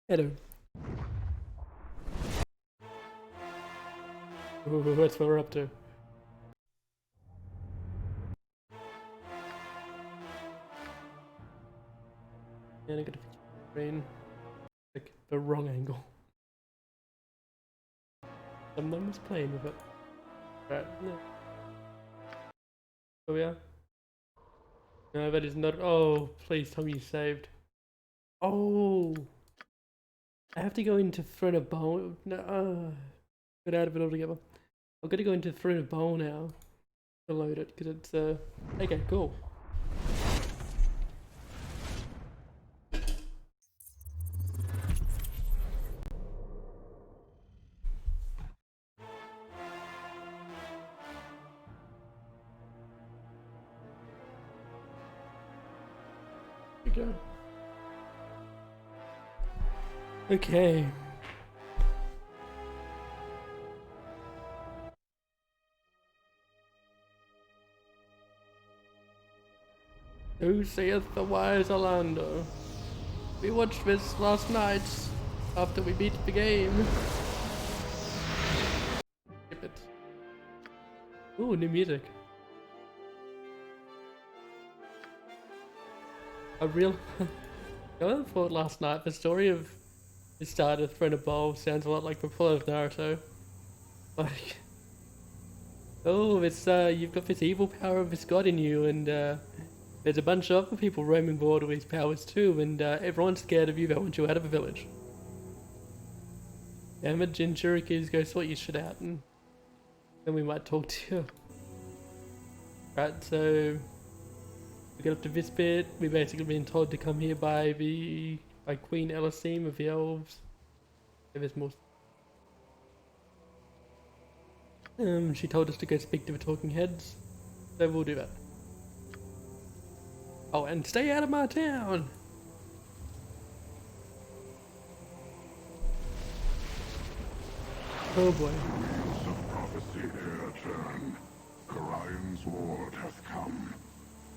Hello. Ooh, that's what we're up to. And I gotta fix my brain. Like the wrong angle. Someone was playing with it. Right, no. Oh yeah? No, that is not. Oh, please tell me you saved. Oh! I have to go into Throne of Bowl. No, get out of it altogether. I've got to go into Throne of Bowl now to load it because it's okay, cool. Okay. Okay. Who saith the wise Orlando? We watched this last night after we beat the game. Skip it. Ooh, new music. A real. I thought last night the story of the start of Throne of Bowl sounds a lot like the plot of Naruto. Like, oh, it's you've got this evil power of this god in you, and there's a bunch of other people roaming board with these powers too, and everyone's scared of you. They want you out of the village. Damn it, Jinchurikis, go sort your shit out, and then we might talk to you. Right, so we get up to this bit. We've basically been told to come here by Queen Elisime of the elves. There's more. She told us to go speak to the talking heads, so we'll do that. Oh, and stay out of my town! Oh boy. Wheels of prophecy ere turn. Corion's ward hath come.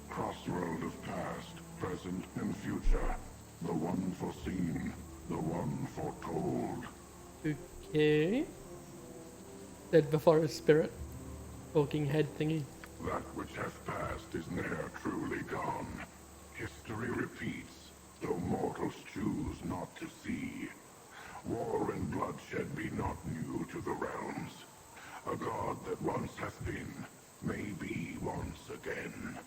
Crossroad of past, present, and future. The one foreseen, the one foretold. Okay. Said the forest spirit. Talking head thingy. That which hath passed is ne'er truly gone. History repeats, though mortals choose not to see. War and bloodshed be not new to the realms. A god that once hath been, may be once again.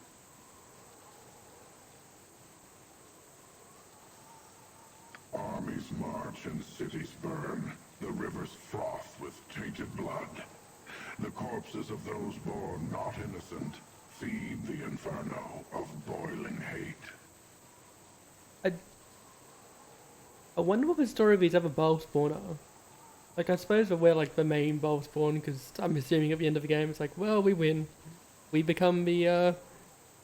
Armies march and cities burn, the rivers froth with tainted blood. The corpses of those born not innocent feed the inferno of boiling hate. I wonder what the story of these other bowl spawn are. Like, I suppose we're like the main bowl spawn, because I'm assuming at the end of the game it's like, well, we win. We become the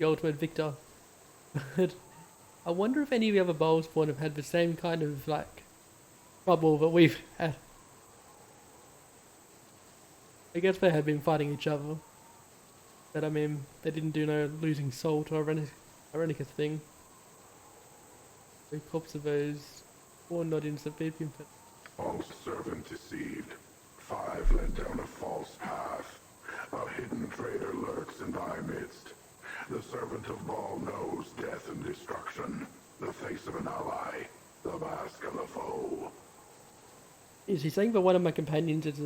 ultimate victor. But I wonder if any of the other bowl spawn have had the same kind of, like, trouble that we've had. I guess they had been fighting each other. But I mean, they didn't do no losing soul to Irenicus thing. The corpse of those or not innocent people. False servant deceived. 5 led down a false path. A hidden traitor lurks in thy midst. The servant of Baal knows death and destruction. The face of an ally. The mask of a foe. Is he saying that one of my companions is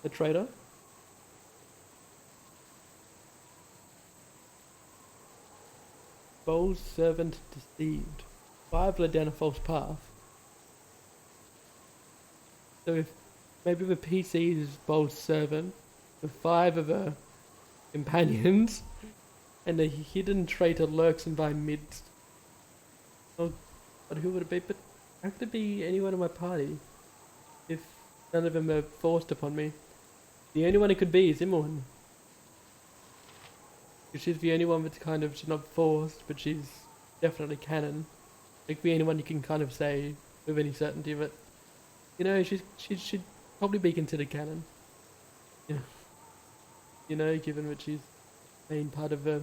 a traitor? Baal's servant deceived. 5 led down a false path. So if maybe the PC is Baal's servant, with 5 of the companions, and a hidden traitor lurks in thy midst. Oh, but who would it be? But how could it be anyone in my party if none of them are forced upon me? The only one it could be is Imoen. She's the only one that's kind of, she's not forced, but she's definitely canon. Like the only one you can kind of say with any certainty that, you know, she should probably be considered canon. Yeah. You know, given that she's main part of the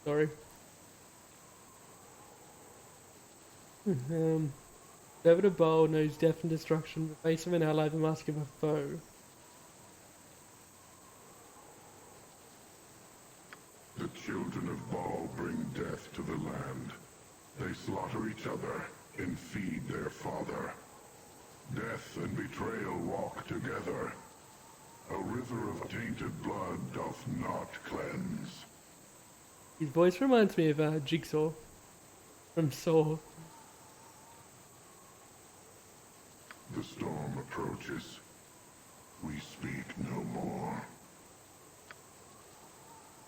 story. Conservative bowl knows death and destruction, the face of an ally, the mask of a foe. The children of Baal bring death to the land. They slaughter each other and feed their father. Death and betrayal walk together. A river of tainted blood doth not cleanse. His voice reminds me of Jigsaw from Saw. The storm approaches. We speak no more.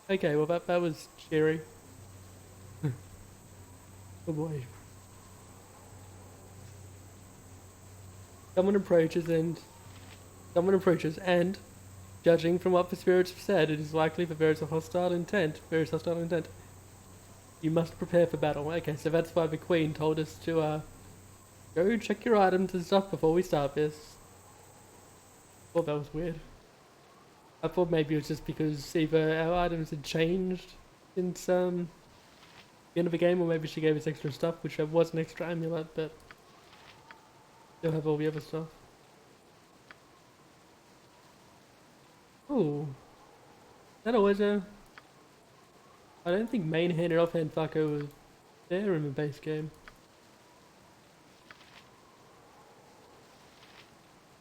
Okay, well that was cheery. Oh boy. Someone approaches and, judging from what the spirits have said, it is likely that there is a hostile intent. You must prepare for battle. Okay, so that's why the Queen told us to go check your items and stuff before we start this. Thought that was weird. I thought maybe it was just because either our items had changed since the end of the game, or maybe she gave us extra stuff, which there was an extra amulet, but still have all the other stuff. Ooh. That always I don't think main hand and offhand Falco was there in the base game.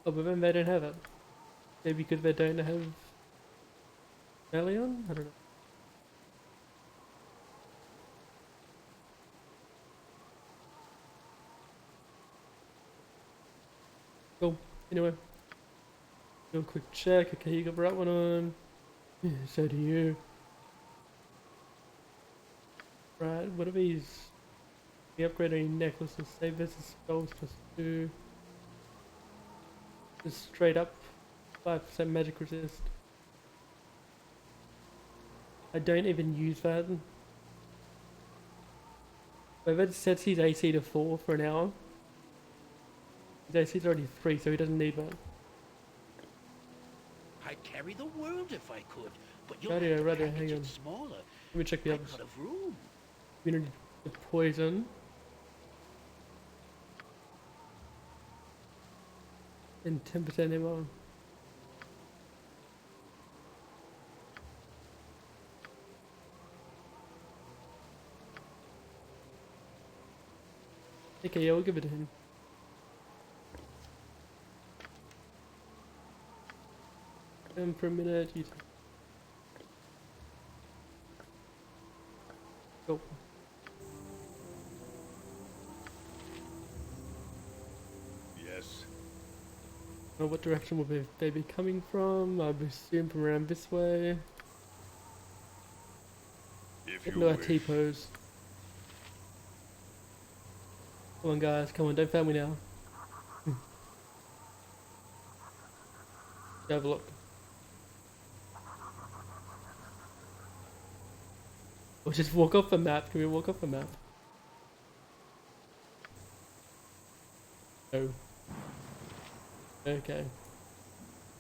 Oh, but then they don't have it. Maybe because they don't have Melion? I don't know. Cool. Anyway. Do a quick check. Okay, you got the right one on. Yeah, so do you. Right, what are these? We upgrade any necklaces. Save versus spells +2. Just straight up 5% magic resist. I don't even use that. But that sets his AC to 4 for an hour. His AC is already 3, so he doesn't need that. I'd carry the world if I could, but you'll Radio, have to radio, package hang on. it smaller. Let me check the I've others. got of room. Immunity to poison. And 10% MR. Okay, yeah, we'll give it to him. And for a minute, you go. Yes. Now, what direction will they be coming from? I would assume from around this way. If Get into our T-pose. Come on, guys, come on, don't fail me now. Have a look. Or just walk off the map. Can we walk off the map? No. Okay.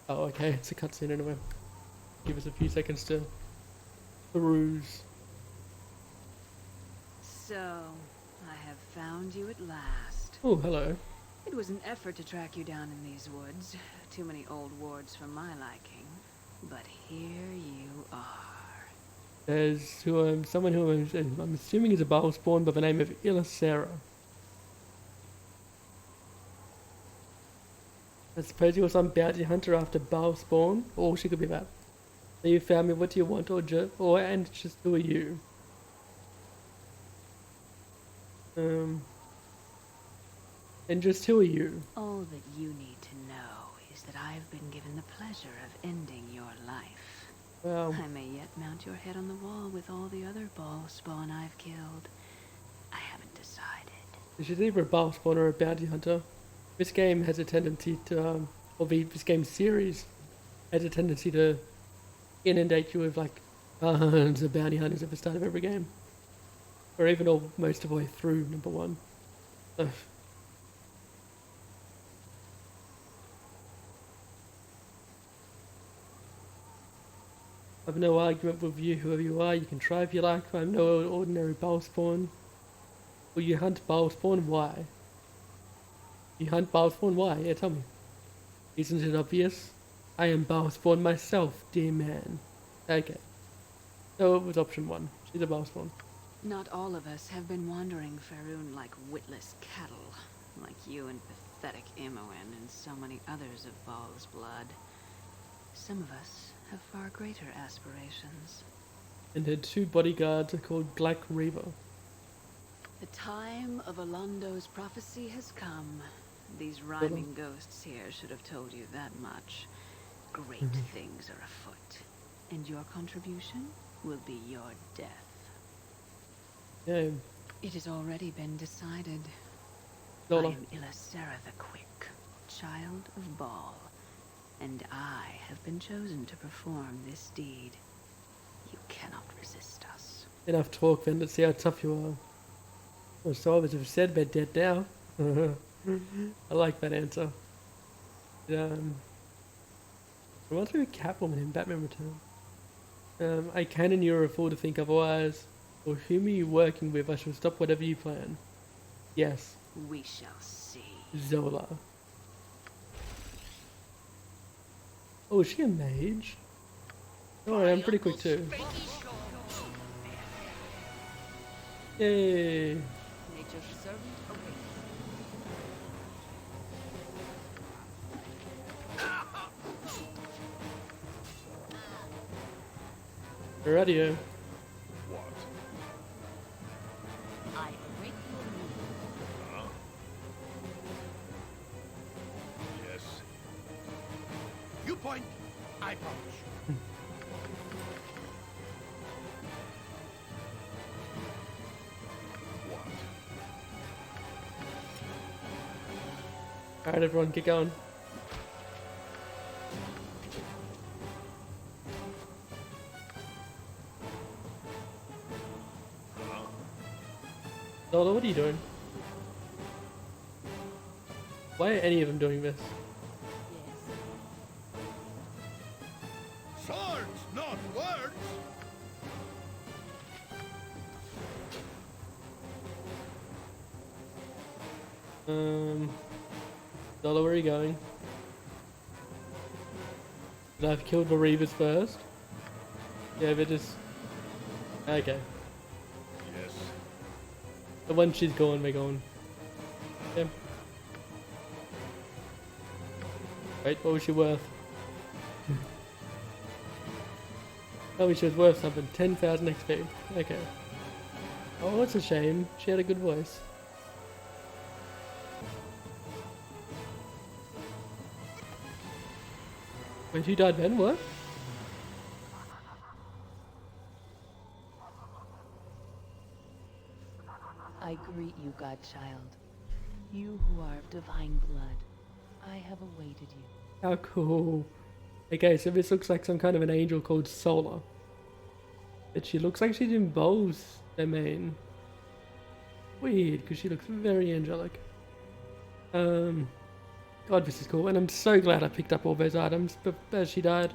Oh, okay. It's a cutscene anyway. Give us a few seconds to peruse. So, I have found you at last. Oh, hello. It was an effort to track you down in these woods. Too many old wards for my liking. But here you are. There's someone who I'm assuming is a Baal spawn by the name of Ilisera. I suppose you were some bounty hunter after Baal spawn, or she could be that. So you found me. What do you want, and just who are you? And just who are you? All that you need to know is that I've been given the pleasure of ending your life. Well, I may yet mount your head on the wall with all the other Baal spawn I've killed. I haven't decided. she's either a Baal spawn or a bounty hunter. This game has a tendency to, this game series has a tendency to inundate you with like tons of bounty hunters at the start of every game, or even most of the way through number 1. So, I've no argument with you, whoever you are. You can try if you like. I'm no ordinary Baal spawn. Will you hunt Baal spawn? Why? You hunt Balspawn? Why? Yeah, tell me. Isn't it obvious? I am Balspawn myself, dear man. Okay. So it was option 1. She's a Balspawn. Not all of us have been wandering Faerun like witless cattle, like you and pathetic Imoen and so many others of Baal's blood. Some of us have far greater aspirations. And her 2 bodyguards are called Black Reaver. The time of Alondo's prophecy has come. These rhyming ghosts here should have told you that much. Great things are afoot, and your contribution will be your death. Yeah. It has already been decided. Lola. I am Ilasera the Quick, child of Baal, and I have been chosen to perform this deed. You cannot resist us. Enough talk then, let's see how tough you are. Well, so I was have said but dead now. I like that answer. Reminds me of Catwoman in Batman Returns. I can and you're a fool to think otherwise. Or whom are you working with? I shall stop whatever you plan. Yes. We shall see. Zola. Oh, is she a mage? Oh, I'm pretty quick too. Yay. Nature's servant awaits. Radio. What? I await your move. Huh? Yes. You point, I punch. What? Alright, everyone, get going. Zola, what are you doing? Why are any of them doing this? Swords, not words. Zola, where are you going? Did I've killed the Reavers first? Yeah, but just... Okay. Yes. The one she's gone, we're going. Okay. Wait, what was she worth? Tell me she was worth something. 10,000 XP. Okay. Oh, it's a shame. She had a good voice. Wait, who died then? What? I greet you, Godchild. You who are of divine blood. I have awaited you. How cool. Okay, so this looks like some kind of an angel called Solar. But she looks like she's in Bowl's domain. Weird, because she looks very angelic. God, this is cool, and I'm so glad I picked up all those items, but as she died.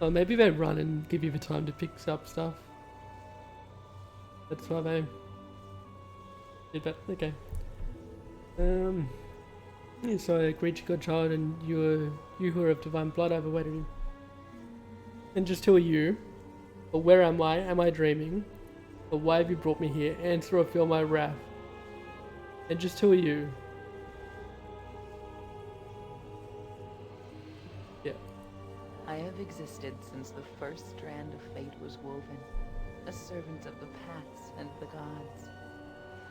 Oh, maybe they run and give you the time to pick up stuff. That's why they did that. Okay. Yeah, so I greet you, Godchild, and you who are of divine blood, I've awaited you. And just who are you? Or where am I? Am I dreaming? Or why have you brought me here? Answer or feel my wrath. And just who are you? Yeah. I have existed since the first strand of fate was woven, a servant of the paths and the gods.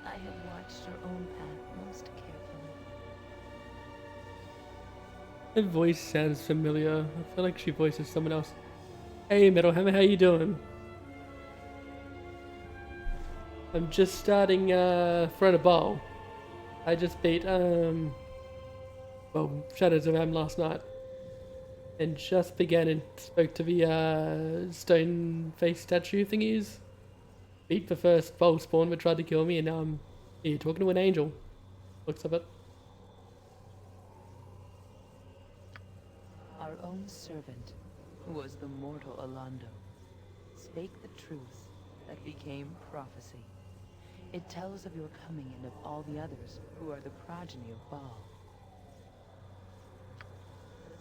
I have watched your own path most carefully. Her voice sounds familiar. I feel like she voices someone else. Hey Metalhammer, how you doing? I'm just starting Throne of Bowl. I just beat well, Shadows of Am last night. And just began and spoke to the stone face statue thingies. Beat the first bowl spawn that tried to kill me, and now I'm here talking to an angel. Looks of it. Our own servant, who was the mortal Alondo, spake the truth that became prophecy. It tells of your coming and of all the others who are the progeny of Baal.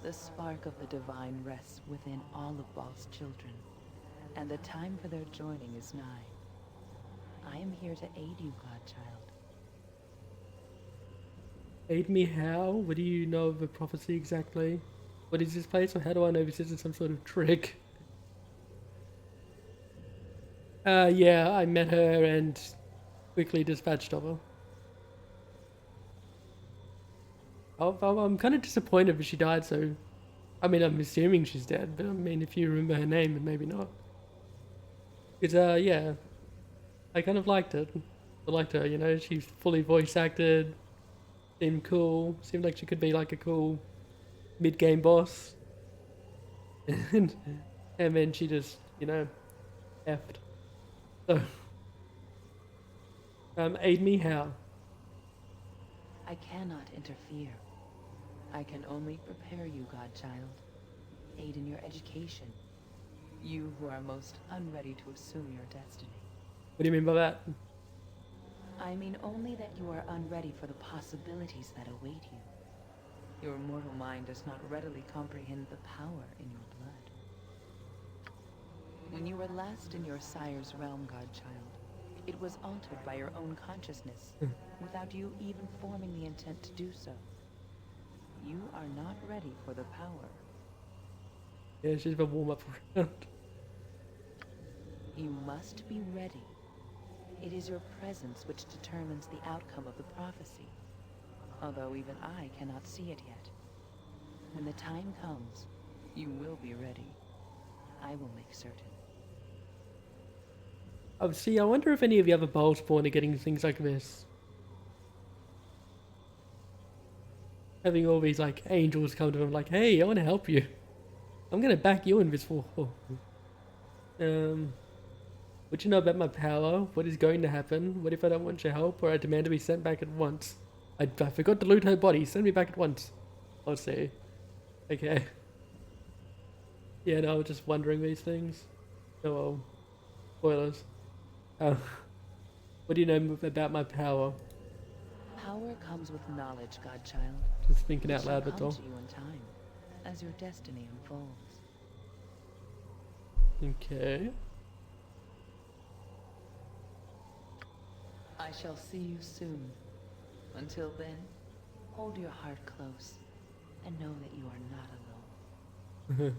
The spark of the divine rests within all of Baal's children, and the time for their joining is nigh. I am here to aid you, Godchild. Aid me how? What do you know of the prophecy exactly? What is this place, or how do I know this isn't some sort of trick? Yeah, I met her and quickly dispatched of her. I'm kind of disappointed that she died, so... I mean, I'm assuming she's dead, but I mean, if you remember her name, then maybe not. Because, yeah, I kind of liked it. I liked her, you know, she's fully voice acted, seemed cool, seemed like she could be like a cool mid-game boss. And then she just, you know, effed. So, aid me how? I cannot interfere. I can only prepare you, Godchild. Aid in your education. You who are most unready to assume your destiny. What do you mean by that? I mean only that you are unready for the possibilities that await you. Your mortal mind does not readily comprehend the power in your blood. When you were last in your sire's realm, Godchild, it was altered by your own consciousness, without you even forming the intent to do so. You are not ready for the power. Yeah, she's a warm-up round. You must be ready. It is your presence which determines the outcome of the prophecy, although even I cannot see it yet. When the time comes, you will be ready. I will make certain. Oh, see, I wonder if any of the other Baal spawn are getting things like this. Having all these, like, angels come to them like, hey, I want to help you. I'm going to back you in this war. What you know about my power? What is going to happen? What if I don't want your help, or I demand to be sent back at once? I forgot to loot her body. Send me back at once. I'll see. Okay. Yeah, no, I was just wondering these things. Oh well. Spoilers. What do you know about my power? Power comes with knowledge, Godchild. Just thinking It out shall loud, that's come all. to you in time, as your destiny unfolds. Okay. I shall see you soon. Until then, hold your heart close, and know that you are not alone.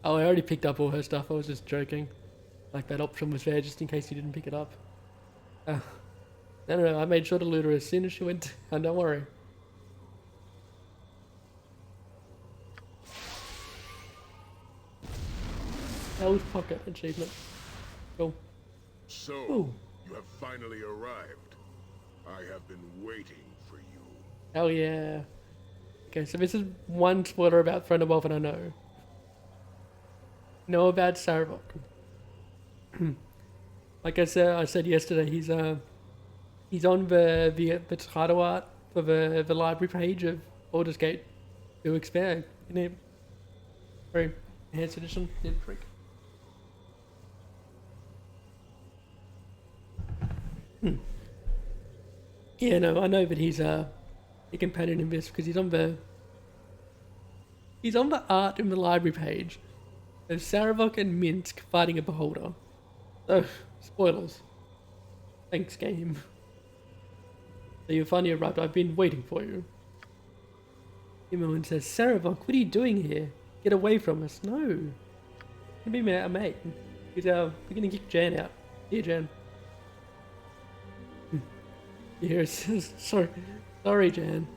Oh, I already picked up all her stuff. I was just joking. Like, that option was there just in case you didn't pick it up. No, I made sure to loot her as soon as she went down, don't worry. Hell's Pocket achievement. Cool. So, Ooh. you have finally arrived. I have been waiting for you. Hell yeah. Okay, so this is one spoiler about Thronewolf that I know. Know about Sarevok. Like I said yesterday, he's on the title art for the library page of Baldur's Gate 2 Expand. In it, very enhanced edition. Yeah, freak. Yeah, no, I know that he's a companion in this because he's on the art in the library page of Sarevok and Minsk fighting a beholder. So, spoilers. Thanks, game. So you finally arrived. I've been waiting for you. Imoen says, Sarevok, what are you doing here? Get away from us. No. You be a mate. We're gonna kick Jan out. Here, Jan. Here it says, sorry, Jan.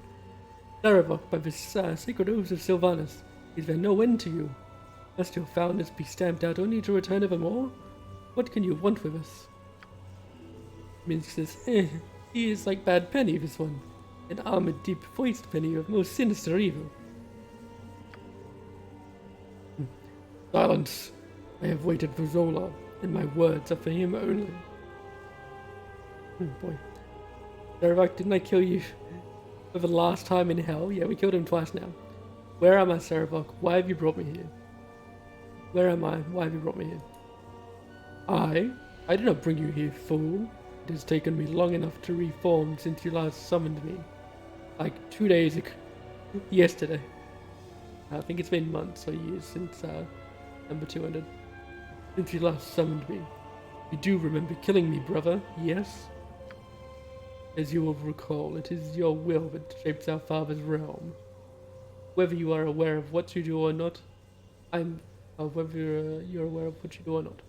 Sarevok, by the secret oaths of Sylvanas, is there no end to you? Must your foundness be stamped out only to return evermore? What can you want with us? Minsk says, he is like Bad Penny, this one. An armored, deep-voiced Penny of most sinister evil. Silence. I have waited for Zola, and my words are for him only. Boy. Sarevok, didn't I kill you for the last time in hell? Yeah, we killed him twice now. Where am I, Sarevok? Why have you brought me here? Where am I? Why have you brought me here? I did not bring you here, fool. It has taken me long enough to reform since you last summoned me. Like 2 days ago. Yesterday. I think it's been months or years since number 200. Since you last summoned me. You do remember killing me, brother, yes? As you will recall, it is your will that shapes our father's realm. Whether you are aware of what you do or not, whether you're aware of what you do or not,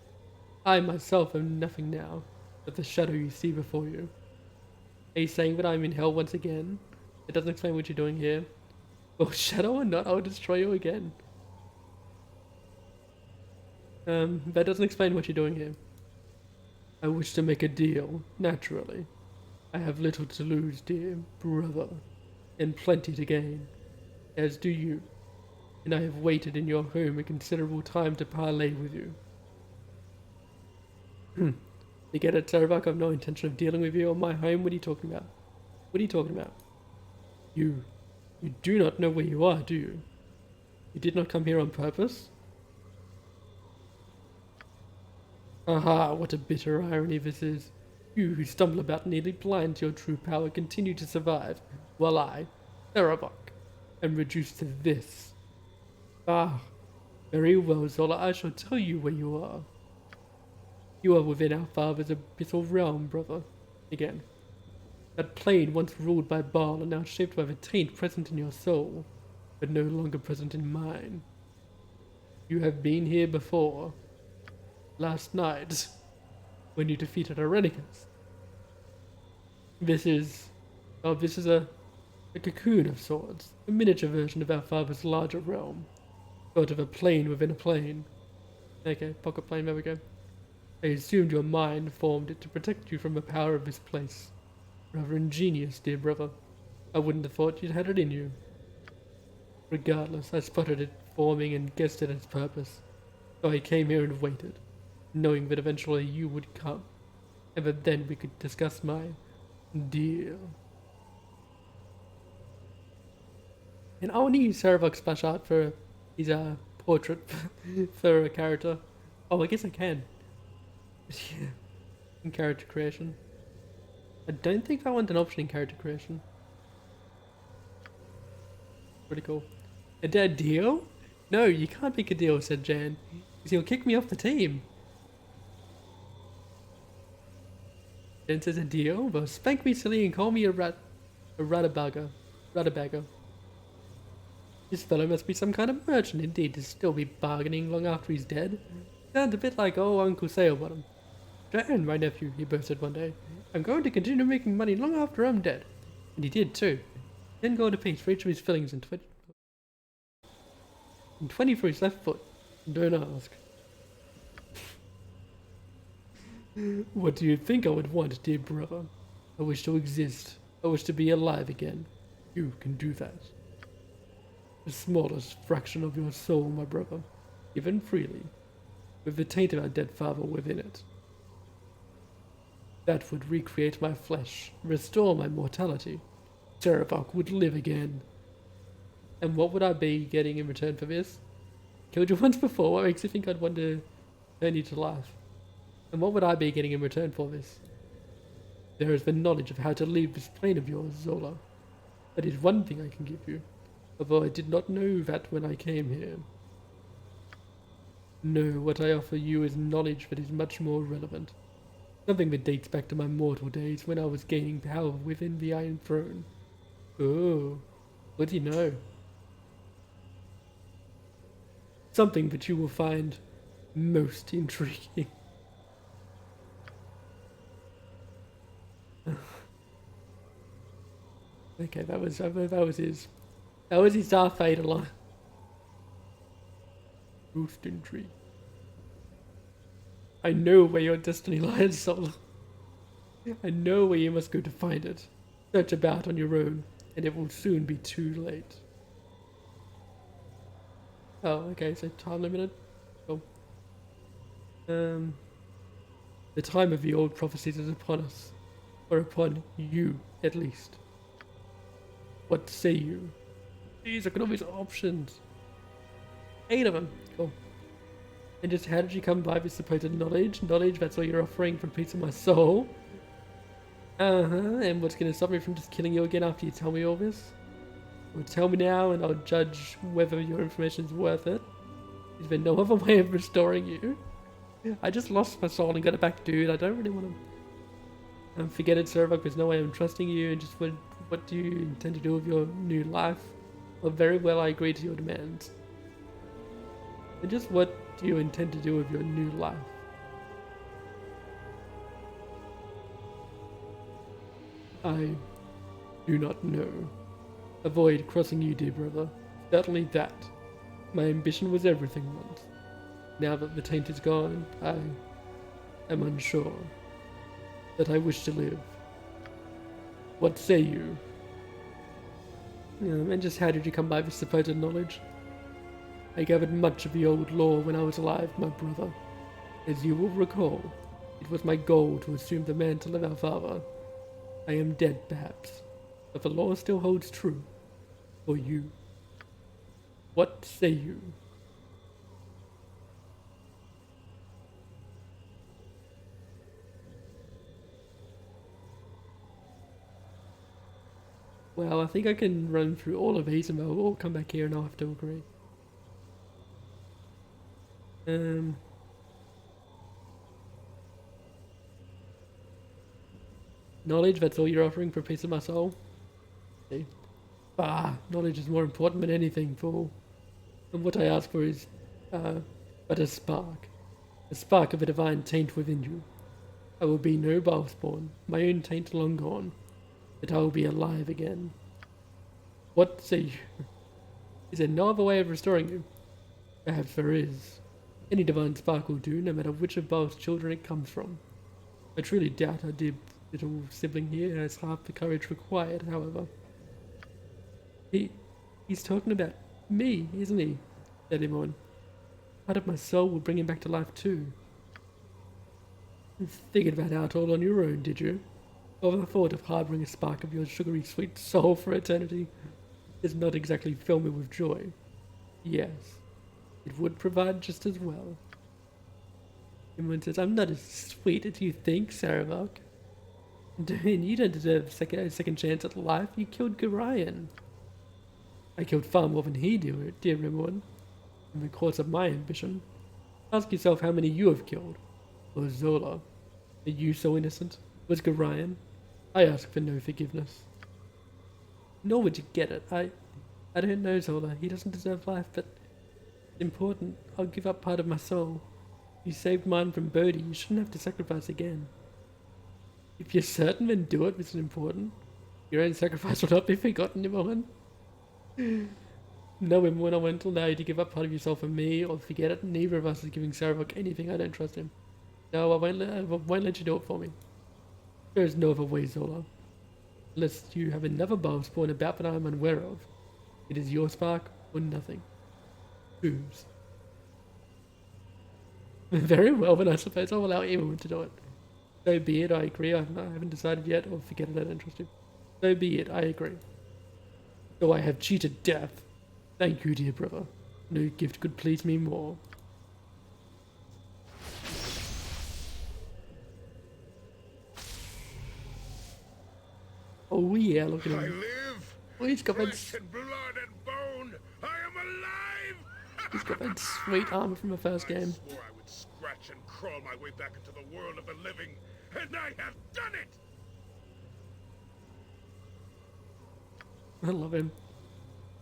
I myself am nothing now but the shadow you see before you. Are you saying that I'm in hell once again? It doesn't explain what you're doing here. Well, shadow or not, I'll destroy you again. That doesn't explain what you're doing here. I wish to make a deal, naturally. I have little to lose, dear brother, and plenty to gain, as do you, and I have waited in your home a considerable time to parley with you. You get it, Sarabak? I've no intention of dealing with you or my home. What are you talking about? What are you talking about? You do not know where you are, do you? You did not come here on purpose? Aha, what a bitter irony this is. You who stumble about nearly blind to your true power continue to survive, while I, Sarabak, am reduced to this. Ah, very well, Zola, I shall tell you where you are. You are within our father's abyssal realm, brother. Again. That plane once ruled by Baal and now shaped by the taint present in your soul, but no longer present in mine. You have been here before. Last night, when you defeated Irenicus. This is a cocoon of sorts, a miniature version of our father's larger realm. Sort of a plane within a plane. Okay, pocket plane, there we go. I assumed your mind formed it to protect you from the power of this place. Rather ingenious, dear brother. I wouldn't have thought you'd had it in you. Regardless, I spotted it forming and guessed at its purpose. So I came here and waited, knowing that eventually you would come, and that then we could discuss my deal. And I want to use Saravok's splash art for his portrait for a character. Oh, I guess I can. Yeah. In character creation. I don't think I want an option in character creation. Pretty cool. A dead deal? No, you can't make a deal, said Jan. Because he'll kick me off the team. Jan says a deal? Well, spank me silly and call me a ratabaga. This fellow must be some kind of merchant indeed to still be bargaining long after he's dead. Sounds a bit like old Uncle Sailbottom. Jan, my nephew, he boasted one day, I'm going to continue making money long after I'm dead. And he did too. 10 gold apiece for each of his fillings and 20 for his left foot. Don't ask. What do you think I would want, dear brother? I wish to exist. I wish to be alive again. You can do that. The smallest fraction of your soul, my brother, given freely, with the taint of our dead father within it. That would recreate my flesh, restore my mortality. Sarabok would live again. And what would I be getting in return for this? Killed you once before, what makes you think I'd want to turn you to life? And what would I be getting in return for this? There is the knowledge of how to leave this plane of yours, Zola. That is one thing I can give you, although I did not know that when I came here. No, what I offer you is knowledge that is much more relevant. Something that dates back to my mortal days when I was gaining power within the Iron Throne. Oh, what do you know? Something that you will find most intriguing. Okay, that was his Darth Vader line. Most intriguing. I know where your destiny lies, Soul. I know where you must go to find it. Search about on your own, and it will soon be too late. Oh, okay, so time limited. Cool. The time of the old prophecies is upon us. Or upon you, at least. What say you? These are all these options. 8 of them. Cool. And just how did you come by this supposed knowledge? Knowledge, that's all you're offering for a piece of my soul? And what's gonna stop me from just killing you again after you tell me all this? Well, tell me now and I'll judge whether your information is worth it. There's been no other way of restoring you. I just lost my soul and got it back, dude. I don't really want to forget it, Servok. There's no way I'm trusting you. And just what do you intend to do with your new life? Well, very well, I agree to your demands. And just what do you intend to do with your new life? I do not know. Avoid crossing you, dear brother. Certainly that. My ambition was everything once. Now that the taint is gone, I am unsure that I wish to live. What say you? And just how did you come by this supposed knowledge? I gathered much of the old lore when I was alive, my brother. As you will recall, it was my goal to assume the mantle of our father. I am dead, perhaps, but the law still holds true. For you. What say you? Well, I think I can run through all of these and they'll all come back here and I'll have to agree. Knowledge, that's all you're offering for a piece of my soul? Okay. Knowledge is more important than anything, fool. And what I ask for is, but a spark. A spark of a divine taint within you. I will be no Balspawn, my own taint long gone, but I will be alive again. What say you? Is there no other way of restoring you? Perhaps there is. Any divine spark will do, no matter which of Bal's children it comes from. I truly doubt our dear little sibling here has half the courage required, however. He's talking about me, isn't he? Said Imon. Part of my soul will bring him back to life too. You figured that out all on your own, did you? Or the thought of harbouring a spark of your sugary sweet soul for eternity is not exactly fill me with joy. Yes, it would provide just as well. Imon says, I'm not as sweet as you think, Saravok. And you don't deserve a second chance at life. You killed Gorion. I killed far more than he did, dear Rimworn, in the course of my ambition. Ask yourself how many you have killed. Or Zola. Are you so innocent? Was Gorion? I ask for no forgiveness. Nor would you get it. I don't know Zola. He doesn't deserve life, but it's important. I'll give up part of my soul. You saved mine from Bodhi. You shouldn't have to sacrifice again. If you're certain, then do it. It's important. Your own sacrifice will not be forgotten, everyone. No one when I went till now to give up part of yourself for me or forget it. Neither of us is giving Saravok anything. I don't trust him. No, I won't let you do it for me. There is no other way, Zola. Unless you have another bulb spawn about that I am unaware of. It is your spark or nothing. Choose. Very well, then I suppose I'll allow anyone to do it. So be it, I agree. I haven't decided yet, or forget it, I don't trust him. So be it, I agree. Though I have cheated death. Thank you, dear brother. No gift could please me more. Oh yeah, look at I him. live. Oh, he's got that, Flesh and blood and bone. I am alive. he's got that sweet armor from the first I game. swore I would scratch and crawl my way back into the world of the living, and I have done it. I love him.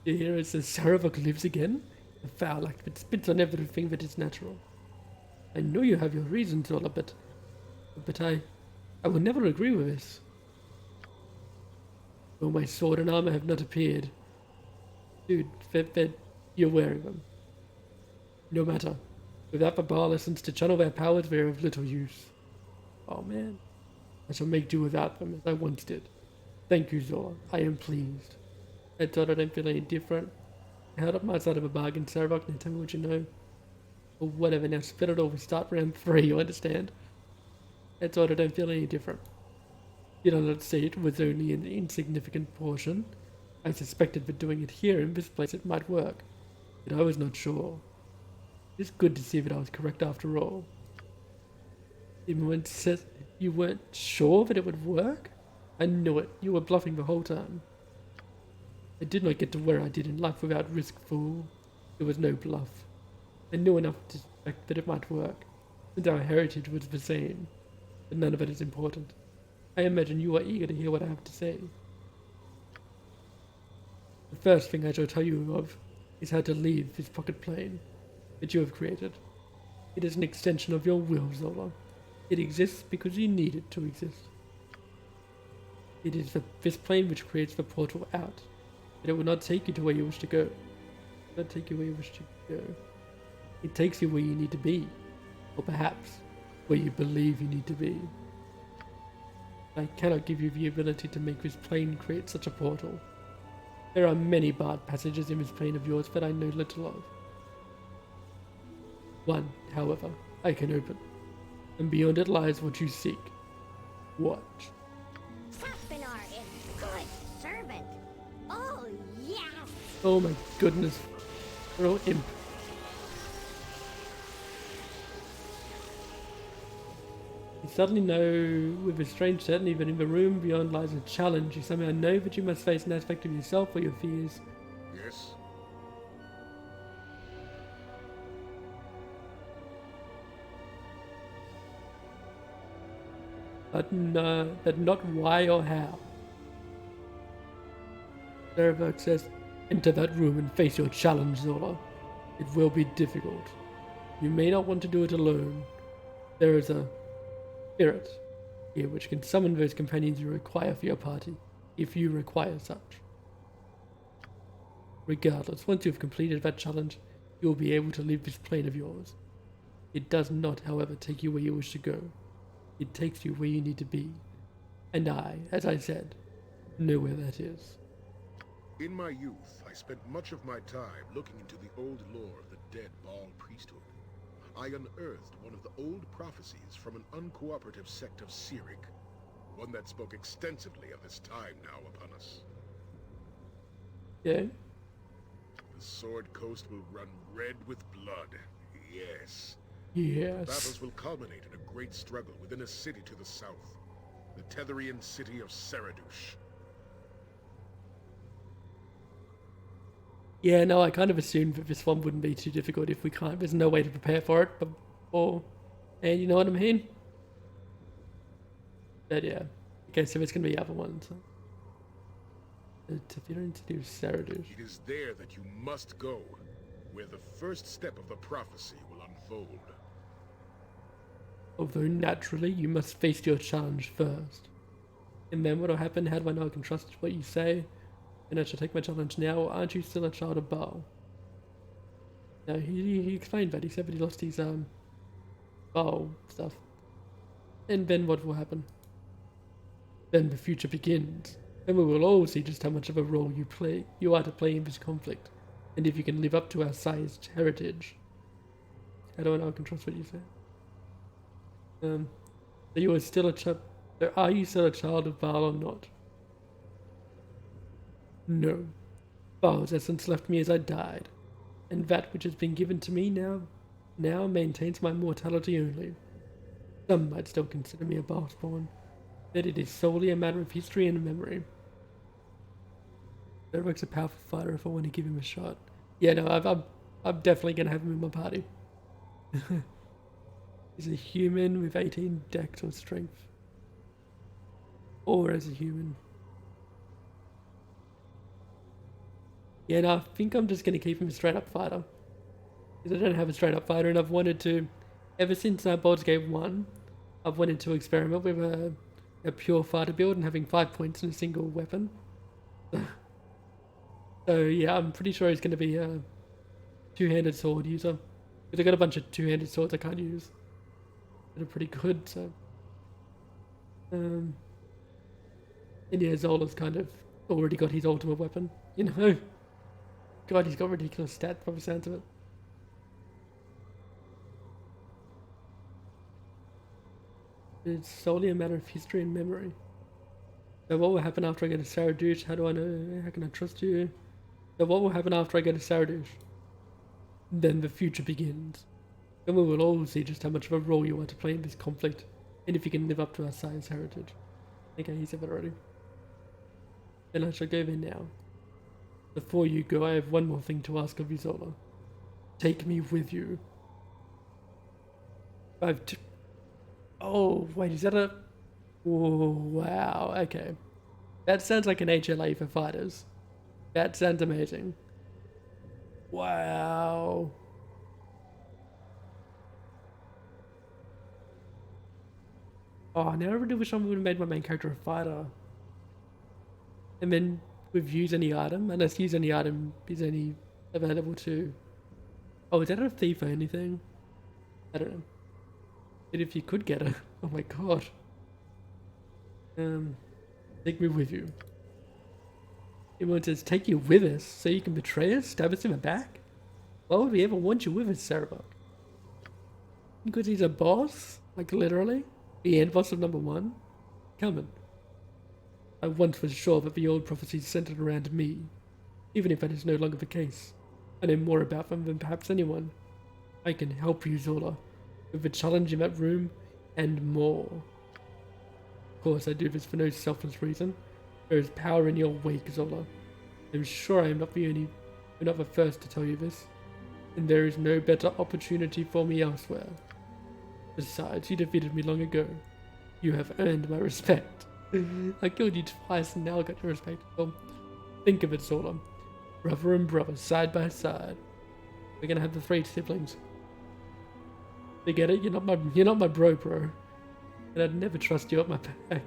The hero says Saravok lives again? A foul act that spits on everything that is natural. I know you have your reasons, Zola, but I will never agree with this. Though my sword and armor have not appeared. Dude, you're wearing them. No matter. Without the bar lessons to channel their powers, they are of little use. Oh man. I shall make do without them as I once did. Thank you, Zola. I am pleased. I thought I don't feel any different. I held up my side of a bargain, Saravok, now tell me what you know. Or whatever, now spit it all, we start round 3, you understand? I thought I don't feel any different. Did I not say it was only an insignificant portion? I suspected that doing it here in this place it might work, but I was not sure. It's good to see that I was correct after all. Even when it says you weren't sure that it would work? I knew it. You were bluffing the whole time. I did not get to where I did in life without risk, fool. There was no bluff. I knew enough to suspect that it might work, since our heritage was the same. But none of it is important. I imagine you are eager to hear what I have to say. The first thing I shall tell you of is how to leave this pocket plane that you have created. It is an extension of your will, Zola. It exists because you need it to exist. It is this plane which creates the portal out, but it will not take you to where you wish to go. It will not take you where you wish to go. It takes you where you need to be, or perhaps where you believe you need to be. I cannot give you the ability to make this plane create such a portal. There are many barred passages in this plane of yours that I know little of. One, however, I can open, and beyond it lies what you seek. Watch. Taspinar is good servant. Oh, yes! Oh my goodness. Real imp. You suddenly know with a strange certainty that in the room beyond lies a challenge. You somehow know that you must face an aspect of yourself or your fears. Yes? But not why or how. Zarevok says, enter that room and face your challenge, Zola. It will be difficult. You may not want to do it alone. There is a spirit here which can summon those companions you require for your party, if you require such. Regardless, once you have completed that challenge, you will be able to leave this plane of yours. It does not, however, take you where you wish to go. It takes you where you need to be. And I, as I said, know where that is. In my youth, I spent much of my time looking into the old lore of the dead Baal priesthood. I unearthed one of the old prophecies from an uncooperative sect of Cyric, one that spoke extensively of this time now upon us. Yeah? The Sword Coast will run red with blood. Yes. Yes. Battles will culminate in a great struggle within a city to the south, the Tetherian city of Saradush. Yeah, no, I kind of assumed that this one wouldn't be too difficult if we can't. There's no way to prepare for it, and you know what I mean? But yeah. Okay, so it's gonna be the other ones. The Tetherian city of Saradush. It is there that you must go, where the first step of the prophecy will unfold. Although naturally, you must face your challenge first. And then what'll happen? How do I know I can trust what you say? And I shall take my challenge now, or aren't you still a child of Baal? No, he explained that. He said that he lost his Baal stuff. And then what will happen? Then the future begins. And we will all see just how much of a role you are to play in this conflict. And if you can live up to our sized heritage. How do I know I can trust what you say? So you are still a child. Are you still a child of Baal or not? No. Baal's essence left me as I died, and that which has been given to me now maintains my mortality only. Some might still consider me a Baalspawn, but it is solely a matter of history and memory. Zarevok's a powerful fighter if I want to give him a shot. Yeah, no, I'm definitely going to have him in my party. He's a human with 18 dex or strength. Or as a human. Yeah, no, I think I'm just going to keep him a straight-up fighter. Because I don't have a straight-up fighter, and I've wanted to, ever since Baldur's Gate 1, I've wanted to experiment with a pure fighter build and having 5 points in a single weapon. So yeah, I'm pretty sure he's going to be a two-handed sword user. Because I've got a bunch of two-handed swords I can't use. That are pretty good, so... And yeah, Zola's kind of already got his ultimate weapon, you know? God, he's got ridiculous stats by the sounds of it. It's solely a matter of history and memory. So what will happen after I go to Saradush? How do I know? How can I trust you? So what will happen after I go to Saradush? Then the future begins. Then we will all see just how much of a role you are to play in this conflict, and if you can live up to our science heritage. Okay, he said that already. Then I shall go there now. Before you go, I have one more thing to ask of you, Zola. Take me with you. Oh, wait, is that a... Oh, wow, okay. That sounds like an HLA for fighters. That sounds amazing. Wow. Oh, now I really wish I would have made my main character a fighter. And then with use any item, unless use any item is only available to... Oh, is that a thief or anything? I don't know. But if you could get her, oh my god. Take me with you. Everyone says, take you with us so you can betray us, stab us in the back? Why would we ever want you with us, Sarabok? Because he's a boss? Like literally? The end boss of number 1? Come on. I once was sure that the old prophecies centered around me, even if that is no longer the case. I know more about them than perhaps anyone. I can help you, Zola, with the challenge in that room and more. Of course, I do this for no selfless reason. There is power in your wake, Zola. I'm sure I am not the first to tell you this, and there is no better opportunity for me elsewhere. Besides, you defeated me long ago. You have earned my respect. I killed you twice and now I got your respect. Well, think of it, Zola. Brother and brother, side by side. We're gonna have the 3 siblings. Forget it, you're not my bro, and I'd never trust you at my back.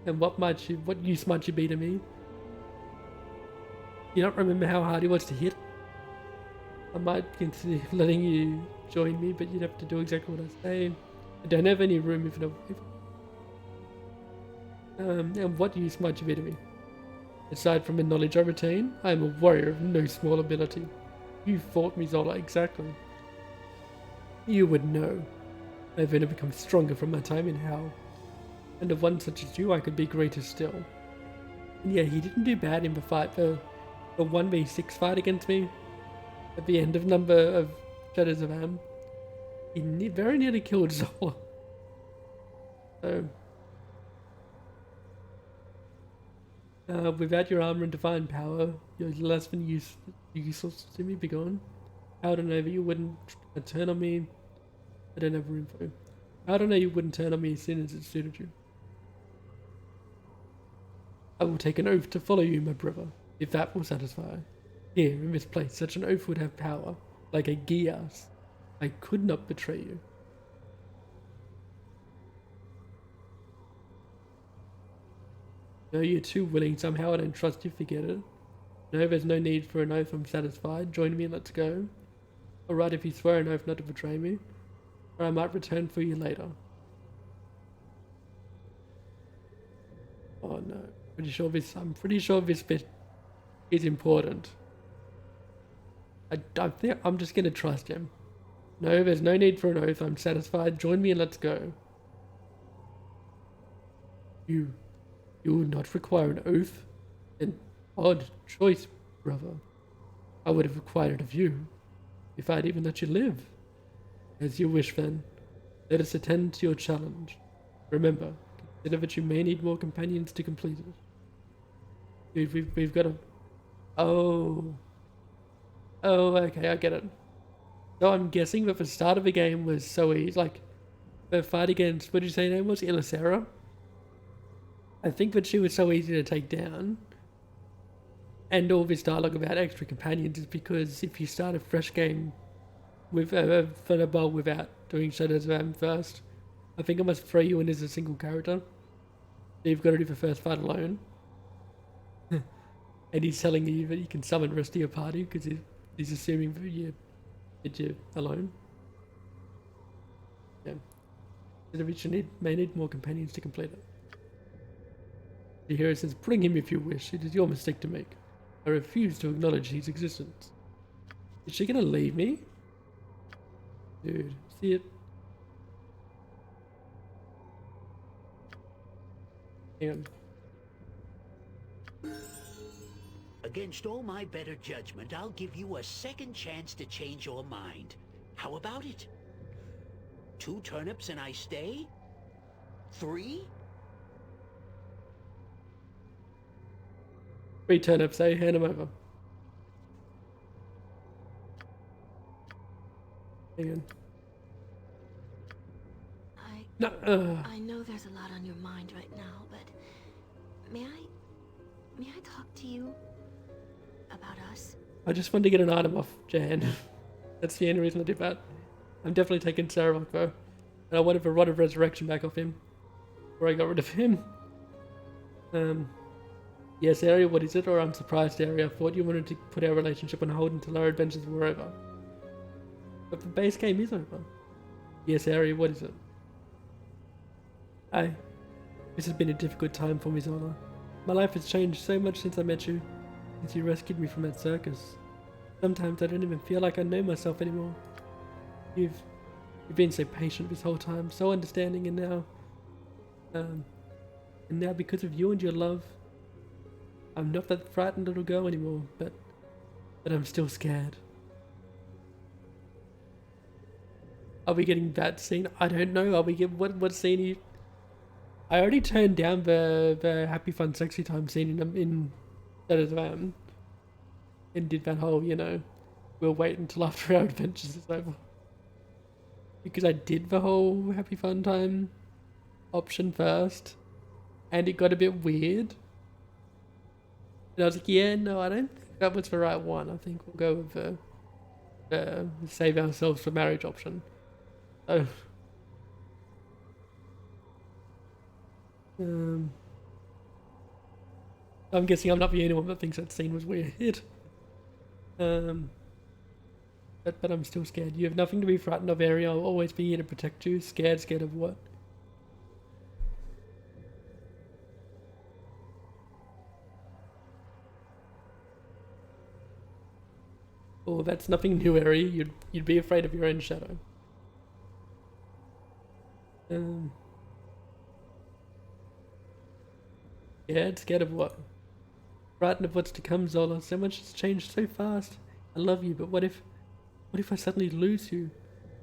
And what use might you be to me? You don't remember how hard he was to hit? I might consider letting you join me, but you'd have to do exactly what I say. I don't have any room if and what use might you be to me? Aside from the knowledge I retain, I am a warrior of no small ability. You fought me, Zola, exactly. You would know. I've only become stronger from my time in hell. And of one such as you, I could be greater still. And yeah, he didn't do bad in the fight, the 1v6 fight against me. At the end of Shadows of Am. He very nearly killed Zola. So... without your armor and divine power, you're less than useless to me. Be gone. I don't know that you wouldn't turn on me. I don't have room for you. I don't know you wouldn't turn on me as soon as it suited you. I will take an oath to follow you, my brother, if that will satisfy. Here, in this place, such an oath would have power, like a Gias. I could not betray you. No, you're too willing. Somehow I don't trust you. Forget it. No, there's no need for an oath. I'm satisfied. Join me and let's go. Alright, if you swear an oath not to betray me, or I might return for you later. Oh no. I'm pretty sure this bit is important. I think I'm just gonna trust him. No, there's no need for an oath. I'm satisfied. Join me and let's go. You will not require an oath? An odd choice, brother. I would have required it of you, if I'd even let you live. As you wish then. Let us attend to your challenge. Remember, consider that you may need more companions to complete it. We've got a... Oh, okay, I get it. So I'm guessing that the start of the game was so easy, like, the fight against, what did you say her name was? Ilisera? I think that she was so easy to take down, and all this dialogue about extra companions is because if you start a fresh game with Thunderball without doing Shadows of Am first, I think I must throw you in as a single character. So you've got to do the first fight alone. And he's telling you that you can summon the rest of your party because he's assuming that you're alone. Yeah. So we may need more companions to complete it. The hero says, bring him if you wish. It is your mistake to make. I refuse to acknowledge his existence. Is she gonna leave me? Dude, see it? Hang on. Against all my better judgment, I'll give you a second chance to change your mind. How about it? 2 turnips and I stay? 3? 3 turnips, eh? Hand them over. Hang on. No, I know there's a lot on your mind right now, but may I talk to you about us? I just wanted to get an item off Jan. That's the only reason I did that. I'm definitely taking Sarah though. And I wanted a Rod of Resurrection back off him. Before I got rid of him. Yes, Area, what is it? Or I'm surprised, Area. I thought you wanted to put our relationship on hold until our adventures were over. But the base game is over. Yes, Area, what is it? This has been a difficult time for me, Zola. My life has changed so much since I met you. Since you rescued me from that circus. Sometimes I don't even feel like I know myself anymore. You've been so patient this whole time, so understanding, and now because of you and your love, I'm not that frightened little girl anymore, but I'm still scared. Are we getting that scene? I don't know. Are we get what scene? I already turned down the happy fun sexy time scene in that is and did that whole, you know, we'll wait until after our adventures is over. Because I did the whole happy fun time option first, and it got a bit weird. And I was like, yeah, no, I don't think that was the right one. I think we'll go with the save ourselves for marriage option. So, I'm guessing I'm not the only one that thinks that scene was weird. But I'm still scared. You have nothing to be frightened of, Ari. I'll always be here to protect you. Scared of what? Oh, that's nothing new, Ari. You'd be afraid of your own shadow. Scared of what? Frightened of what's to come, Zola. So much has changed so fast. I love you, but what if I suddenly lose you?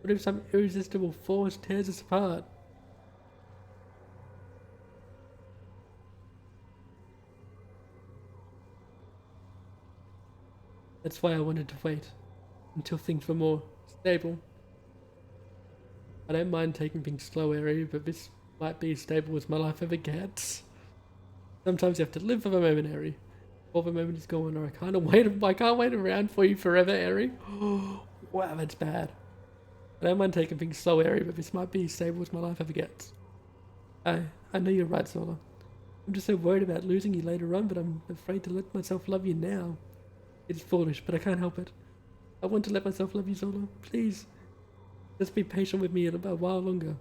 What if some irresistible force tears us apart? That's why I wanted to wait until things were more stable. I don't mind taking things slow, Ari, but this might be as stable as my life ever gets. Sometimes you have to live for the moment, Ari. Or the moment is gone, or I can't wait around for you forever, Ari. Wow, that's bad. I don't mind taking things slow, Ari, but this might be as stable as my life ever gets. I know you're right, Zola. I'm just so worried about losing you later on, but I'm afraid to let myself love you now. It's foolish, but I can't help it. I want to let myself love you, Zola. Please. Just be patient with me a while longer.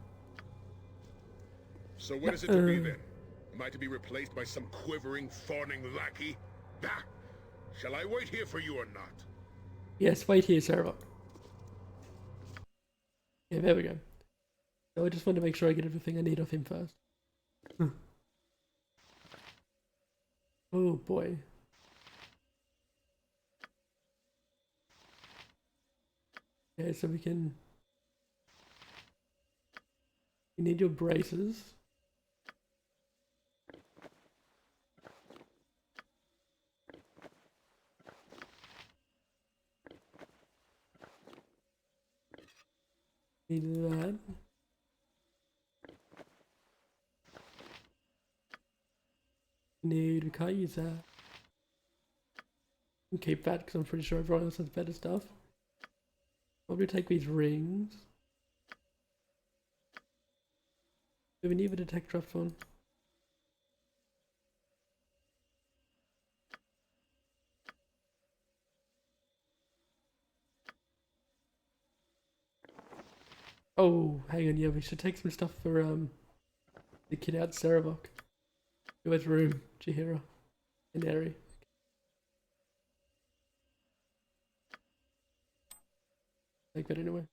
So what is it to be then? Am I to be replaced by some quivering, fawning lackey? Bah! Shall I wait here for you or not? Yes, wait here, Sarah. Yeah, there we go. So I just want to make sure I get everything I need off him first. Oh boy. Okay, so we need your braces. Need that. We can't use that. We'll keep that because I'm pretty sure everyone else has better stuff. Probably take these rings. Do we need a detect draft one? Oh, hang on, yeah, we should take some stuff for the kid out Saravok. Who has room, Chihira and Eri. Take that anyway.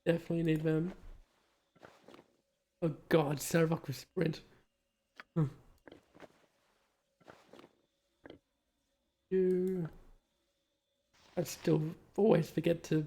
Definitely need them. Oh god, Saravok with sprint. I still always forget to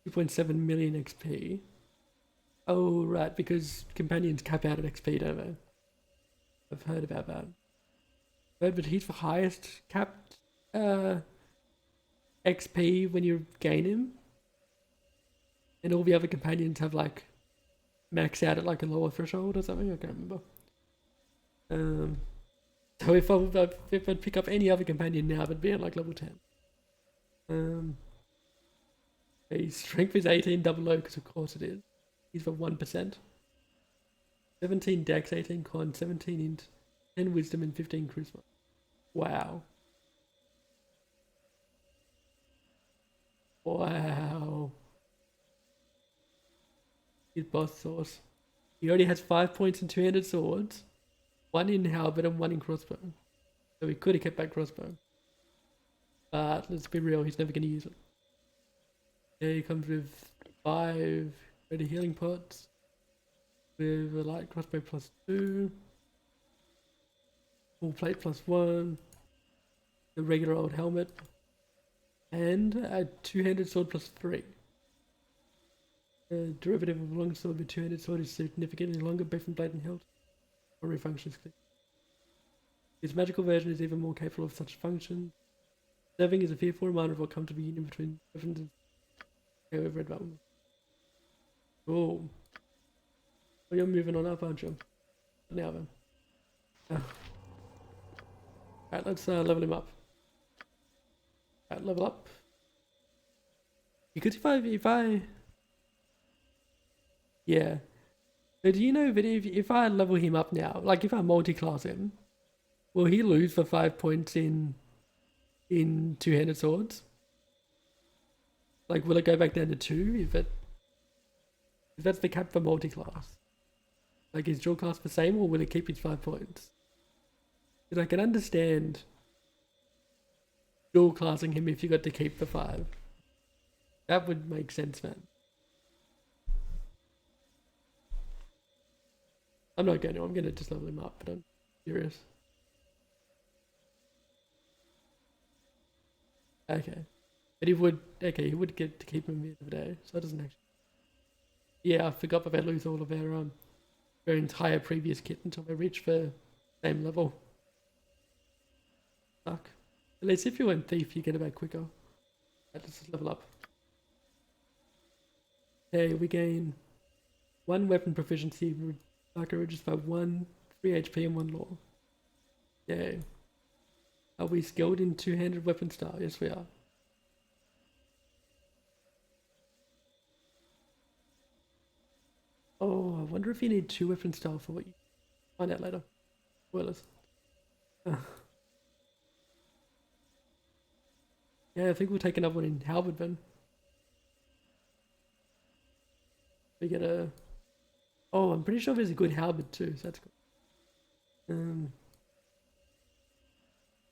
2.7 million XP. Oh, right, because companions cap out at XP, don't they? I've heard about that. But he's the highest capped XP when you gain him. And all the other companions have like max out at like a lower threshold or something. I can't remember. So if I'd pick up any other companion now, it'd be at like level 10. His strength is 18 double O, because of course it is. He's for 1%. 17 dex, 18 con, 17 int, 10 wisdom, and 15 charisma. Wow. Wow. His boss source. He already has 5 points in two-handed swords, 1 in halberd and 1 in crossbow. So he could have kept back crossbow. But let's be real, he's never going to use it. Yeah, he comes with 5 ready healing pots, with a light crossbow +2, full plate +1, the regular old helmet, and a two-handed sword +3. The derivative of a longsword with two-handed sword is significantly longer, both in blade and hilt. Primary functions. His magical version is even more capable of such functions. Serving is a fearful reminder of what comes to be union between weapons and... Okay, we've read that one. Cool. Well, you're moving on up, aren't you? Now then. Alright, let's level him up. Alright, level up. Because if I... Yeah. So do you know that if I level him up now, like if I multi-class him, will he lose for 5 points in two-handed swords? Like, will it go back down to 2 if that's the cap for multi-class? Like, is dual class the same, or will it keep its 5 points? Because I can understand dual classing him if you got to keep the 5. That would make sense, man. I'm not going to. I'm going to just level him up, but I'm curious. Okay. But he would get to keep him at the end of the day, so that doesn't actually... Yeah, I forgot that they lose all of their entire previous kit until they reach the same level. Fuck. At least if you went Thief, you get it back quicker. Let's just level up. Okay, we gain 1 weapon proficiency, Darker reduced by 1, 3 HP and 1 law. Yay. Are we skilled in two-handed weapon style? Yes, we are. Oh, I wonder if you need 2 weapon style for what you... Find out later. Spoilers. Yeah, I think we'll take another one in halberd then. We get a... Oh, I'm pretty sure there's a good halberd too, so that's good.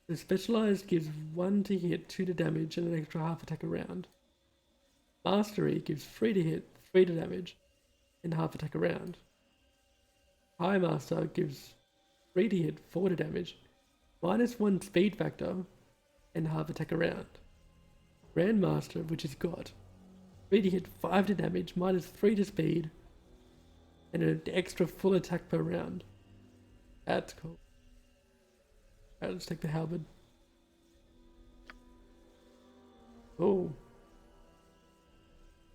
The specialized gives 1 to hit, 2 to damage, and an extra half attack a round. Mastery gives 3 to hit, 3 to damage, and half attack a round. High Master gives 3 to hit, 4 to damage, -1 speed factor, and half attack a round. Grandmaster, which is God, 3 to hit, 5 to damage, -3 to speed, and an extra full attack per round. That's cool. Alright, let's take the halberd. Oh.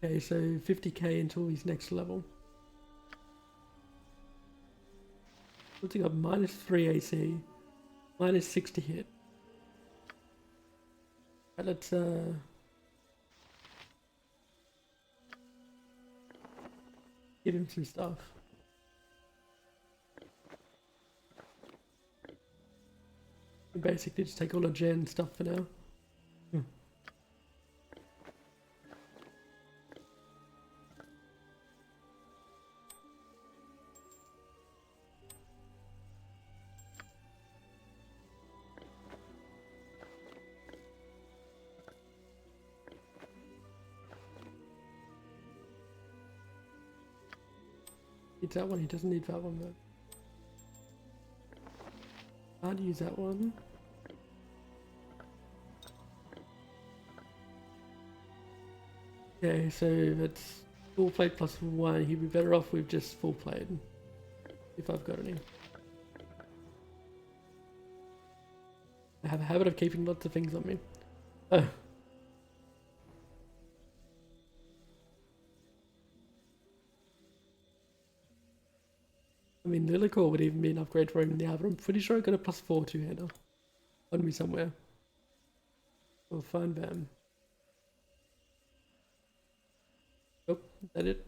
Okay, so 50k until his next level. Looking up -3 AC, -6 to hit. Alright, let's give him some stuff. We basically just take all the gen stuff for now. Needs that one, he doesn't need that one though. Can't use that one. Okay, so that's full plate plus 1. He'd be better off with just full plate. If I've got any. I have a habit of keeping lots of things on me. Oh. I mean, Lilicore would even be an upgrade for him now, but I'm pretty sure I got a +4 two-hander on me somewhere. We'll find them. Oh, is that it?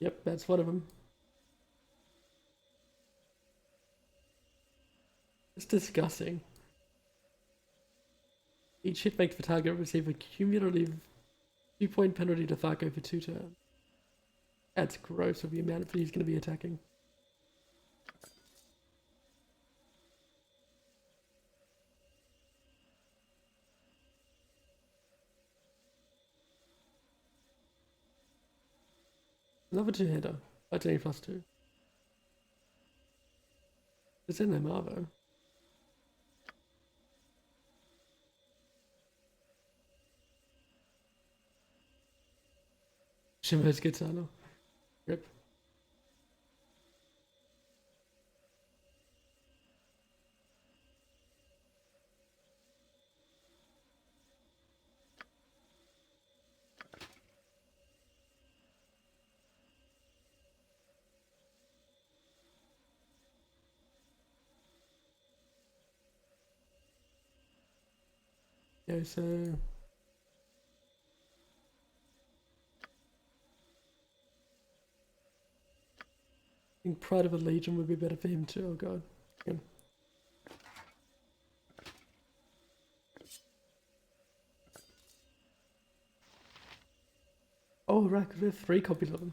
Yep, that's one of them. It's disgusting. Each hit makes the target receive a cumulative 2-point penalty to Tharko for 2 turns. That's gross with the amount that he's going to be attacking. Another two-hander. Titanium +2. It's in MR though. Shimo's Gitano. Rip. Yeah, so I think Pride of a Legion would be better for him too. Oh god. Yeah. Oh right, 'cause we have 3 copies of them.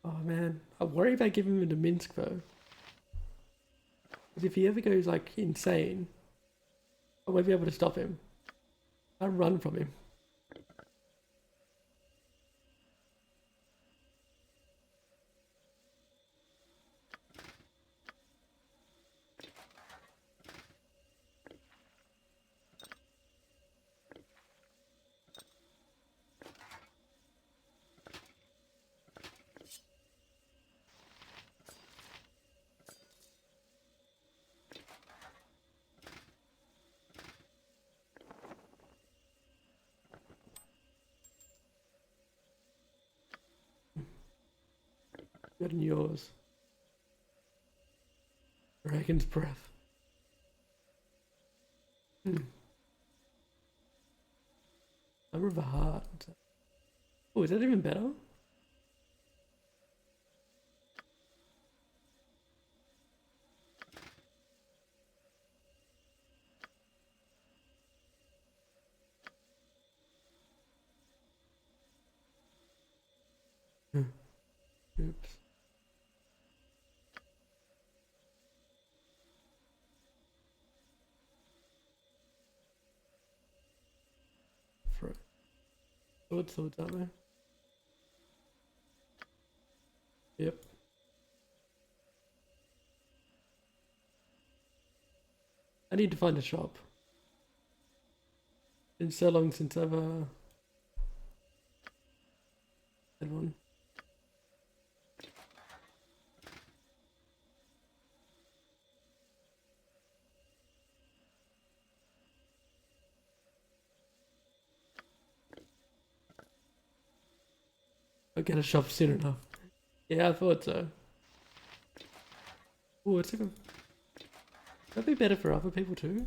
Oh man, I worry about giving him to Minsk though. Because if he ever goes like insane, I won't be able to stop him. I'll run from him. Good in yours. Dragon's Breath. Number of a Heart. Oh, is that even better? Oops. For swords, aren't they? Yep. I need to find a shop. Been so long since I've had one. I'll get a shop soon enough. Yeah, I thought so. Oh, it's like a... That'd be better for other people too.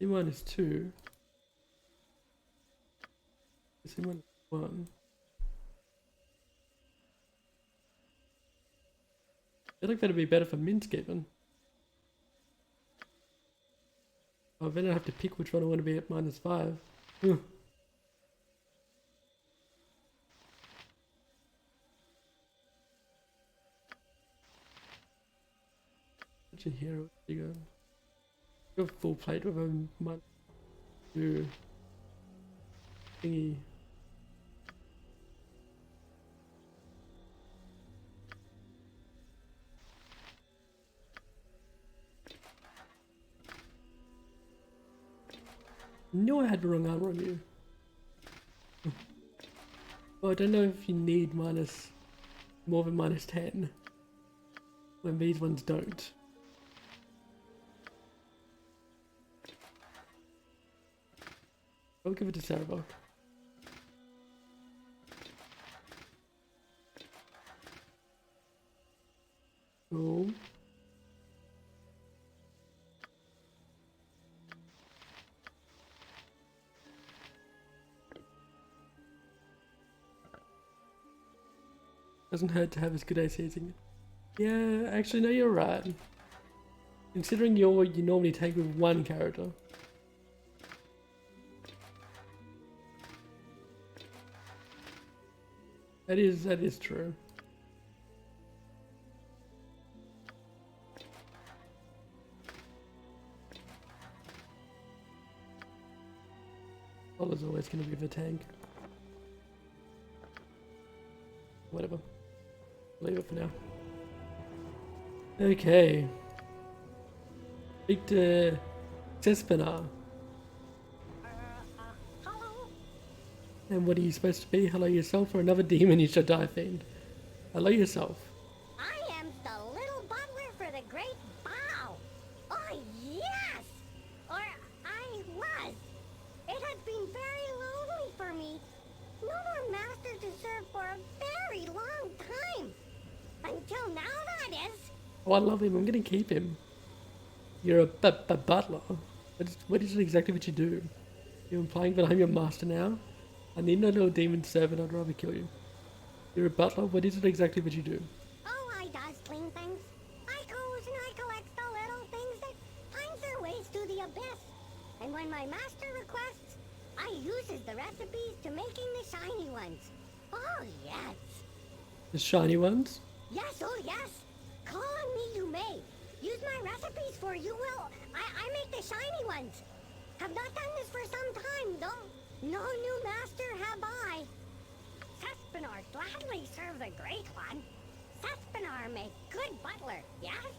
C1 is 2. C1 is 1. I feel like that'd be better for Minsk even. Oh, then I have to pick which one I want to be at -5. Such a hero. You go full plate with a -2 thingy. Knew I had the wrong armor on you. Well, I don't know if you need more than -10 when these ones don't. I'll give it to Sarah. Cool. Doesn't hurt to have as good as using it. Yeah, actually, no, you're right. Considering you normally take with one character. That is true. Balder's always going to be the tank. Whatever. Leave it for now. Okay. Victor Cespinar. Hello? And what are you supposed to be? Hello yourself or another demon you shall die fiend? Hello yourself. I am the little butler for the great bow. Oh, yes! Or I was. It has been very lonely for me. No more master to serve for a very long time. Until now, that is. Oh, I love him. I'm going to keep him. You're a butler. What is it exactly what you do? You're implying that I'm your master now? I need no little demon servant. I'd rather kill you. You're a butler. What is it exactly what you do? Oh, I does clean things. I goes and I collects the little things that finds their ways to the abyss. And when my master requests, I uses the recipes to making the shiny ones. Oh, yes. The shiny ones? Yes, oh, yes. Call on me you may. Use my recipes for you will. I make the shiny ones. Have not done this for some time, though. No new master have I. Cespinar gladly serve the great one. Cespinar make good butler, yes?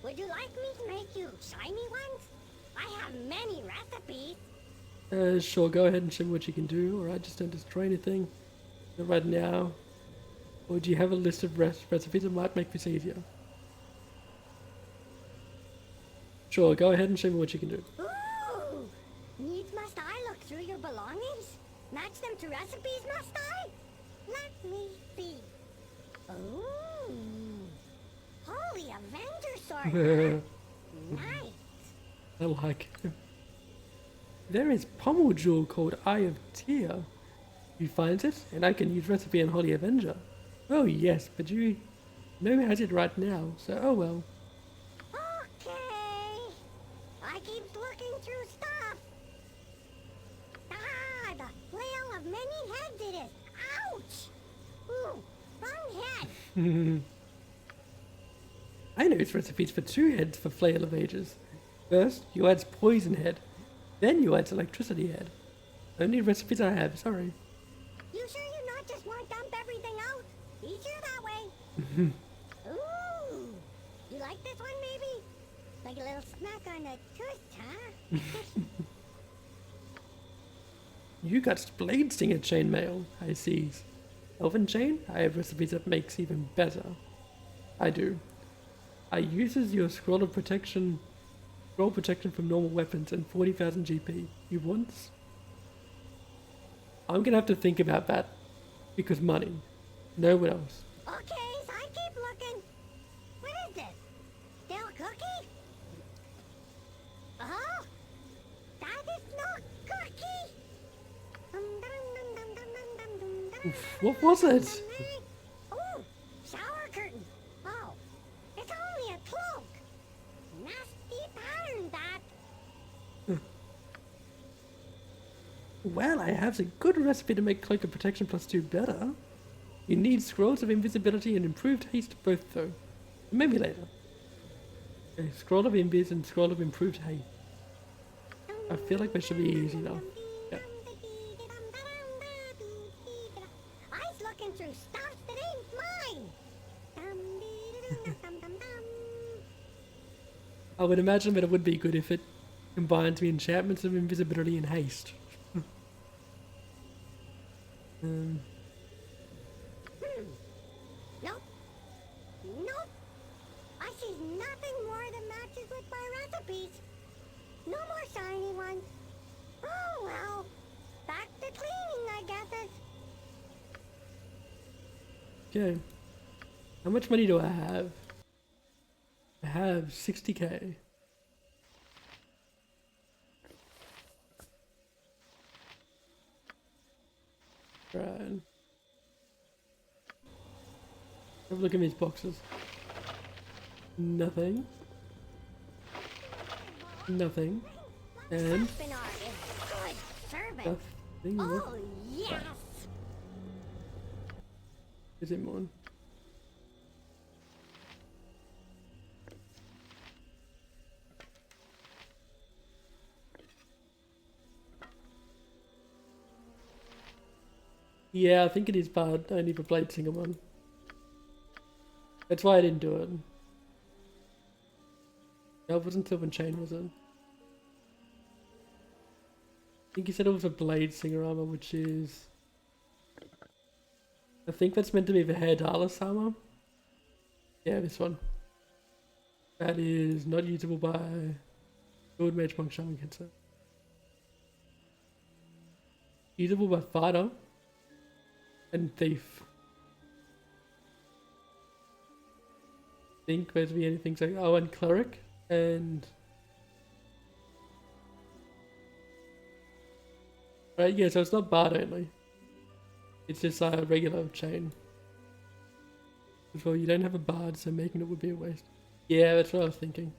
Would you like me to make you shiny ones? I have many recipes. Sure, go ahead and show me what you can do. Alright, just don't destroy anything. Not right now. Or do you have a list of recipes that might make this easier? Sure, go ahead and show me what you can do. Ooh! Needs must I look through your belongings? Match them to recipes, must I? Let me see. Ooh! Holy Avenger sword! Nice! I like it. There is pommel jewel called Eye of Tyr. You find it, and I can use recipe on Holy Avenger. Oh yes, but you know who has it right now, so oh well. Okay. I keep looking through stuff. Ah, the flail of many heads it is. Ouch! Ooh, wrong head. I know its recipes for 2 heads for Flail of Ages. First, you add poison head, then you add electricity head. Only recipes I have, sorry. You sure you not just want to dump everything out? Easier that way. Ooh, you like this one maybe? Like a little snack on a toast, huh? You got blade stinger chainmail, I see. Elven chain? I have recipes that makes even better. I do. I uses your scroll protection from normal weapons and 40,000 GP. You want? I'm gonna have to think about that because money. No one else. Okay, so I keep looking. What is this? Stale cookie? Oh, that is no cookie. Oof, what was it? Ooh, shower curtain. Oh, it's only a cloak. Nasty pattern, that. Well, I have a good recipe to make Cloak of Protection +2 better. You need Scrolls of Invisibility and Improved Haste both though. Maybe later. Okay, Scroll of Invis and Scroll of Improved Haste. I feel like that should be easy enough. Yeah. I's looking through stuff that ain't mine. I would imagine that it would be good if combines the enchantments of invisibility and haste. um, Nope. Nope. I see nothing more that matches with my recipes. No more shiny ones. Oh well. Back to cleaning, I guess. okay. How much money do I have? I have 60k. Right. Have a look at these boxes. Nothing. Nothing. And Spinar is good servant. nothing. Oh yes. Is it more? Yeah, I think it is bad. Only for Blade Singer one. That's why I didn't do it. No, it wasn't Sylvan Chain, was it? I think you said it was a Blade Singer armor, which is... I think that's meant to be the Hair Dallas armor. Yeah, this one. That is not usable by Guild Mage Monk Shaman Cancer. Usable by Fighter and Thief. I think there's be anything like, oh, and Cleric and... Right, yeah, so it's not Bard only. It's just a regular chain. Well, you don't have a Bard, so making it would be a waste. Yeah, that's what I was thinking.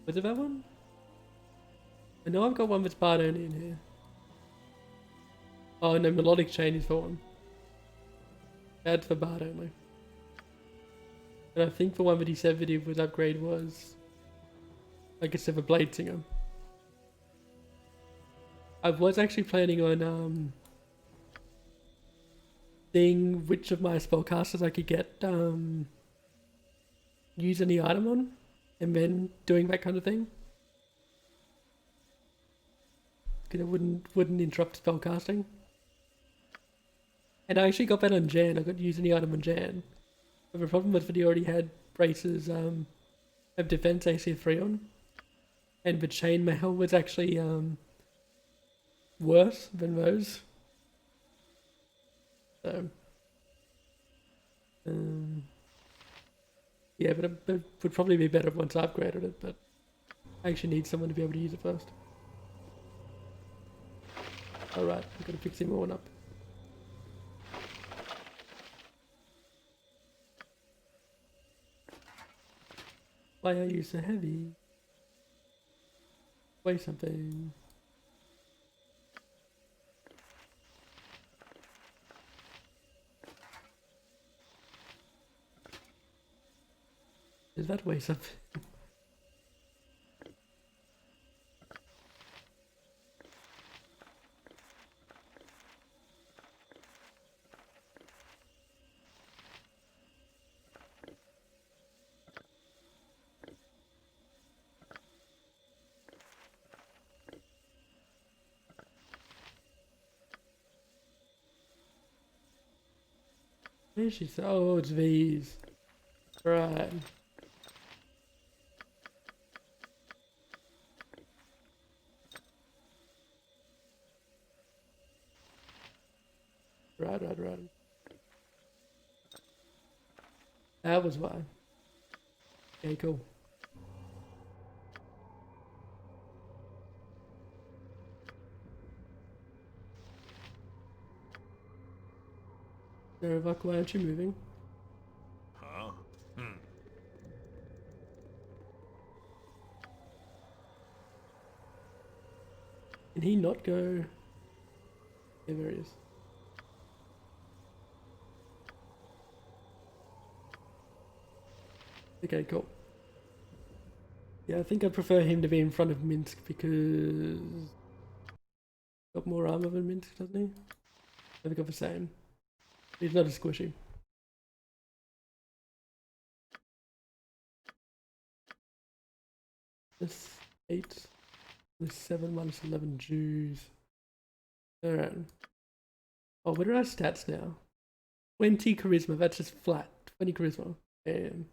Was it that one? I know I've got one that's Bard only in here. Oh no, Melodic Chain is for one. That's for Bard only. And I think the one that he said that he would upgrade was... like I said, for Blade Singer. I was actually planning on seeing which of my spellcasters I could get use any item on, and then doing that kind of thing. Because it wouldn't interrupt spellcasting. And I actually got that on Jan. I got to use any item on Jan. But the problem was that he already had braces of defense AC 3 on, and the chainmail was actually worse than those. So, yeah, but it would probably be better once I upgraded it, but I actually need someone to be able to use it first. Alright, I'm gonna fix him one up. Why are you so heavy? Weigh something. Is that weigh something? Where is she? Oh, it's these. Right. Right. That was why. Okay, cool. Narvak, why aren't you moving? Huh? Can he not go? Yeah, there he is. Okay, cool. Yeah, I think I prefer him to be in front of Minsk because... got more armor than Minsk, doesn't he? They've got the same. He's not as squishy. This 8. The 7 minus 11 Jews. Alright. Oh, what are our stats now? 20 charisma, that's just flat. 20 charisma. Damn.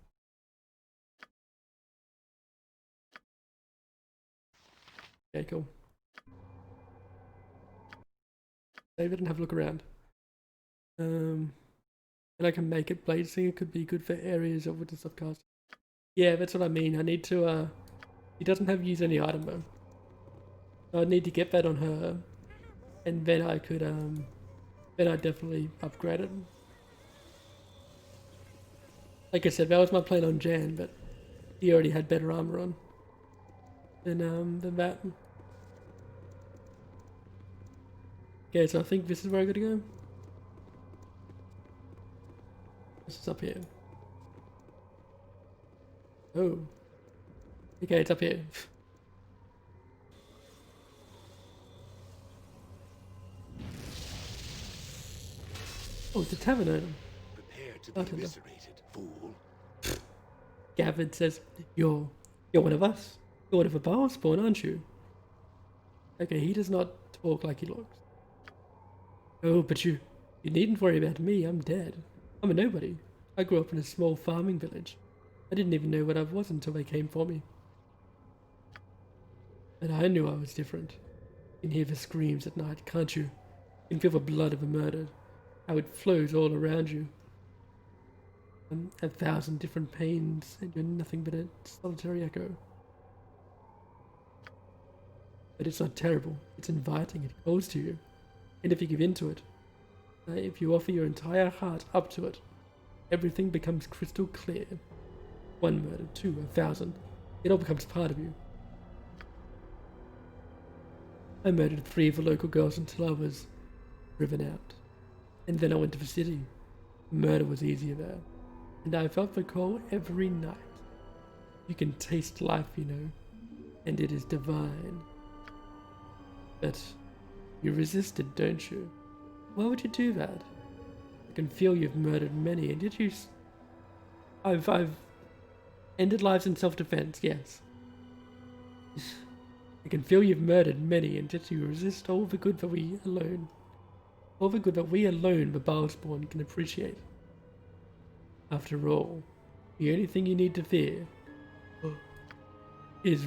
Okay, cool. Save it and have a look around. And I can make it blade singer, could be good for areas of with the subcast. Yeah, that's what I mean. I need to he doesn't have use any item though. So I need to get that on her. And then I could then I definitely upgrade it. Like I said, that was my plan on Jan, but he already had better armor on than that. Okay, so I think this is where I gotta go. This is up here. Oh. Okay, it's up here. Oh, it's a tavern item. Prepare to be eviscerated, fool. Gavin says, You're one of us. You're one of a Baal spawn, aren't you? Okay, he does not talk like he looks. Oh, but you needn't worry about me. I'm dead. I'm a nobody. I grew up in a small farming village. I didn't even know what I was until they came for me. But I knew I was different. You can hear the screams at night, can't you? You can feel the blood of the murdered, how it flows all around you. 1,000 different pains, and you're nothing but a solitary echo. But it's not terrible. It's inviting. It calls to you. And if you give in to it, if you offer your entire heart up to it, everything becomes crystal clear. 1 murder, 2, 1,000. It all becomes part of you. I murdered 3 of the local girls until I was driven out. And then I went to the city. Murder was easier there. And I felt the call every night. You can taste life, you know, and it is divine. But you resisted, don't you? Why would you do that? I can feel you've murdered many, and yet you... I've ended lives in self-defense, yes. I can feel you've murdered many, and yet you resist all the good that we alone... All the good that we alone, the Baalspawn, can appreciate. After all, the only thing you need to fear is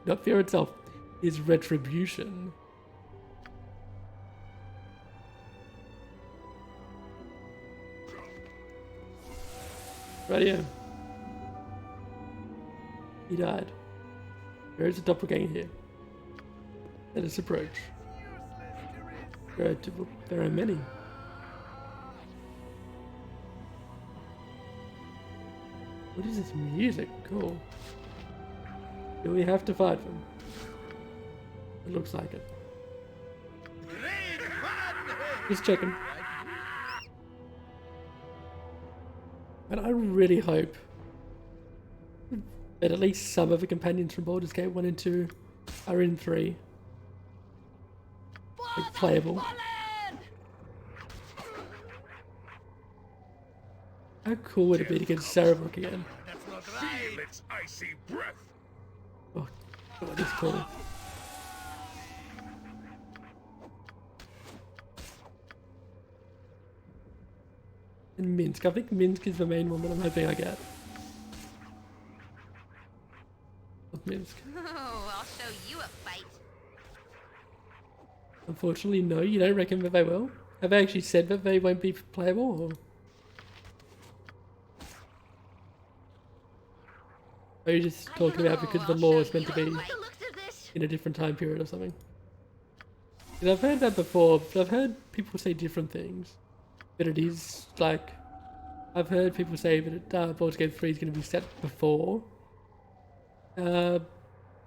not fear itself, is retribution. Right here. He died. There is a doppelganger here. Let us approach. There are many. What is this music? Cool. Do we have to fight them? It looks like it. Just checking. And I really hope that at least some of the companions from Baldur's Gate 1 and 2 are in 3. Like, playable. How cool would it be to get Cerebrook again? Feel its icy breath. Oh, God, that's cool. And Minsk. I think Minsk is the main one that I'm hoping I get. Of Minsk. Oh, I'll show you a fight. Unfortunately, no, you don't reckon that they will? Have they actually said that they won't be playable, or...? Are you just talking about because the law is meant to be in a different time period or something? Because I've heard that before, but I've heard people say different things. But it is, like... I've heard people say that Baldur's Gate 3 is going to be set before the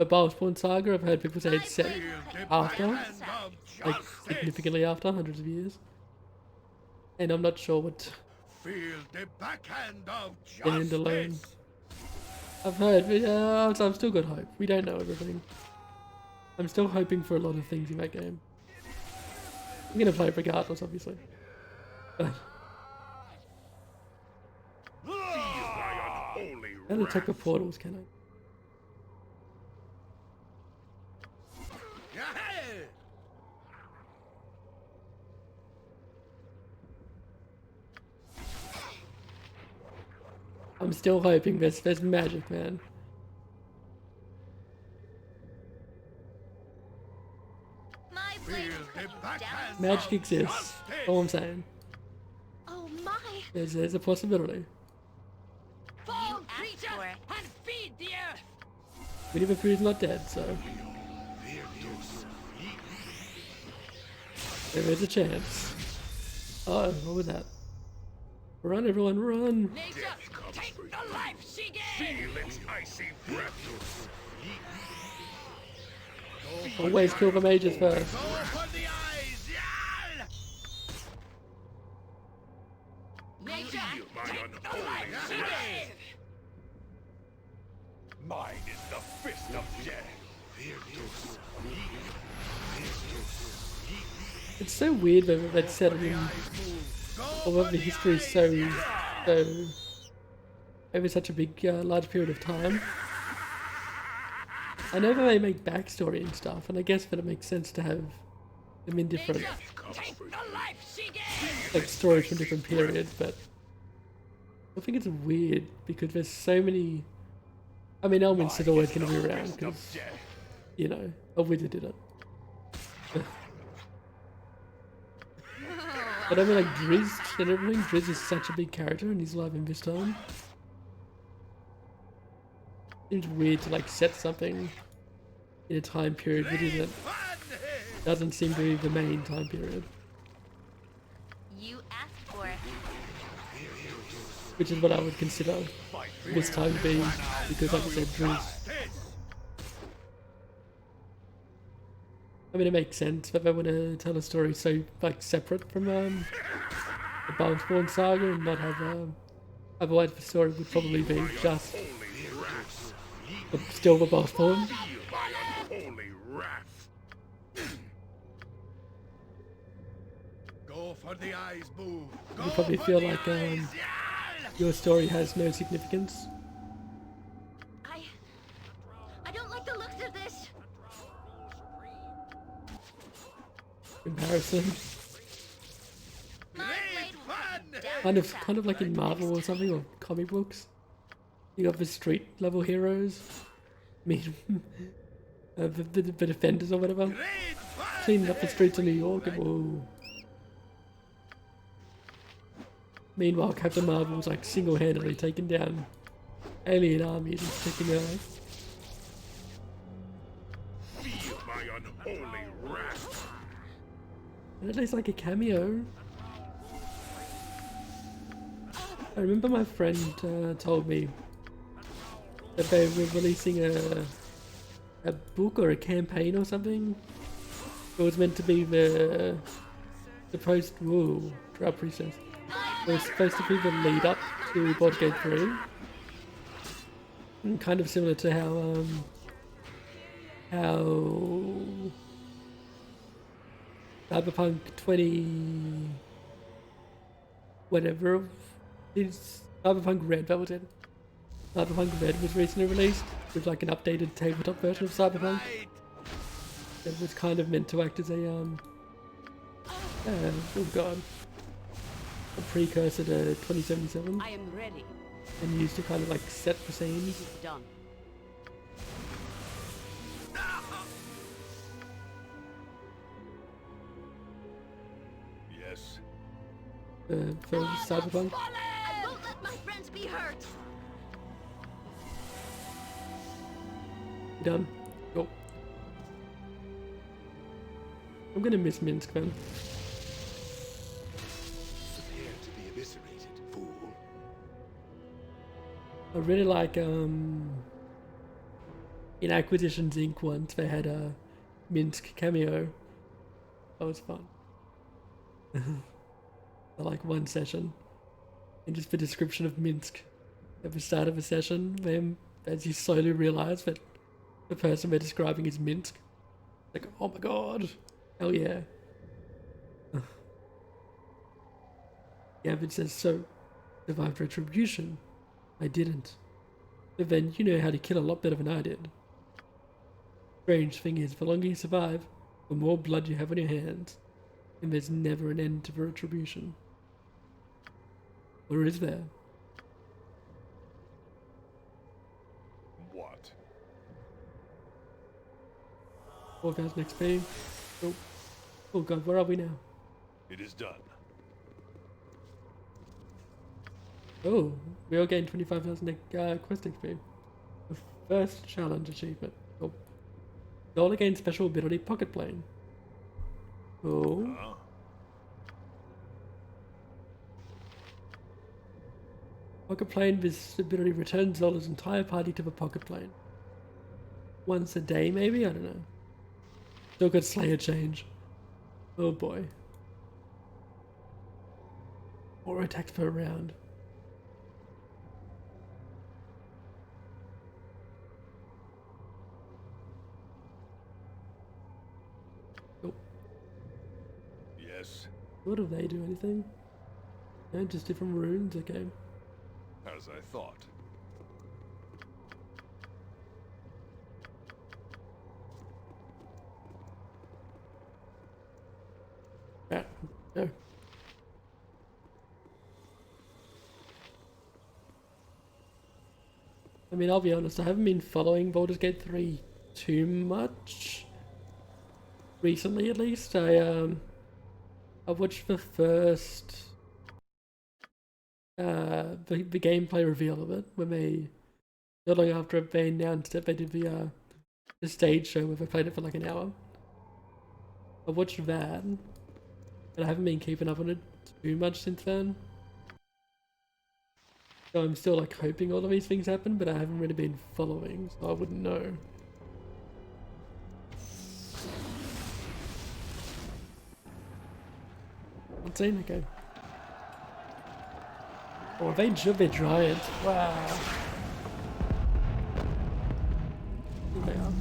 Baalspawn Saga. I've heard people say it's set after. Like, significantly after, hundreds of years. And I'm not sure what... Feel the backhand of Stand alone. I've heard, but I've still got hope. We don't know everything. I'm still hoping for a lot of things in that game. I'm gonna play it regardless, obviously. But I don't attack the portals, can I? I'm still hoping there's magic, man. My blade will cut you down. Magic exists. That's all I'm saying. Oh my! There's a possibility. Fall creature and feed the earth. Winnie the Pooh's not dead, so there is a chance. Oh, what was that? Run, everyone, run! Nature, take the life she gave. Feel its icy breath. Always kill the mages first. Open the eyes, Yal! Nature, My take the unholy life she gave. Mine is the fist of death. It's so weird that they'd set it in. Although the history is so over such a big, large period of time. I know that they make backstory and stuff, and I guess that it makes sense to have them in different Take the life she gave. like stories from different periods, but I think it's weird because there's so many. I mean, Elminster's is always going to be around because, you know, a wizard did it. But I mean, like Drizzt and everything. Drizzt is such a big character and he's alive in this time. Seems weird to like set something in a time period that doesn't seem to be the main time period. You asked for it. Which is what I would consider this time to be, because like I said, Drizzt. I mean, it makes sense that they want to tell a story so like separate from the Baldur saga and not have otherwise the story would probably be just still the Baldur. Feel my unholy wrath. Go for the eyes, Boo. You probably feel like your story has no significance. I don't like the looks of this. Comparison, My blade will cut you down. kind of like in Marvel or something, or comic books. You got the street level heroes, I mean, the defenders or whatever, cleaning up the streets of New York. And, whoa. Meanwhile, Captain Marvel's like single-handedly taking down alien armies and protecting Earth. Feel my unholy wrath. And at least like a cameo. I remember my friend told me that they were releasing a book or a campaign or something. It was meant to be the post. Whoa, Drought Princess. It was supposed to be the lead up to Baldur's Gate 3. And kind of similar to how Cyberpunk 20 whatever is Cyberpunk Red, that was it. Cyberpunk Red was recently released with like an updated tabletop version of Cyberpunk. It was kind of meant to act as a oh god, a precursor to 2077, I am ready. and used to kind of like set the scenes. This is done. Yes. For Cyberpunk. I won't let my friends be hurt. Done. Go. I'm gonna miss Minsk, man. Prepare to be eviscerated, fool. I really like in Acquisitions Inc. once they had a Minsk cameo. That was fun. I like one session, and just the description of Minsk at the start of a session, then as you slowly realise that the person they're describing is Minsk, like, oh my god, hell yeah. Gavin says, so, survived retribution. I didn't. But then you know how to kill a lot better than I did. Strange thing is, the longer you survive, the more blood you have on your hands, and there's never an end to the retribution. Or is there? 4,000 XP. Oh. Oh god, where are we now? It is done. Oh, we all gained 25,000 quest XP. The first challenge achievement. Oh. Goal against special ability pocket plane. Oh. Huh? Pocket plane visibility returns Zola's entire party to the pocket plane. Once a day, maybe? I don't know. Still got Slayer change. Oh boy. 4 attacks per round. Oh. Yes. What do they do? Anything? No, just different runes. Okay. As I thought. Yeah. No. I mean, I'll be honest, I haven't been following Baldur's Gate 3 too much. Recently, at least. I watched the first the gameplay reveal of it when they, not long after they announced it, they did the stage show where they played it for like an hour. I watched that, and I haven't been keeping up on it too much since then. So I'm still like hoping all of these things happen, but I haven't really been following, so I wouldn't know. Insane, okay. Oh, they should be giant. Wow. Here they are.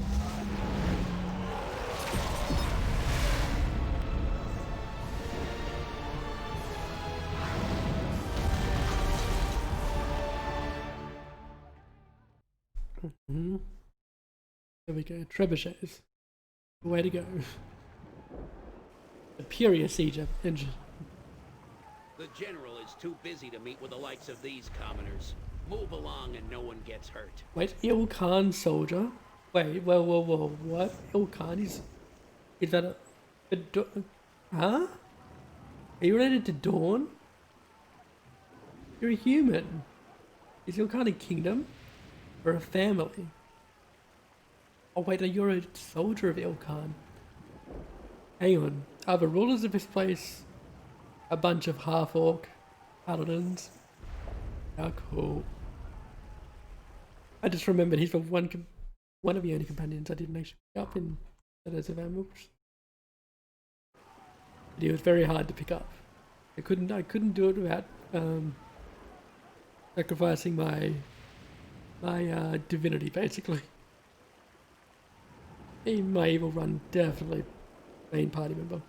Mm-hmm. There we go. Trebuchets. Way to go. Superior siege engine. The general is too busy to meet with the likes of these commoners. Move along and no one gets hurt. Wait, Ilkhan soldier? Wait, whoa, what? Ilkhan is that huh? Are you related to Dawn? You're a human. Is Ilkhan a kingdom? Or a family? Oh wait, no, you're a soldier of Ilkhan. Hang on, are the rulers of this place a bunch of half-orc paladins? How cool. I just remembered he's the one of the only companions I didn't actually pick up in Shadows of Ambush. But he was very hard to pick up. I couldn't do it without sacrificing my divinity, basically. My evil run, definitely main party member.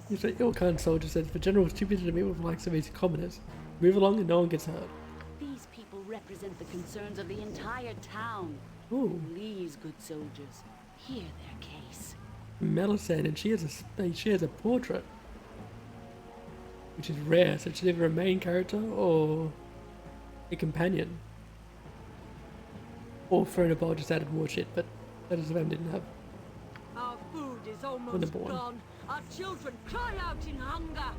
You say Ilkhan soldier says the general is too busy to meet with the likes of these commoners. Move along and no one gets hurt. These people represent the concerns of the entire town. Ooh. Please, good soldiers, hear their case. Melisande, and she has a portrait, which is rare. So she's either a main character or a companion. Or Fronaball just added more shit, but that is them didn't have. Our food is almost gone. Our children cry out in hunger.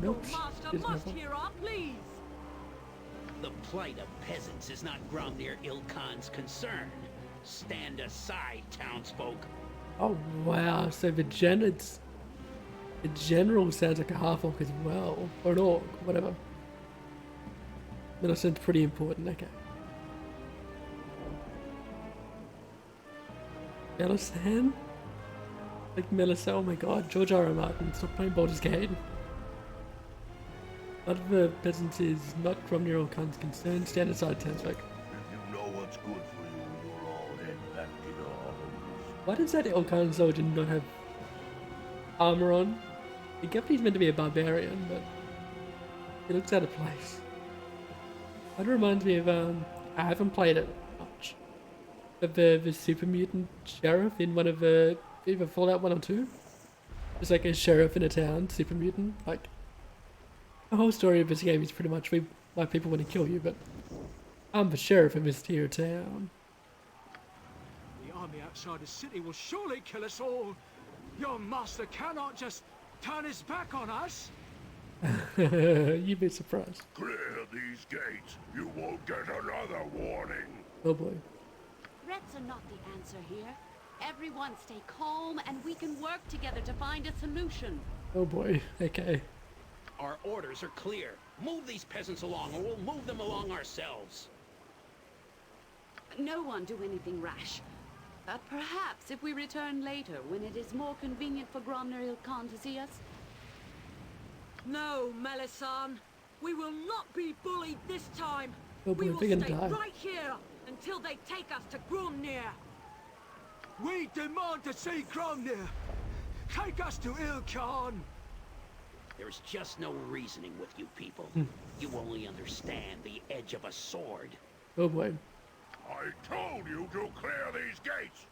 Nope. Your master must hear our pleas. The plight of peasants is not ground near Ilkhan's concern. Stand aside, townsfolk. Oh wow! So the general sounds like a half orc as well, or an orc, whatever. Melisand's pretty important. Okay. Melisande? Like Melisande, oh my god, George R. R. Martin, stop playing Baldur's Gate. Lot of the peasants is not from near all kinds of concern. Stand aside, townsfolk. If you know what's good for you, you'll all head back to your homes. Why does that Ilkhan soldier not have armor on? I get he's meant to be a barbarian, but he looks out of place. That reminds me of, I haven't played it much, of the super mutant sheriff in one of the, either Fallout 1 or 2. It's like a sheriff in a town, super mutant. Like, the whole story of this game is pretty much why people want to kill you, but I'm the sheriff in this here town. army outside the city will surely kill us all. Your master cannot just turn his back on us. You'd be surprised. Clear these gates. You won't get another warning. Oh boy. Threats are not the answer here. Everyone stay calm and we can work together to find a solution. Oh boy. Okay. Our orders are clear. Move these peasants along, or we'll move them along ourselves. No one do anything rash. Perhaps if we return later, when it is more convenient for Gromner Khan to see us. No, Melisande. We will not be bullied this time. Oh boy, We will we can stay die. right here until they take us to Gromner. We demand to see Gromner. Take us to Ilkhan. There's just no reasoning with you people. You only understand the edge of a sword. Oh boy. I told you to clear these gates.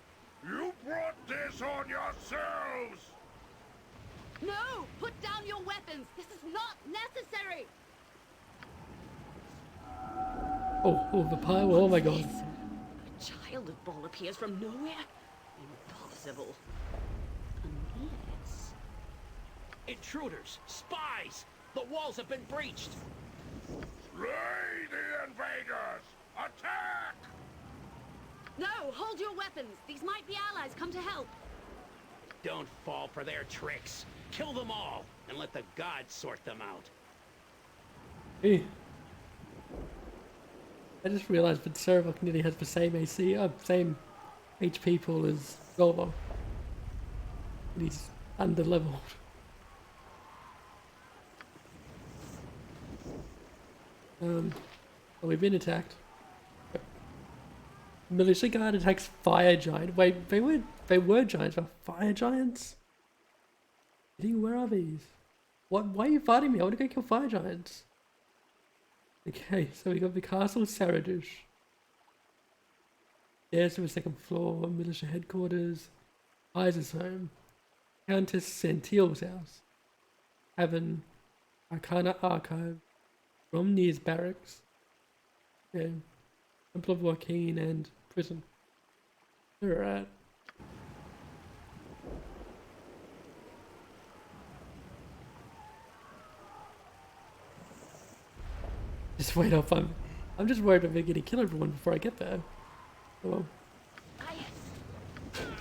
You brought this on yourselves. No! Put down your weapons! This is not necessary! Oh, the pile. Oh my god. A child of Ball appears from nowhere? Impossible. Unless... Intruders! Spies! The walls have been breached! Slay the invaders! Attack! No! Hold your weapons! These might be allies come to help! Don't fall for their tricks. Kill them all, and let the gods sort them out. Hey. I just realized that Sarevok nearly has the same AC, same HP pool as Golvar. And he's under-leveled. Well, we've been attacked. Militia guard attacks fire giant. Wait, they were giants, but fire giants? Where are these? What? Why are you fighting me? I want to go kill fire giants. Okay, so we got the castle Saradush. Stairs to the second floor, militia headquarters, Isa's home, Countess Sentil's house, Haven, Arcana Archive, Romney's barracks, yeah, Temple of Joaquin, and prison. Alright. Just wait up, I'm just worried that they're gonna kill everyone before I get there. Oh well. I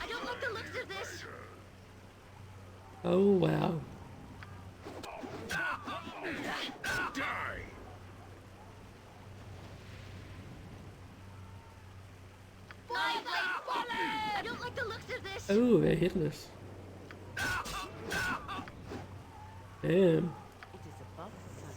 don't like the looks of this. Oh wow. Die! I don't like the looks of this. Oh, they're hitting us. Damn. It is above the sun.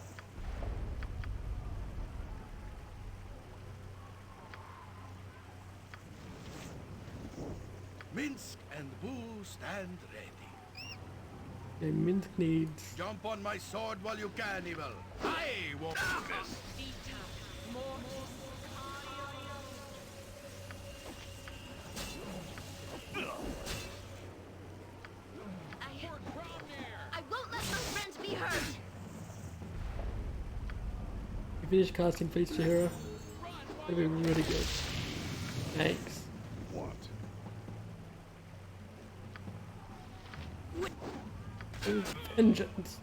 Minsk and Boo stand ready. Okay, Minsk needs. Jump on my sword while you can, Evil. I won't do this. I won't let my friends be hurt. You finish casting Feast to Hero. That'd be really good. Thanks. What? Vengeance.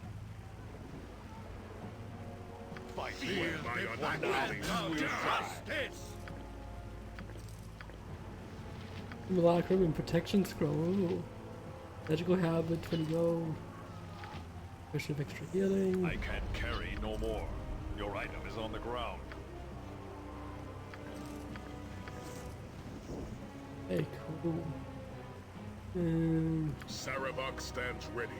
Fight Feel my unholy justice. Malacrum and Protection Scroll. Ooh. Magical Halberd, 20 gold. Potion of extra healing. I can't carry no more. Your item is on the ground. Hey, cool. Sarevok stands ready.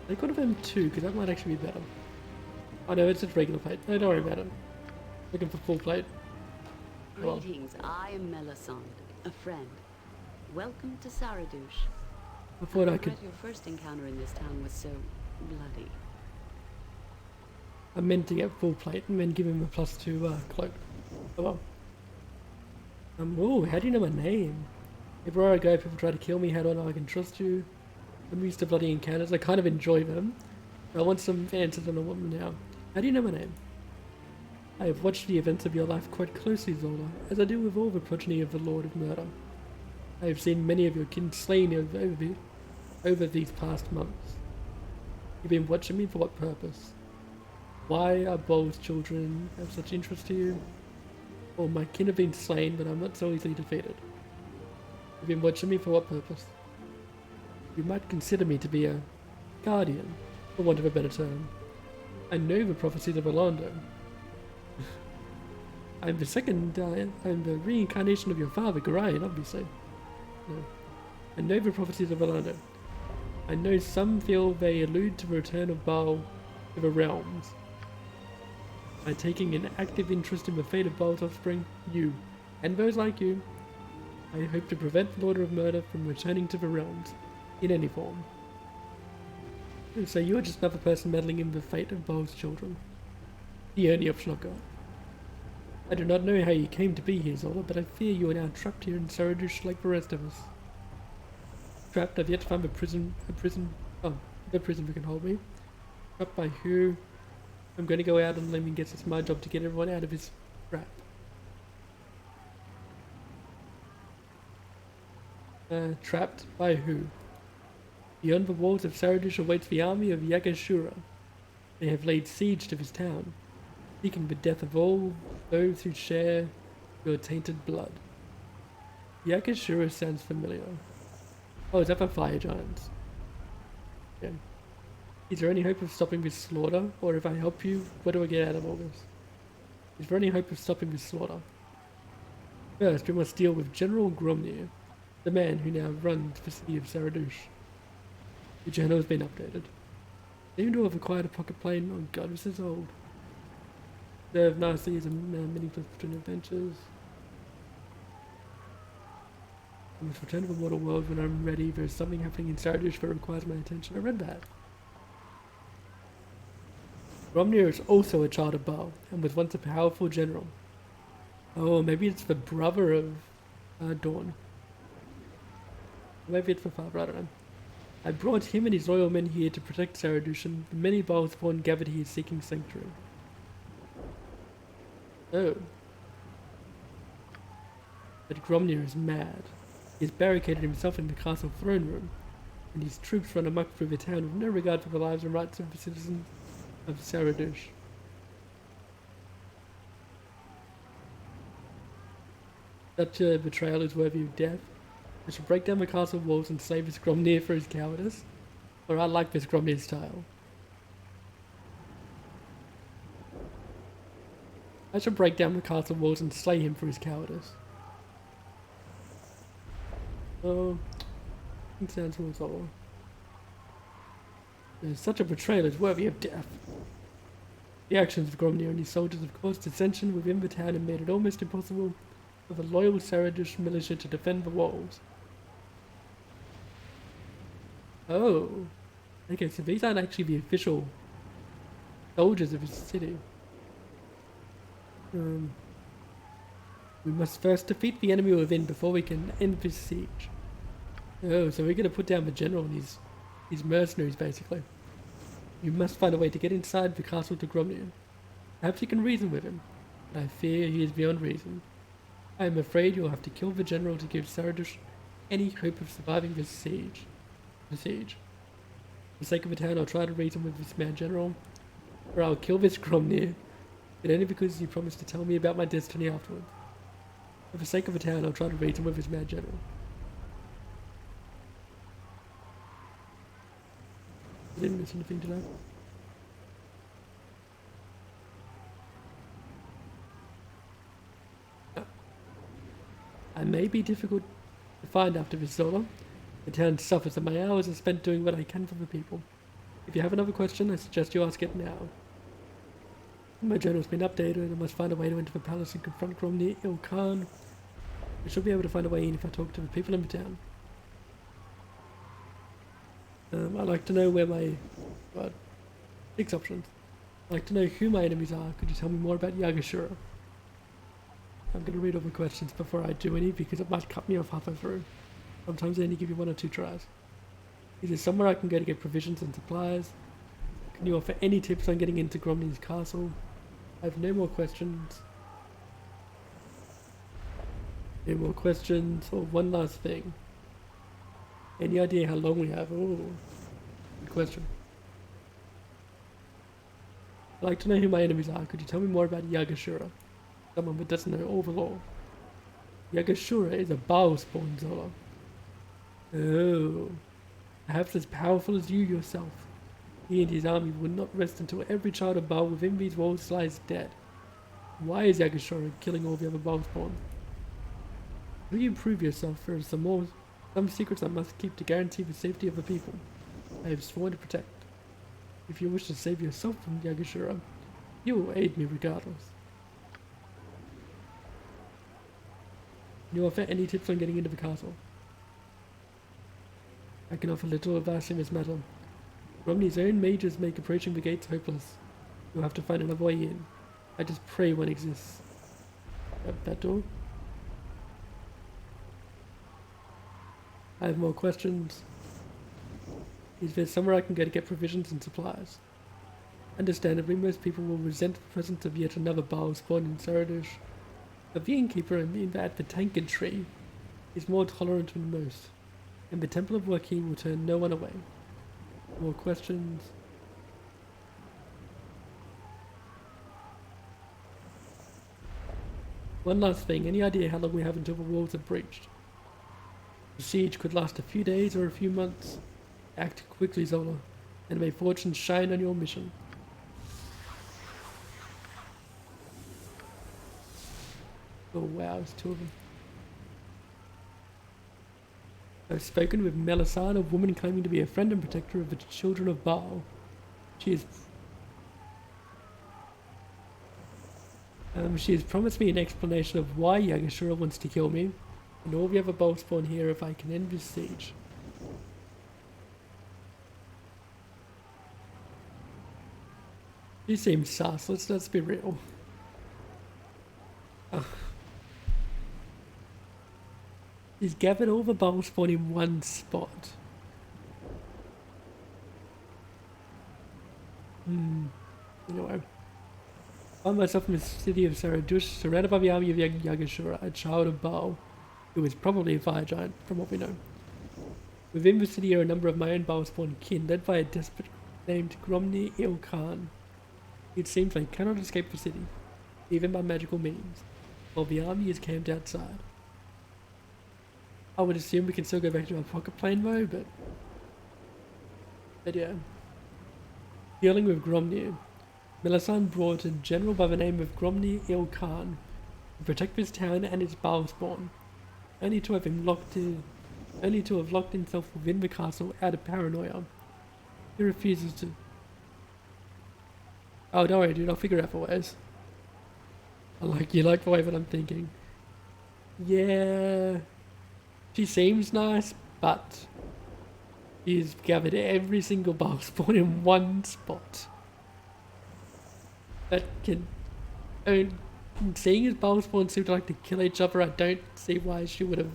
I could have been 2 because that might actually be better. Oh no, it's just regular plate. No, don't worry about it. Looking for full plate. Oh. Greetings, I am Melisande, a friend. Welcome to Saradush. I thought I regret could. your first encounter in this town was so bloody. I meant to get full plate and then give him a +2 cloak. Oh well. Oh, how do you know my name? Everywhere I go, people try to kill me. How do I know I can trust you? I'm used to bloody encounters. I kind of enjoy them. I want some answers on a woman now. How do you know my name? I have watched the events of your life quite closely, Zola, as I do with all the progeny of the Lord of Murder. I have seen many of your kin slain over these past months. You've been watching me for what purpose? Why are Bol's children of such interest to you? Well, my kin have been slain, but I'm not so easily defeated. You've been watching me for what purpose? You might consider me to be a guardian, for want of a better term. I know the prophecies of Orlando. I'm the reincarnation of your father, Gorion, obviously. No. I know the prophecies of Orlando. I know some feel they allude to the return of Baal to the realms. By taking an active interest in the fate of Baal's offspring, you, and those like you, I hope to prevent the Lord of Murder from returning to the realms, in any form. So you're just another person meddling in the fate of Baal's children. The only option I've got. I do not know how you came to be here, Zola, but I fear you are now trapped here in Saradush like the rest of us. Trapped, I've yet to find the prison that can hold me. Trapped by who? I'm going to go out and let me guess it's my job to get everyone out of his trap. Trapped by who? Beyond the walls of Saradush awaits the army of Yagashura. They have laid siege to this town, seeking the death of all those who share your tainted blood. Yagashura sounds familiar. Oh, is that the fire giants? Yeah. Is there any hope of stopping this slaughter? Or if I help you, what do I get out of all this? Is there any hope of stopping this slaughter? First, we must deal with General Gromnir, the man who now runs the city of Saradush. The journal has been updated. Seem to have acquired a pocket plane. Oh god, this is old. Serve nicely as a mini plus between adventures. I must return to the mortal world when I'm ready. There's something happening in Saradush that requires my attention. I read that. Gromnir is also a child of Baal, and was once a powerful general. Oh, maybe it's the brother of Dawn. Maybe it's the father, I don't know. I brought him and his loyal men here to protect Saradush, and the many Baal spawn gathered here seeking sanctuary. Oh. But Gromnir is mad. He has barricaded himself in the castle throne room, and his troops run amok through the town with no regard for the lives and rights of the citizens of Saradush. Such a betrayal is worthy of death. I shall break down the castle walls and slay this Gromnir for his cowardice, or I like this Gromnir style. I shall break down the castle walls and slay him for his cowardice. Oh, it sounds more so. Such a betrayal is worthy of death. The actions of Gromnir and his soldiers have caused dissension within the town and made it almost impossible for the loyal Saradush militia to defend the walls. Oh. Okay, so these aren't actually the official soldiers of his city. We must first defeat the enemy within before we can end this siege. Oh, so we're going to put down the general and his mercenaries, basically. You must find a way to get inside the castle to Gromnir. Perhaps you can reason with him, but I fear he is beyond reason. I am afraid you'll have to kill the general to give Saradush any hope of surviving this siege. For the sake of the town, I'll try to reason with this mad general, or I'll kill this Gromnir, but only because you promised to tell me about my destiny afterwards. For the sake of the town, I'll try to reason with this mad general. I didn't miss anything today. I may be difficult to find after this Zola. The town suffers and my hours are spent doing what I can for the people. If you have another question, I suggest you ask it now. My journal's been updated and I must find a way to enter the palace and confront Gromnir Ilkhan. I should be able to find a way in if I talk to the people in the town. I'd like to know where my... 6 options. I'd like to know who my enemies are. Could you tell me more about Yagashura? I'm going to read all the questions before I do any because it might cut me off halfway through. Sometimes they only give you 1 or 2 tries. Is there somewhere I can go to get provisions and supplies? Can you offer any tips on getting into Gromnir's castle? I have no more questions. No more questions. Or one last thing. Any idea how long we have? Oh, good question. I'd like to know who my enemies are. Could you tell me more about Yagashura? Someone who doesn't know all the lore. Yagashura is a Baal spawn, Zola. Oh. Perhaps as powerful as you yourself. He and his army will not rest until every child of Baal within these walls lies dead. Why is Yagashura killing all the other Baal spawn? How do you prove yourself? There are some secrets I must keep to guarantee the safety of the people I have sworn to protect. If you wish to save yourself from Yagashura, you will aid me regardless. Can you offer any tips on getting into the castle? I can offer little advice in this matter. Romney's own mages make approaching the gates hopeless. You'll have to find another way in. I just pray one exists. That door? I have more questions. Is there somewhere I can go to get provisions and supplies? Understandably, most people will resent the presence of yet another Baal spawn in Saradish. The innkeeper at the Tankard Tree is more tolerant than most, and the Temple of Joaquin will turn no one away. More questions? One last thing, any idea how long we have until the walls are breached? The siege could last a few days or a few months. Act quickly, Zola, and may fortune shine on your mission. Oh wow, it's two of them. I've spoken with Melisande, a woman claiming to be a friend and protector of the children of Baal. She has promised me an explanation of why Yagashura wants to kill me, and all the other Baal spawn here if I can end this siege. She seems sus, let's be real. He's gathered all the Baal spawn in one spot. Anyway. I find myself in the city of Saradush, surrounded by the army of Yagashura, a child of Baal, who is probably a fire giant, from what we know. Within the city are a number of my own Baal spawn kin, led by a despot named Gromny Ilkhan. It seems they cannot escape the city, even by magical means, while the army is camped outside. I would assume we can still go back to our pocket plane though, but yeah. Dealing with Gromny, Melisande brought a general by the name of Gromny Ilkhan to protect this town and its Baal spawn, only to have locked himself within the castle out of paranoia. He refuses to. Oh, don't worry, dude, I'll figure out the ways. You like the way that I'm thinking. Yeah. She seems nice, but he's gathered every single Baal spawn in one spot. That can... seeing as Baal spawn seem to like to kill each other, I don't see why she would have...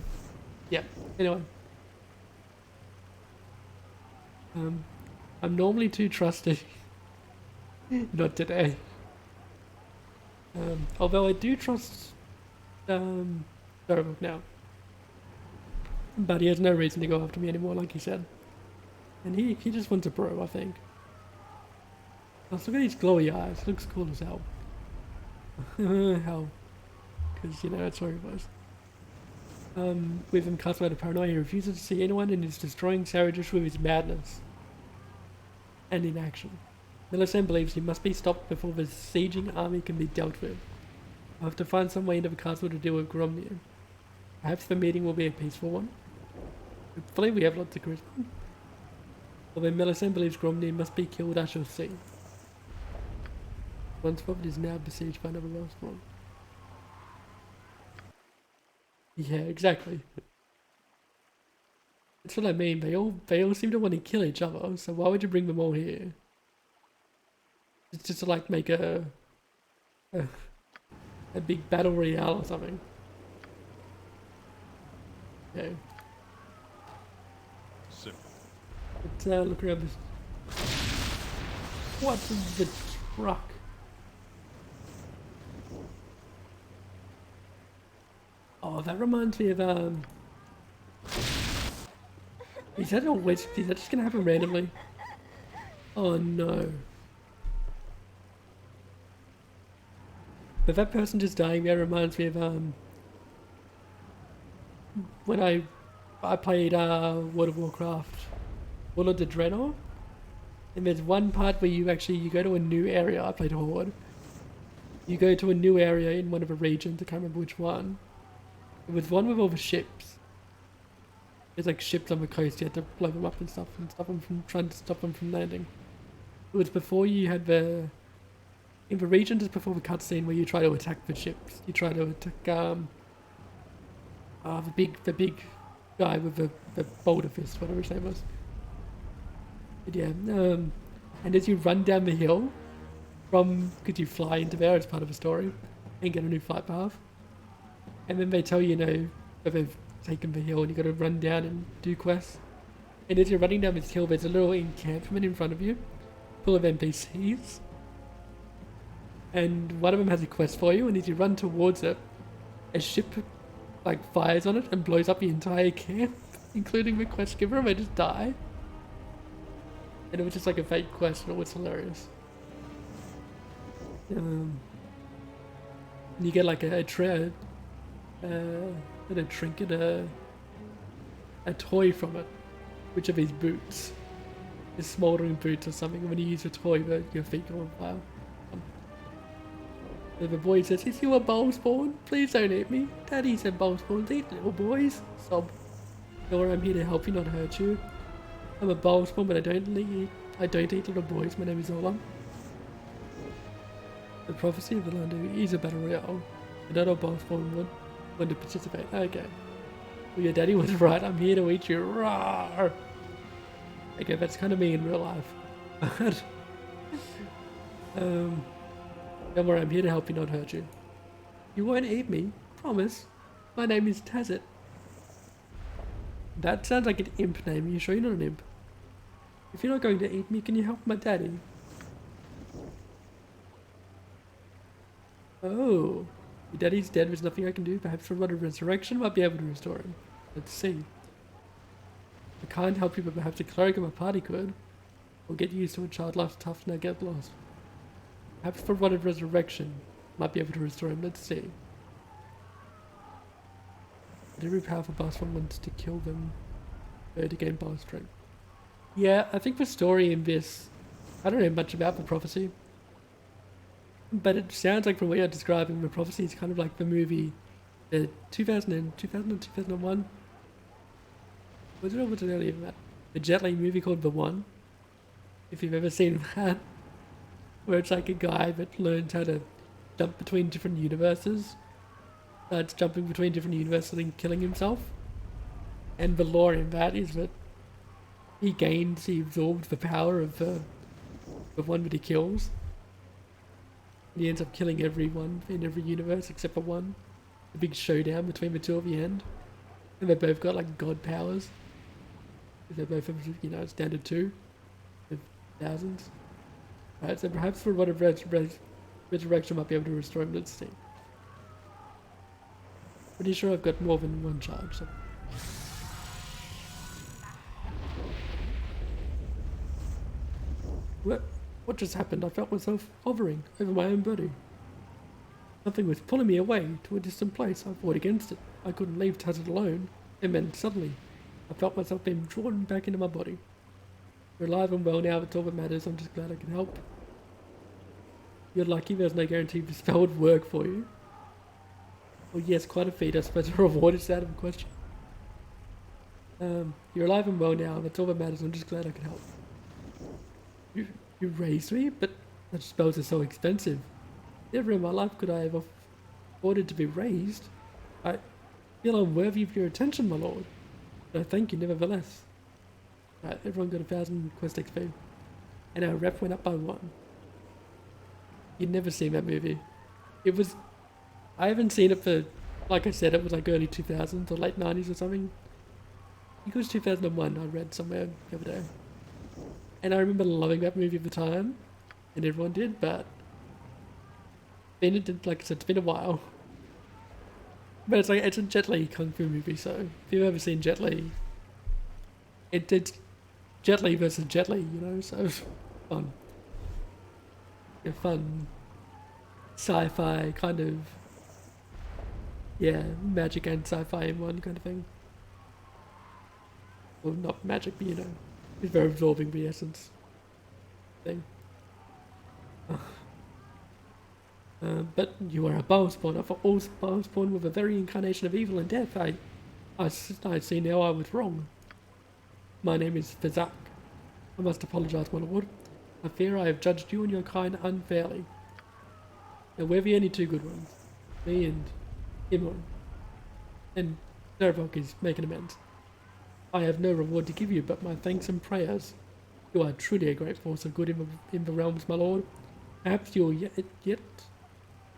Yeah, anyway. I'm normally too trusting. Not today. Although I do trust... Starbuck now. But he has no reason to go after me anymore, like he said. And he just wants a bro, I think. Let's look at his glowy eyes. Looks cool as hell. Hell. Because, it's where he was. With him cast out of paranoia, he refuses to see anyone and is destroying Saradish with his madness. And inaction. Melisande believes he must be stopped before the sieging army can be dealt with. I'll have to find some way into the castle to deal with Gromny. Perhaps the meeting will be a peaceful one. Hopefully we have lots of charisma. Although Melisande believes Gromny must be killed, I shall see. One spot is now besieged by another Baal spawn. Yeah, exactly. That's what I mean. They all seem to want to kill each other. So why would you bring them all here? It's just to make a big battle royale or something. Okay. Let's look around this. What's the truck? that reminds me of is that always, is that just gonna happen randomly? Oh no. But that person just dying there reminds me of when I played World of Warcraft, World of the Draenor, and there's one part where you go to a new area. I played Horde. You go to a new area in one of the regions. I can't remember which one. It was one with all the ships. There's like ships on the coast. You had to blow them up and stuff, and trying to stop them from landing. It was before you had in the region just before the cutscene where you try to attack the ships. You try to attack the big guy with the boulder fist, whatever his name was. But yeah, and as you run down the hill because you fly into there as part of the story and get a new flight path, and then they tell you, that they've taken the hill and you got to run down and do quests. And as you're running down this hill, there's a little encampment in front of you, full of NPCs. And one of them has a quest for you, and as you run towards it, a ship fires on it and blows up the entire camp, including the quest giver, and they just die. And it was just like a fake quest, and it was hilarious. You get like a trinket, a toy from it, which are these boots, these smouldering boots or something. And when you use the toy, your feet go on fire. And the boy says, "Is you a bowl spawn? Please don't eat me. Daddy said bowl spawns eat little boys." Sob. Nora, I'm here to help you, not hurt you. I'm a bowl spawn, but I don't eat little boys. My name is Ola. The prophecy of the Landu is a battle royale. And not all bowl spawn want to participate. Okay. Well, your daddy was right. I'm here to eat you. Rawr! Okay, that's kind of me in real life. Don't worry, I'm here to help you, not hurt you. You won't eat me, promise. My name is Tazit. That sounds like an imp name. Are you sure you're not an imp? If you're not going to eat me, can you help my daddy? Oh, your daddy's dead. There's nothing I can do. Perhaps for a rod of resurrection, I might be able to restore him. Let's see. I can't help you, but perhaps a cleric of a party could. Or get used to a child life's tough, now get lost. Perhaps for rod of resurrection, might be able to restore him. Let's see. But every powerful boss one wants to kill them to gain boss strength. Yeah, I think the story in this, I don't know much about the prophecy, but it sounds like from what you're describing, the prophecy is kind of like the movie, the 2001. Was it earlier than that? The Jet Li movie called The One. If you've ever seen that, where it's like a guy that learns how to jump between different universes. Starts jumping between different universes and killing himself. And the lore in that is that he absorbs the power of the one that he kills. And he ends up killing everyone in every universe except for one. The big showdown between the two at the end. And they both got like god powers. They're both, it's down to 2 of thousands. Right, so perhaps for what of resurrection might be able to restore him. Let's see. Pretty sure I've got more than one charge. So. What just happened? I felt myself hovering over my own body. Something was pulling me away to a distant place. I fought against it. I couldn't leave Tazit alone. And then suddenly, I felt myself being drawn back into my body. You're alive and well now, that's all that matters. I'm just glad I can help. You're lucky there's no guarantee the spell would work for you. Well, yes, quite a feat. I suppose the reward is out of the question. You're alive and well now, that's all that matters. I'm just glad I can help. You raised me, but such spells are so expensive. Never in my life could I have afforded to be raised. I feel unworthy of your attention, my lord. But I thank you nevertheless. Right, everyone got 1,000 quest XP. And our rep went up by 1. You'd never seen that movie. I haven't seen it for, like I said, it was like early 2000s or late 90s or something. I think it was 2001, I read somewhere the other day. And I remember loving that movie at the time, and everyone did, but like I said, it's been a while. But it's like, it's a Jet Li kung fu movie, so if you've ever seen Jet Li, it's Jet Li versus Jet Li, you know, so fun. A fun sci-fi kind of, yeah, magic and sci-fi in one kind of thing. Well, not magic, but you know, it's very absorbing the essence thing. But you are a Bowspawn. Of all Bowspawn with a very incarnation of evil and death, I see now I was wrong. My name is Fizak. I must apologize, my lord. I fear I have judged you and your kind unfairly. Now we're the only two good ones. Me and Imon. And Zervok is making amends. I have no reward to give you but my thanks and prayers. You are truly a great force of good in the realms, my lord. Perhaps you'll yet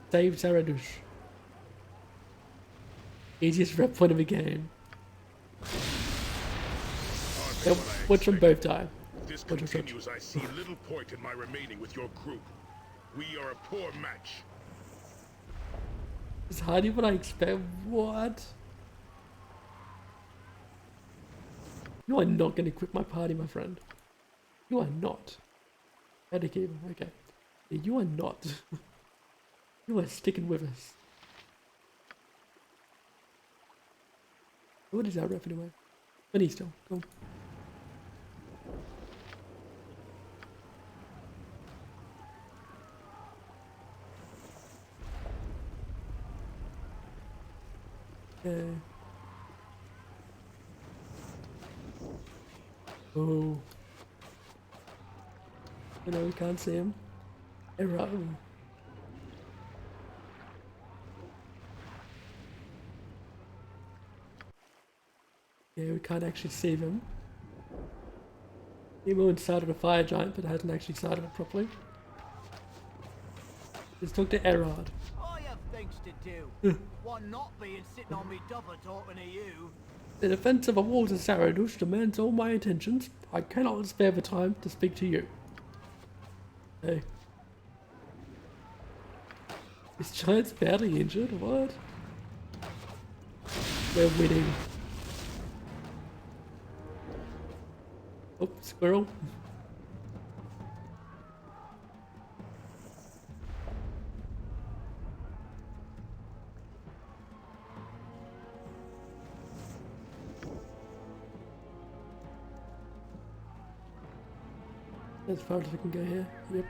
save Zaradush. Easiest rep point of the game. Yep, watch them both die. If this continues, I see little point in my remaining with your group. We are a poor match. It's hardly what I expect. What? You are not going to quit my party, my friend. You are not. Okay. Yeah, you are not. You are sticking with us. What is that rep anyway? Money still. Go. Okay. Oh. I know we can't see him. Error. Yeah, we can't actually save him. Emo started a fire giant, but hasn't actually started it properly. Let's talk to Erard. I have things to do. One not being sitting on me duffer talking to you. The defense of the walls of Zaradush demands all my attentions. I cannot spare the time to speak to you. Hey. This giant's badly injured? What? We're winning. Oh, squirrel. As far as we can go here. Yep.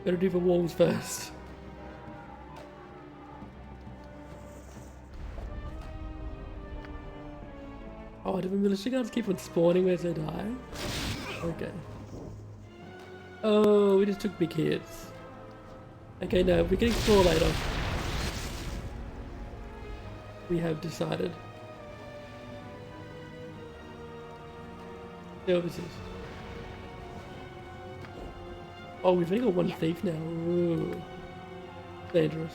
Better do the walls first. Oh, do the militia guards keep on spawning as they die? Okay. Oh, we just took big hits. Okay, no, we can explore later. We have decided. Yeah, this is. Oh, we've only got one thief now. Ooh. Dangerous.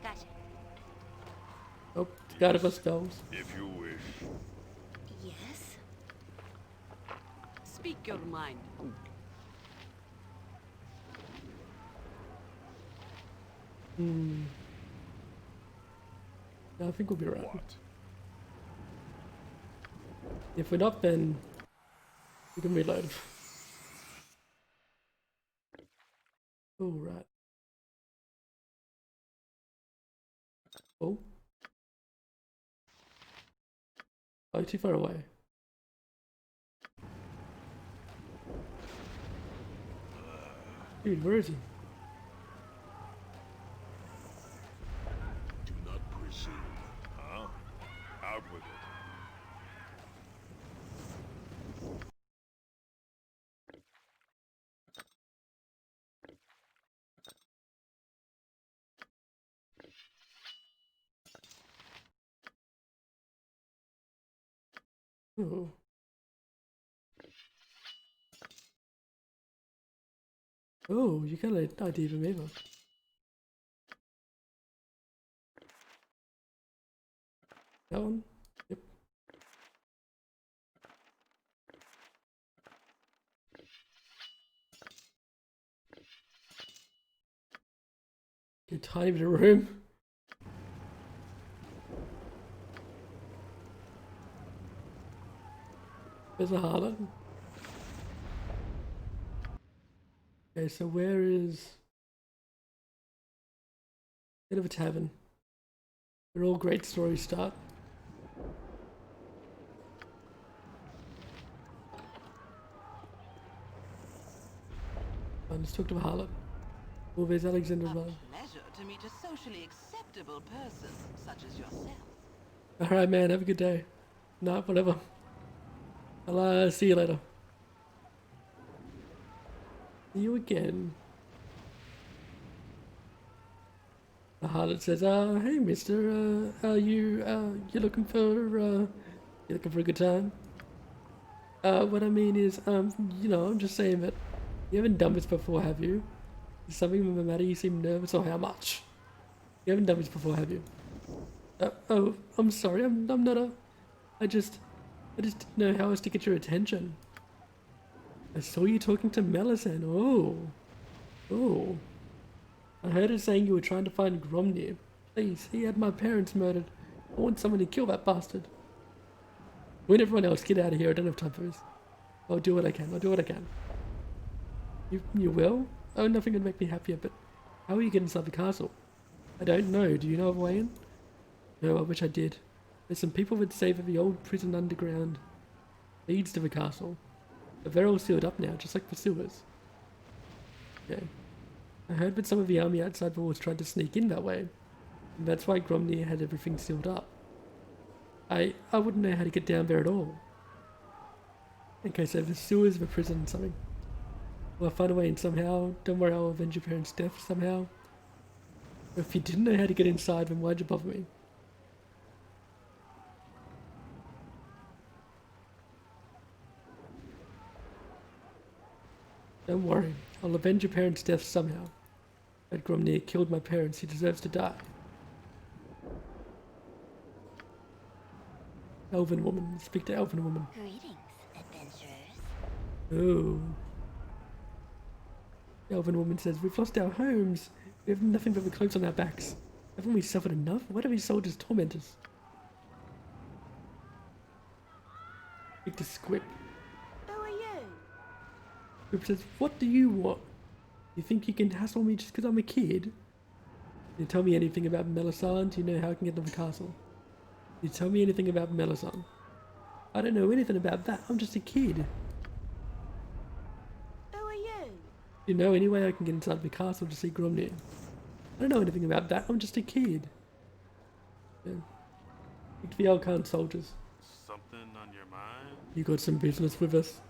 Gotcha. Oh, it's out of our spells. If you wish. Yes? Speak your mind. No, I think we'll be right. What? If we're not, then we can reload. Oh, right. Oh. Oh, too far away. Dude, where is he? Do not presume. Huh? Out with it. Oh. Oh, you got an idea from Eva. That one? Yep. Get a tiny bit of room. There's a harlot. Okay, so where is... Bit of a tavern. Where all great stories start. Let's talk to a harlot. Oh, there's Alexander as well. Pleasure to meet a socially acceptable person such as yourself. Alright, man, have a good day. No, whatever. I'll see you later. See you again. The harlot says, hey mister, you looking for a good time? What I mean is, you know, I'm just saying that you haven't done this before, have you? Is something the matter? You seem nervous, or how much? You haven't done this before, have you? Oh, I'm sorry, I'm not a... I just didn't know how else to get your attention. I saw you talking to Melisande. Oh. I heard her saying you were trying to find Gromnir. Please, he had my parents murdered. I want someone to kill that bastard. When everyone else, get out of here. I don't have time for this. I'll do what I can. You will? Oh, nothing would make me happier, but how will you get inside the castle? I don't know. Do you know of a way in? No, I wish I did. There's some people that say that the old prison underground leads to the castle. But they're all sealed up now, just like the sewers. Okay. I heard that some of the army outside the walls tried to sneak in that way. And that's why Gromnir had everything sealed up. I wouldn't know how to get down there at all. Okay, so the sewers, the prison, something. Well, I'll find a way in somehow. Don't worry, I'll avenge your parents' death somehow. Or if you didn't know how to get inside, then why'd you bother me? Don't worry, I'll avenge your parents' death somehow. That Gromnir killed my parents, he deserves to die. Elven woman, speak to elven woman. Greetings, adventurers. Oh. The elven woman says, we've lost our homes. We have nothing but the clothes on our backs. Haven't we suffered enough? Why do these soldiers torment us? Speak to Squip. Who are you? Squip says, what do you want? You think you can hassle me just because I'm a kid? Can you tell me anything about Melisande? Do you know how I can get to the castle? Can you tell me anything about Melisande? I don't know anything about that. I'm just a kid. Who are you? Do you know any way I can get inside the castle to see Gromnir? I don't know anything about that. I'm just a kid. Yeah. Speak to the Elkhan soldiers. Something on your mind? You got some business with us?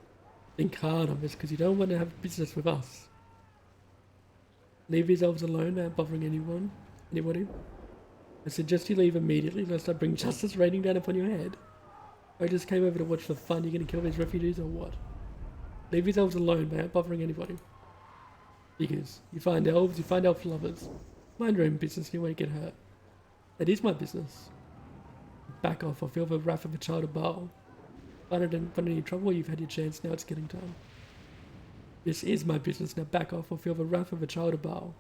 Think hard on this, because you don't want to have business with us. Leave these elves alone without bothering anybody. I suggest you leave immediately, lest I bring justice raining down upon your head. I just came over to watch for fun. You gonna kill these refugees or what? Leave these elves alone without bothering anybody. Because you find elves, you find elf lovers. Mind your own business, you won't get hurt. That is my business. Back off, or feel the wrath of a child of Baal. Find any trouble, you've had your chance, now it's getting time. This is my business, now back off or feel the wrath of a child of Baal.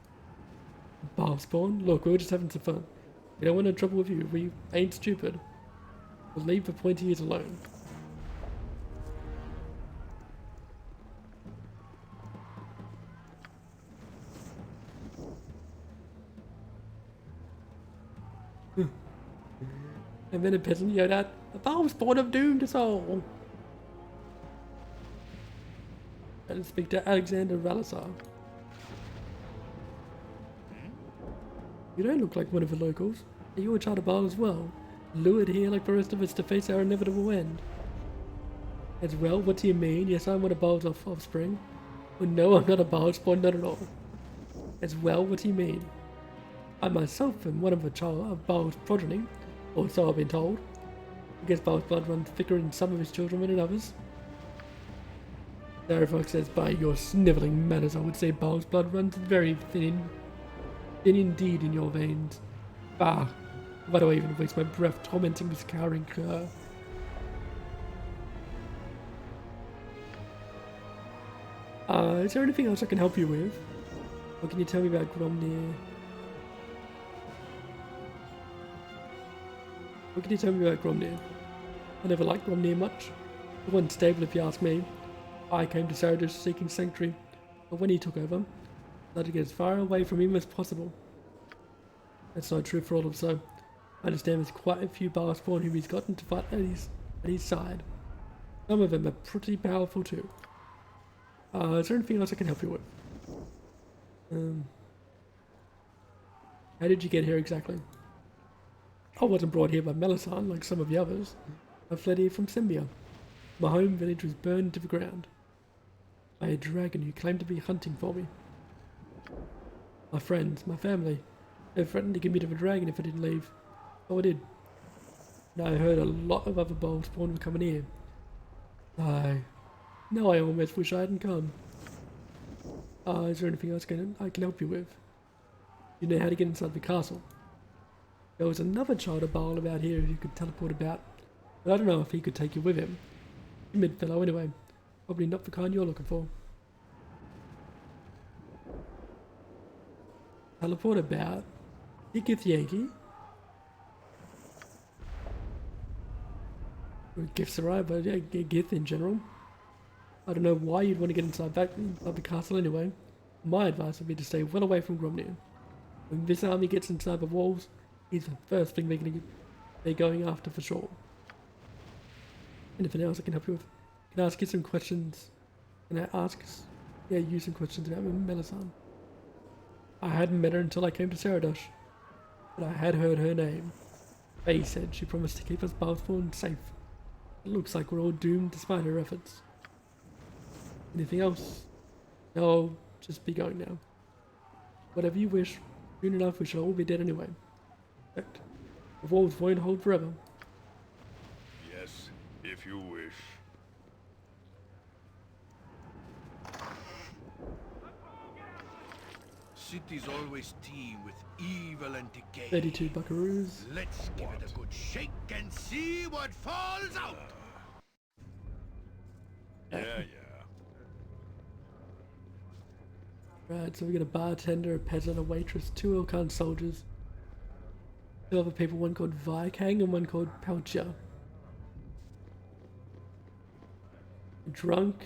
Baal spawn? Look, we were just having some fun. We don't want no trouble with you, we ain't stupid. We'll leave the pointy ears alone. And then a peasant yelled out, the Baal spawn have doomed us all. And speak to Alexander Ralasar. You don't look like one of the locals. Are you a child of Baal as well? Lured here like the rest of us to face our inevitable end. As well, what do you mean? Yes, I'm one of Baal's offspring. Well, no, I'm not a Baal spawn, not at all. As well, what do you mean? I myself am one of a child of Baal's progeny, or so I've been told. I guess Baal's blood runs thicker in some of his children than in others. Fox says, by your sniveling manners, I would say Baal's blood runs very thin indeed in your veins. Bah, why do I even waste my breath tormenting this cowering cur? Is there anything else I can help you with? Or can you tell me about Gromnir? What can you tell me about Gromnir? I never liked Gromnir much. He wasn't stable if you ask me. I came to Saradish seeking sanctuary, but when he took over, I tried to get as far away from him as possible. That's not true for all of so. I understand there's quite a few Baalspawn whom he's gotten to fight at his side. Some of them are pretty powerful too. Is there anything else I can help you with? How did you get here exactly? I wasn't brought here by Melisande like some of the others. I fled here from Symbia. My home village was burned to the ground by a dragon who claimed to be hunting for me. My friends, my family, they threatened to give me to the dragon if I didn't leave. So I did. And I heard a lot of other Baalspawn were coming here. Now I almost wish I hadn't come. Is there anything else I can help you with? You know how to get inside the castle. There was another child of Baal about here who could teleport about, but I don't know if he could take you with him. Timid fellow anyway. Probably not the kind you're looking for. Teleport about? Gith Yankee? Gith's alright, but yeah, Gith in general. I don't know why you'd want to get inside the castle anyway. My advice would be to stay well away from Gromnir. When this army gets inside the walls, he's the first thing they're going after for sure. Anything else I can help you with? Can I ask you some questions? Can I ask you some questions about Melisande? I hadn't met her until I came to Saradish, but I had heard her name. Faye said she promised to keep us Baalspawn safe. It looks like we're all doomed despite her efforts. Anything else? No, I'll just be going now. Whatever you wish. Soon enough we shall all be dead anyway. In fact, the walls won't hold forever. Yes, if you wish. Cities always teem with evil and decay. 32 buckaroos. Let's give it a good shake and see what falls out. Yeah. Right, so we got a bartender, a peasant, a waitress, 2 Ilkhan soldiers. 2 other people, one called Vikang and one called Pelcher. A drunk,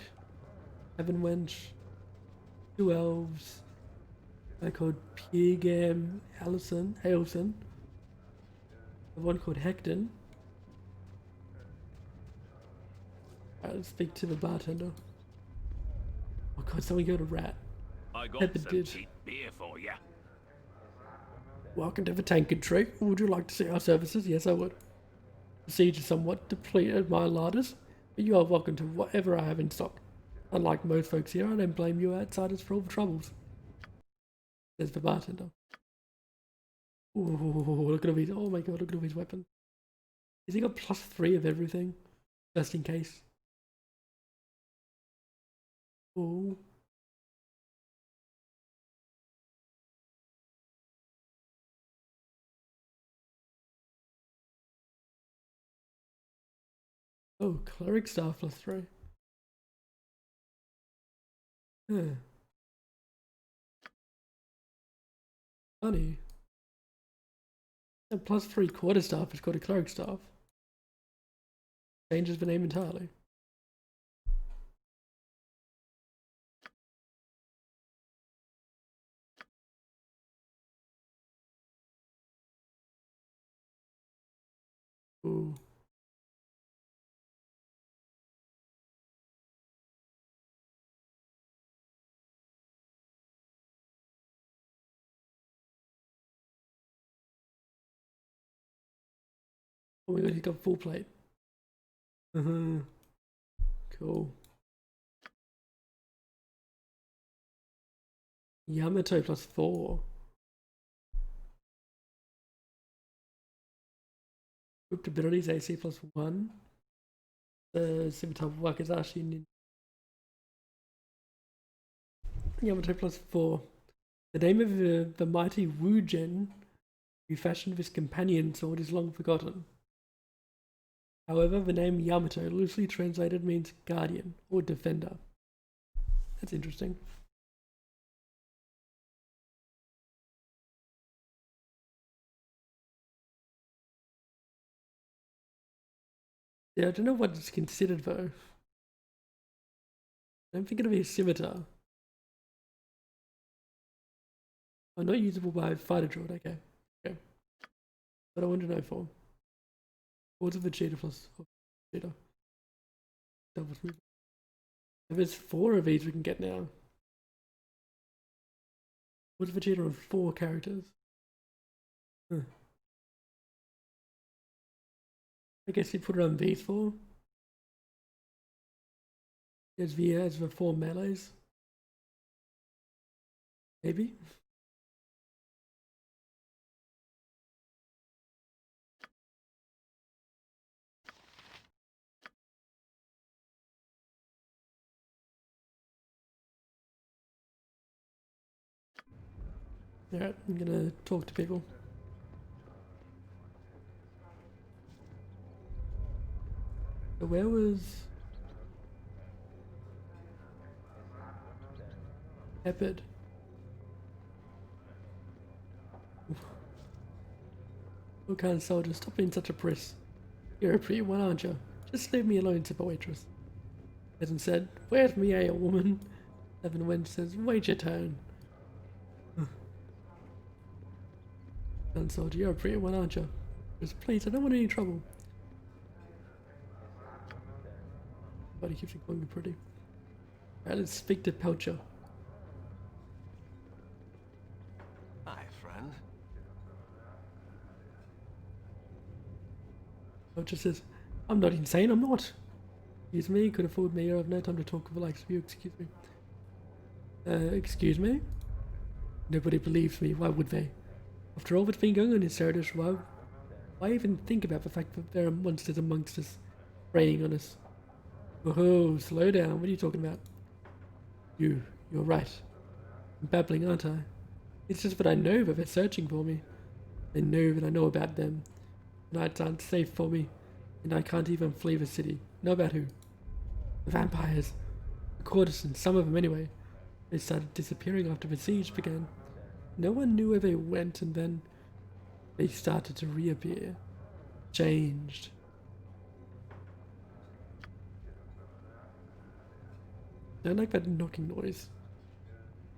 Heaven Wench, 2 elves, a guy called Piegam Ailson, one called Hecton. Right, let's speak to the bartender. Oh god, someone got a rat. I got some cheap beer for you. Welcome to the Tankard Tree. Would you like to see our services? Yes, I would. The siege is somewhat depleted my larders, but you are welcome to whatever I have in stock. Unlike most folks here, I don't blame you outsiders for all the troubles. There's the bartender. Ooh, look at all these. Oh my god, look at all these weapons. Has he got +3 of everything? Just in case. Ooh. Oh, cleric staff +3. Huh. Funny. And +3 quarterstaff is called a cleric staff. Changes the name entirely. Ooh. Oh my god, he got full plate. Cool. Yamato +4. Grouped abilities AC +1. Scimitar Wakizashi Yamato plus 4. The name of the mighty Wujen who fashioned this companion sword is long forgotten. However, the name Yamato, loosely translated, means guardian or defender. That's interesting. Yeah, I don't know what it's considered though. I'm thinking of a scimitar. Oh, not usable by fighter droid, okay. Okay. What I want to know for. What's a Vegeta plus Vegeta? That was moving. If there's 4 of these we can get now. What's Vegeta on 4 characters? Huh. I guess you put it on these 4. There's the 4 melees. Maybe? Alright, I'm gonna talk to people. So where was Tepid? What kind of soldier? Stop being such a priss. You're a pretty one, aren't you? Just leave me alone, said the waitress. Peasant said, where's me ale, woman? Evan Wendt says, wait your turn. Soldier, you're a pretty one, aren't you? Just please, I don't want any trouble. But he keeps calling me pretty. Alright, let's speak to Pelcher. Hi, friend. Pelcher says, I'm not insane, I'm not. Excuse me, could afford me, I have no time to talk with the likes of you, excuse me. Excuse me? Nobody believes me, why would they? After all that's been going on in Cerridus, why even think about the fact that there are monsters amongst us, preying on us? Oh, slow down, what are you talking about? You're right. I'm babbling, aren't I? It's just that I know that they're searching for me. They know that I know about them. Nights aren't safe for me, and I can't even flee the city. Know about who? The vampires. The courtesans, some of them anyway. They started disappearing after the siege began. No one knew where they went, and then they started to reappear. Changed. I don't like that knocking noise.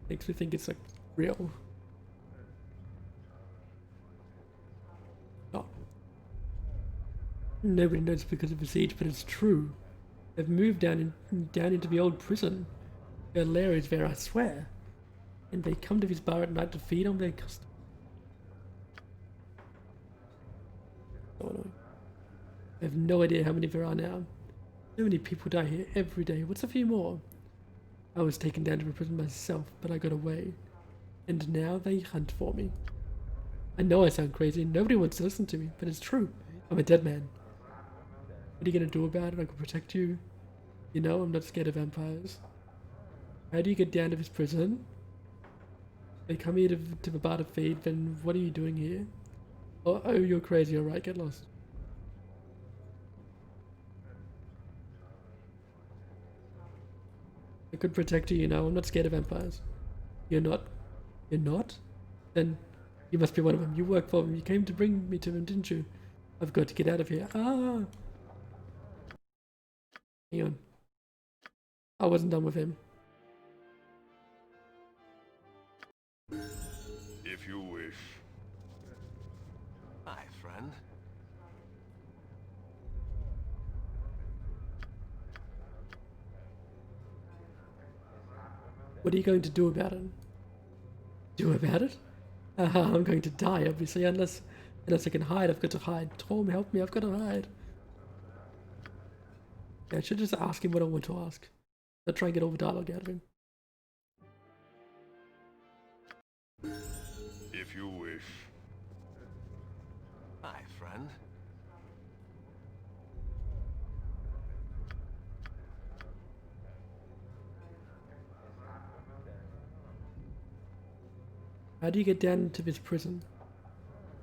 Makes me think it's like real. Oh. Nobody knows because of the siege, but it's true. They've moved down into the old prison. Their lair is there, I swear. And they come to this bar at night to feed on their customers. So annoying. I have no idea how many there are now. So many people die here every day. What's a few more? I was taken down to the prison myself, but I got away. And now they hunt for me. I know I sound crazy, nobody wants to listen to me, but it's true. I'm a dead man. What are you gonna do about it? I can protect you. You know, I'm not scared of vampires. How do you get down to this prison? They come here to the bar to feed, then what are you doing here? Oh, you're crazy, alright, get lost. I could protect you, you know, I'm not scared of vampires. You're not? You're not? Then you must be one of them. You work for them. You came to bring me to them, didn't you? I've got to get out of here. Ah! Hang on. I wasn't done with him. If you wish. Hi, friend. What are you going to do about it? Do about it? I'm going to die, obviously, unless I can hide. I've got to hide. Tom, help me, I've got to hide. Yeah, I should just ask him what I want to ask. I'll try and get all the dialogue out of him. If you wish. Hi, friend. How do you get down into this prison?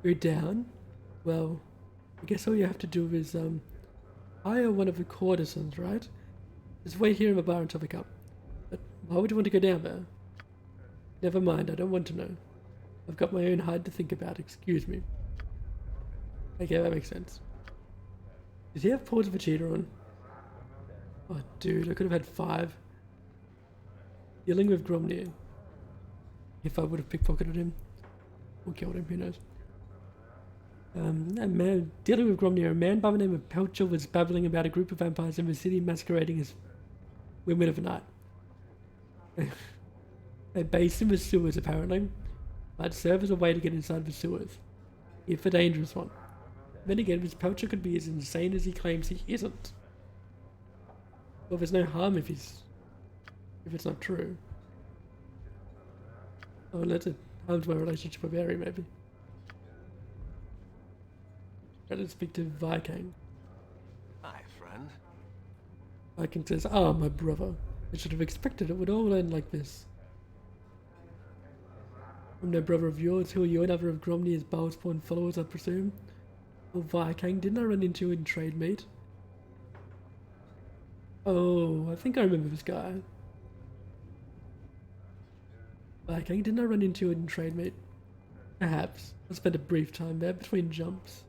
Go down? Well, I guess all you have to do is hire one of the courtesans, right? Just wait here in the bar until they come. But why would you want to go down there? Never mind, I don't want to know. I've got my own hide to think about, excuse me. Okay, that makes sense. Does he have Paws of a Cheetah on? Oh dude, I could have had 5. Dealing with Gromnir. If I would have pickpocketed him. Or killed him, who knows. Dealing with Gromnir, a man by the name of Pelcher was babbling about a group of vampires in the city masquerading as women of the night. They're based in the sewers apparently. Might serve as a way to get inside the sewers. If a dangerous one. Then again, this Pelcher could be as insane as he claims he isn't. Well, there's no harm if it's not true. Oh, unless it harms my relationship with Barry, maybe. Let's speak to Viking. Hi, friend. Viking says, "Ah, my brother. I should have expected it would all end like this. I'm no brother of yours. Who are you? Another of Gromnir's Balspawn followers, I presume? Oh, Viking, didn't I run into you in trade meet? Oh, I think I remember this guy. Viking, didn't I run into you in trade meet? Perhaps. I spent a brief time there between jumps.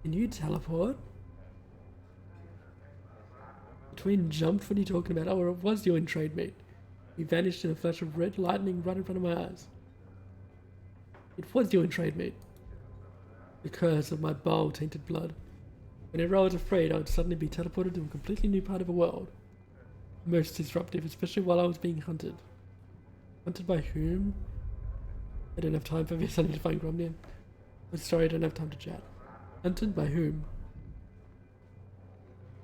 Can you teleport? Between jumps? What are you talking about? Oh, it was you in trade meet. He vanished in a flash of red lightning right in front of my eyes. It was you in trade meet. The curse of my bile-tainted blood. Whenever I was afraid, I would suddenly be teleported to a completely new part of the world. Most disruptive, especially while I was being hunted. Hunted by whom? I don't have time for this. I need to find Gromnir. I'm sorry, I don't have time to chat. Hunted by whom?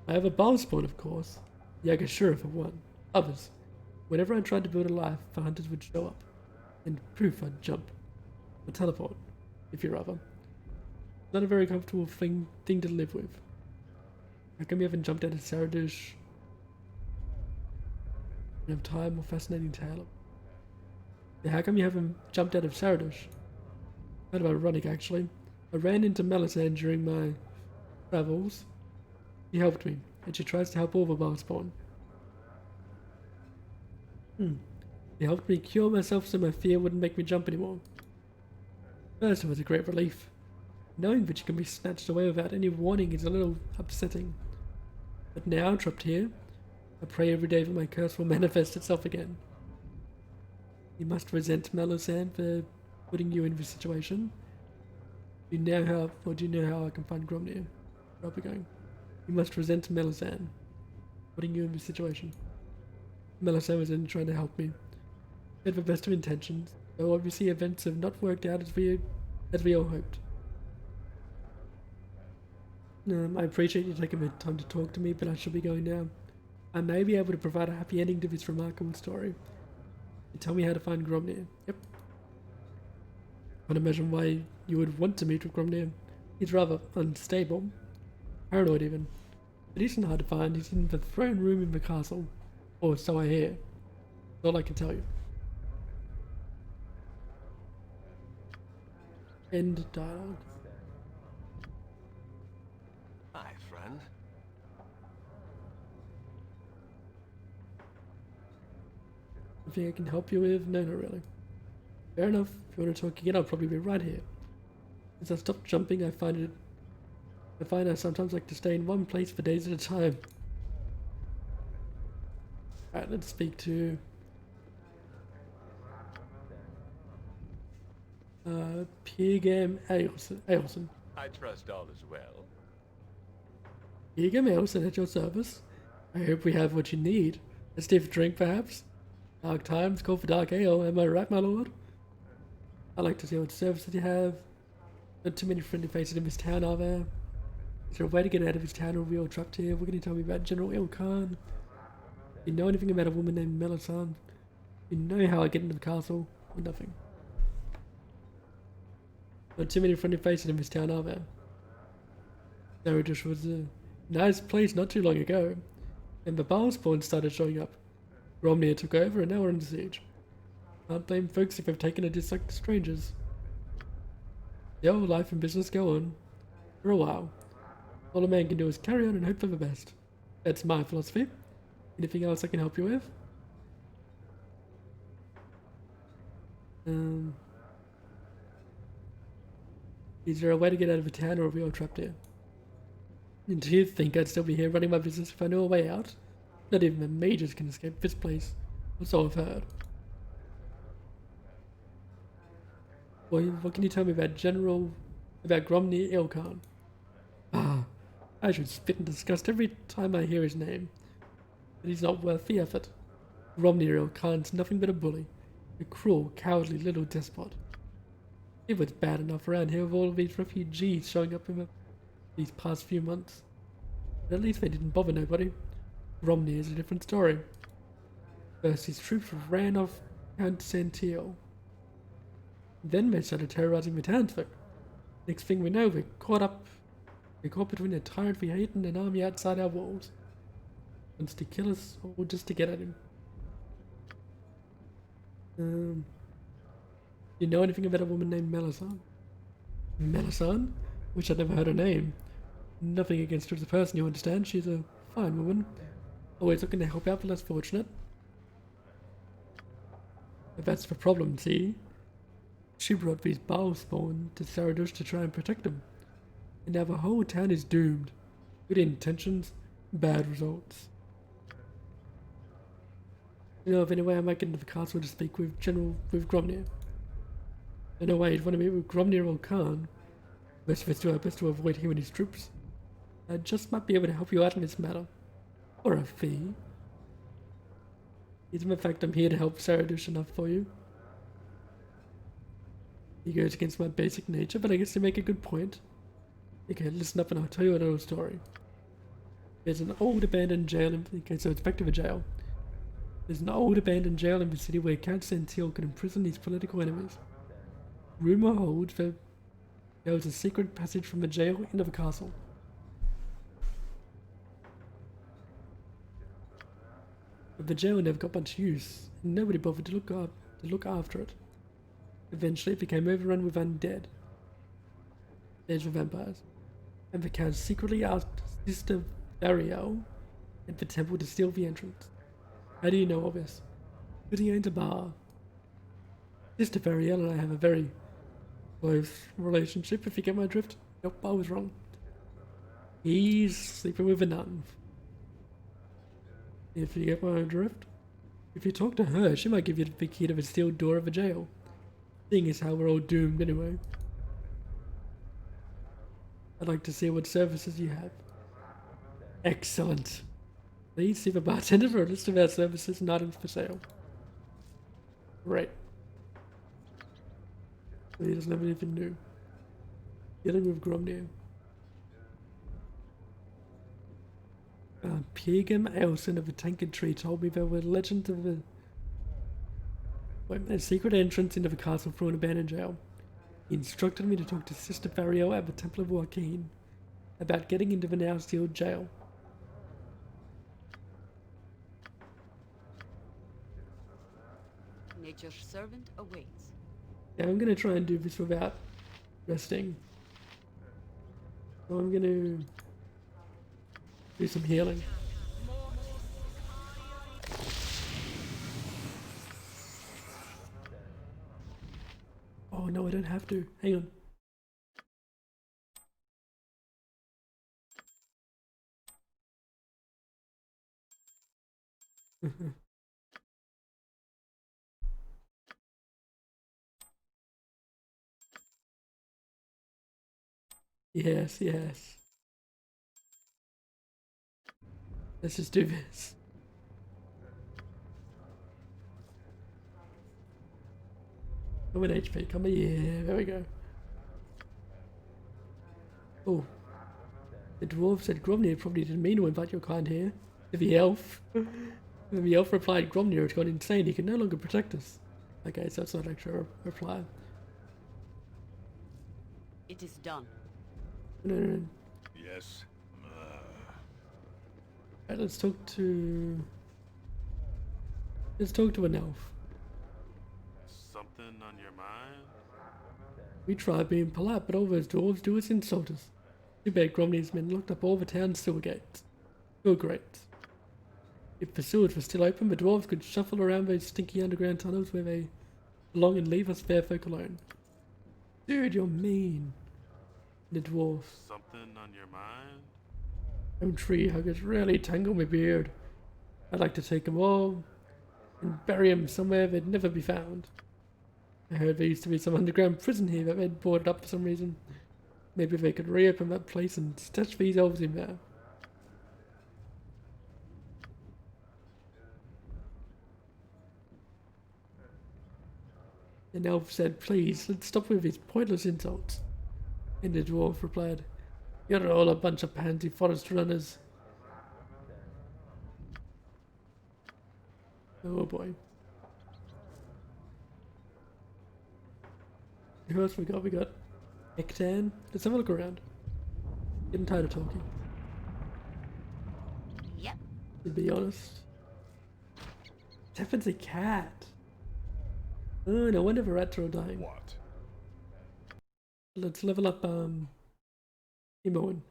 I have a Balspawn, of course. Yagashura for one. Others. Whenever I tried to build a life, the hunters would show up. And poof, I'd jump. Or teleport, if you're other. Not a very comfortable thing to live with. How come you haven't jumped out of Saradush? You have time or fascinating tale? Yeah, how come you haven't jumped out of Saradush? Kind of ironic, actually. I ran into Melisande during my travels. She helped me, and she tries to help all the Balspawn. She helped me cure myself so my fear wouldn't make me jump anymore. First, it was a great relief. Knowing that you can be snatched away without any warning is a little upsetting. But now, trapped here, I pray every day that my curse will manifest itself again. You must resent Melisande for putting you in this situation. Do you know how I can find Gromnir? Where are we going? You must resent Melisande, putting you in this situation. Melisande was in trying to help me. We had the best of intentions, though obviously events have not worked out as we all hoped. I appreciate you taking the time to talk to me, but I should be going now. I may be able to provide a happy ending to this remarkable story. You tell me how to find Gromnir. Yep. I can't imagine why you would want to meet with Gromnir. He's rather unstable. Paranoid even. But he isn't hard to find. He's in the throne room in the castle. Or so I hear. That's all I can tell you. End dialogue. Hi, friend. Anything I can help you with? No, not really. Fair enough. If you want to talk again, I'll probably be right here. Since I stopped jumping, I find I sometimes like to stay in one place for days at a time. Alright, let's speak to Pigam Ailson. I trust all is well. Pigam Ailson at your service. I hope we have what you need. A stiff drink, perhaps? Dark times call for dark ale, am I right, my lord? I'd like to see what services you have. Not too many friendly faces in this town, are there? Is there a way to get out of this town or are we all trapped here? What can you tell me about General Ilkhan? You know anything about a woman named Melisande? You know how I get into the castle? Or nothing? Not too many friendly faces in this town, are there? Saradush was a nice place not too long ago, and the Balspawn started showing up. Gromnir took over and now we're under siege. Can't blame folks if they've taken a dislike to strangers. The old life and business go on. For a while. All a man can do is carry on and hope for the best. That's my philosophy. Anything else I can help you with? Is there a way to get out of the town, or are we all trapped here? And do you think I'd still be here running my business if I knew a way out? Not even the mages can escape this place. That's all I've heard. Well, what can you tell me about Gromny Ilkhan? Ah, I should spit in disgust every time I hear his name. But he's not worth the effort. Gromny Ilkhan's nothing but a bully. A cruel, cowardly little despot. It was bad enough around here with all of these refugees showing up in these past few months. But at least they didn't bother nobody. Gromny is a different story. First, his troops ran off Count Santiel. Then they started terrorizing the townsfolk. Next thing we know, we're caught between a tyrant we hate and an army outside our walls. Wants to kill us, or just to get at him. You know anything about a woman named Melisande? Melisande? Wish I'd never heard her name. Nothing against her as a person, you understand. She's a fine woman. Always looking to help out the less fortunate. But that's the problem, see? She brought these Balspawn to Saradush to try and protect them. And now the whole town is doomed. Good intentions, bad results. You know of any way I might get into the castle to speak with Gromnir? No way, I'd want to meet with Gromnir or Khan. Best of us do our best to avoid him and his troops. I just might be able to help you out in this matter. For a fee. Isn't the fact I'm here to help Saradush enough for you? He goes against my basic nature, but I guess you make a good point. Okay, listen up and I'll tell you a little story. There's an old abandoned jail so it's back to the jail. There's an old abandoned jail in the city where Count Santiel can imprison his political enemies. Rumor holds that there was a secret passage from the jail into the castle. But the jail never got much use, and nobody bothered to look after it. Eventually it became overrun with undead. There's the vampires. And the Count secretly asked Sister Ariel at the temple to steal the entrance. How do you know all this? Because he owns a bar. Sister Ariel and I have a very close relationship, if you get my drift. Nope, I was wrong. He's sleeping with a nun. If you get my drift. If you talk to her, she might give you the key to the steel door of a jail. Seeing as how we're all doomed anyway. I'd like to see what services you have. Excellent. Please see the bartender for a list of our services and items for sale. Right. He doesn't have anything new. Dealing with Gromnir. Pegam Elson of the Tankard Tree told me there were legends of a secret entrance into the castle through an abandoned jail. He instructed me to talk to Sister Fariel at the Temple of Joaquin about getting into the now sealed jail. Nature's servant awaits. Yeah, I'm gonna try and do this without resting. So I'm gonna do some healing. Oh no, I don't have to. Hang on. Yes, yes. Let's just do this. Come in HP, come in, yeah, there we go. Oh. The dwarf said Gromnir probably didn't mean to invite your kind here. The elf. The elf replied Gromnir had gone insane, he can no longer protect us. Okay, so that's not actually a reply. It is done. No. Yes. Alright, let's talk to an elf. Something on your mind? We try being polite, but all those dwarves do is insult us. Too bad Gromny's men locked up all the town's sewer gates. Sewer grates. If the sewers were still open, the dwarves could shuffle around those stinky underground tunnels where they belong and leave us fair folk alone. Dude, you're mean. The dwarf. Something on your mind? Them tree huggers really tangle my beard. I'd like to take them all and bury them somewhere they'd never be found. I heard there used to be some underground prison here that they'd boarded up for some reason. Maybe they could reopen that place and stash these elves in there. The elf said, please, let's stop with these pointless insults. And the dwarf replied, you're all a bunch of pansy forest runners. Oh boy. Who else we got? We got Ektan. Let's have a look around. Getting tired of talking. Yep. To be honest. Stefan's a cat. Oh, no wonder the rats are all dying. What? Let's level up, Imoen.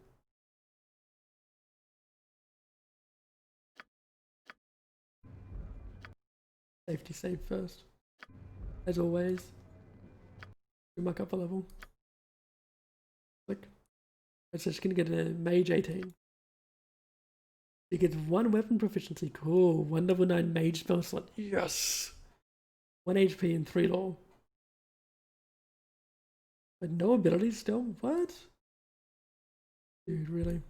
Safety save first. As always. We muck up a level. Click. It's just gonna get a mage 18. He gets 1 weapon proficiency. Cool. 1 level 9 mage spell slot. Yes! 1 HP and 3 law. But no abilities still? What? Dude, really?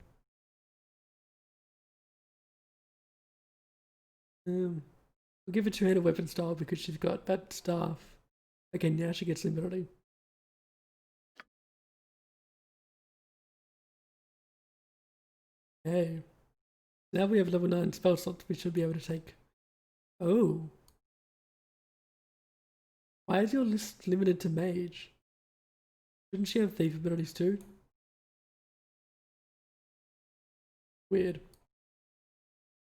We'll give her 2-handed weapon style because she's got that staff. Okay, now she gets the ability. Okay. Now we have level 9 spell slots we should be able to take. Oh. Why is your list limited to mage? Shouldn't she have thief abilities too? Weird.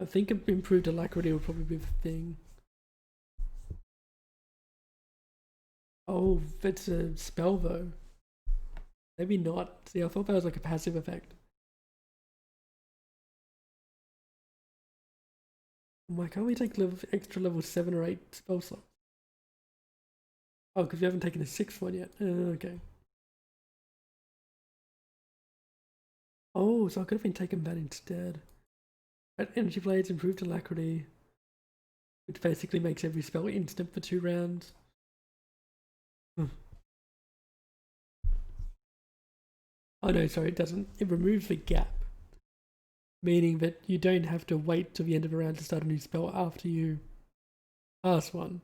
I think improved alacrity will probably be the thing. Oh, it's a spell though. Maybe not. See, I thought that was like a passive effect. Why can't we take extra level 7 or 8 spell slots? Oh, because we haven't taken a 6th one yet. Okay. Oh, so I could have been taking that instead. Right, energy blades, improved alacrity, which basically makes every spell instant for 2 rounds. Oh no, sorry, it doesn't. It removes the gap, meaning that you don't have to wait till the end of a round to start a new spell after you pass one.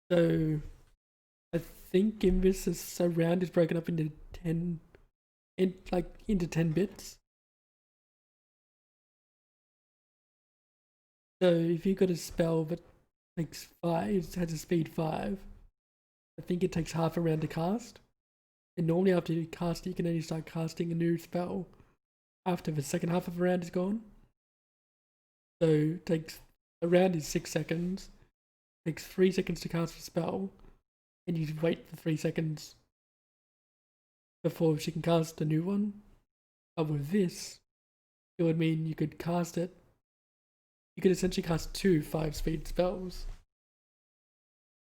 So I think in this, a round is broken up into 10, into 10 bits. So if you've got a spell that takes 5, has a speed 5, I think it takes half a round to cast. And normally after you cast it, you can only start casting a new spell after the second half of a round is gone. So it takes, a round is 6 seconds. It takes 3 seconds to cast a spell. And you wait for 3 seconds before she can cast a new one. But with this, it would mean you could cast it. You could essentially cast 2 5-speed spells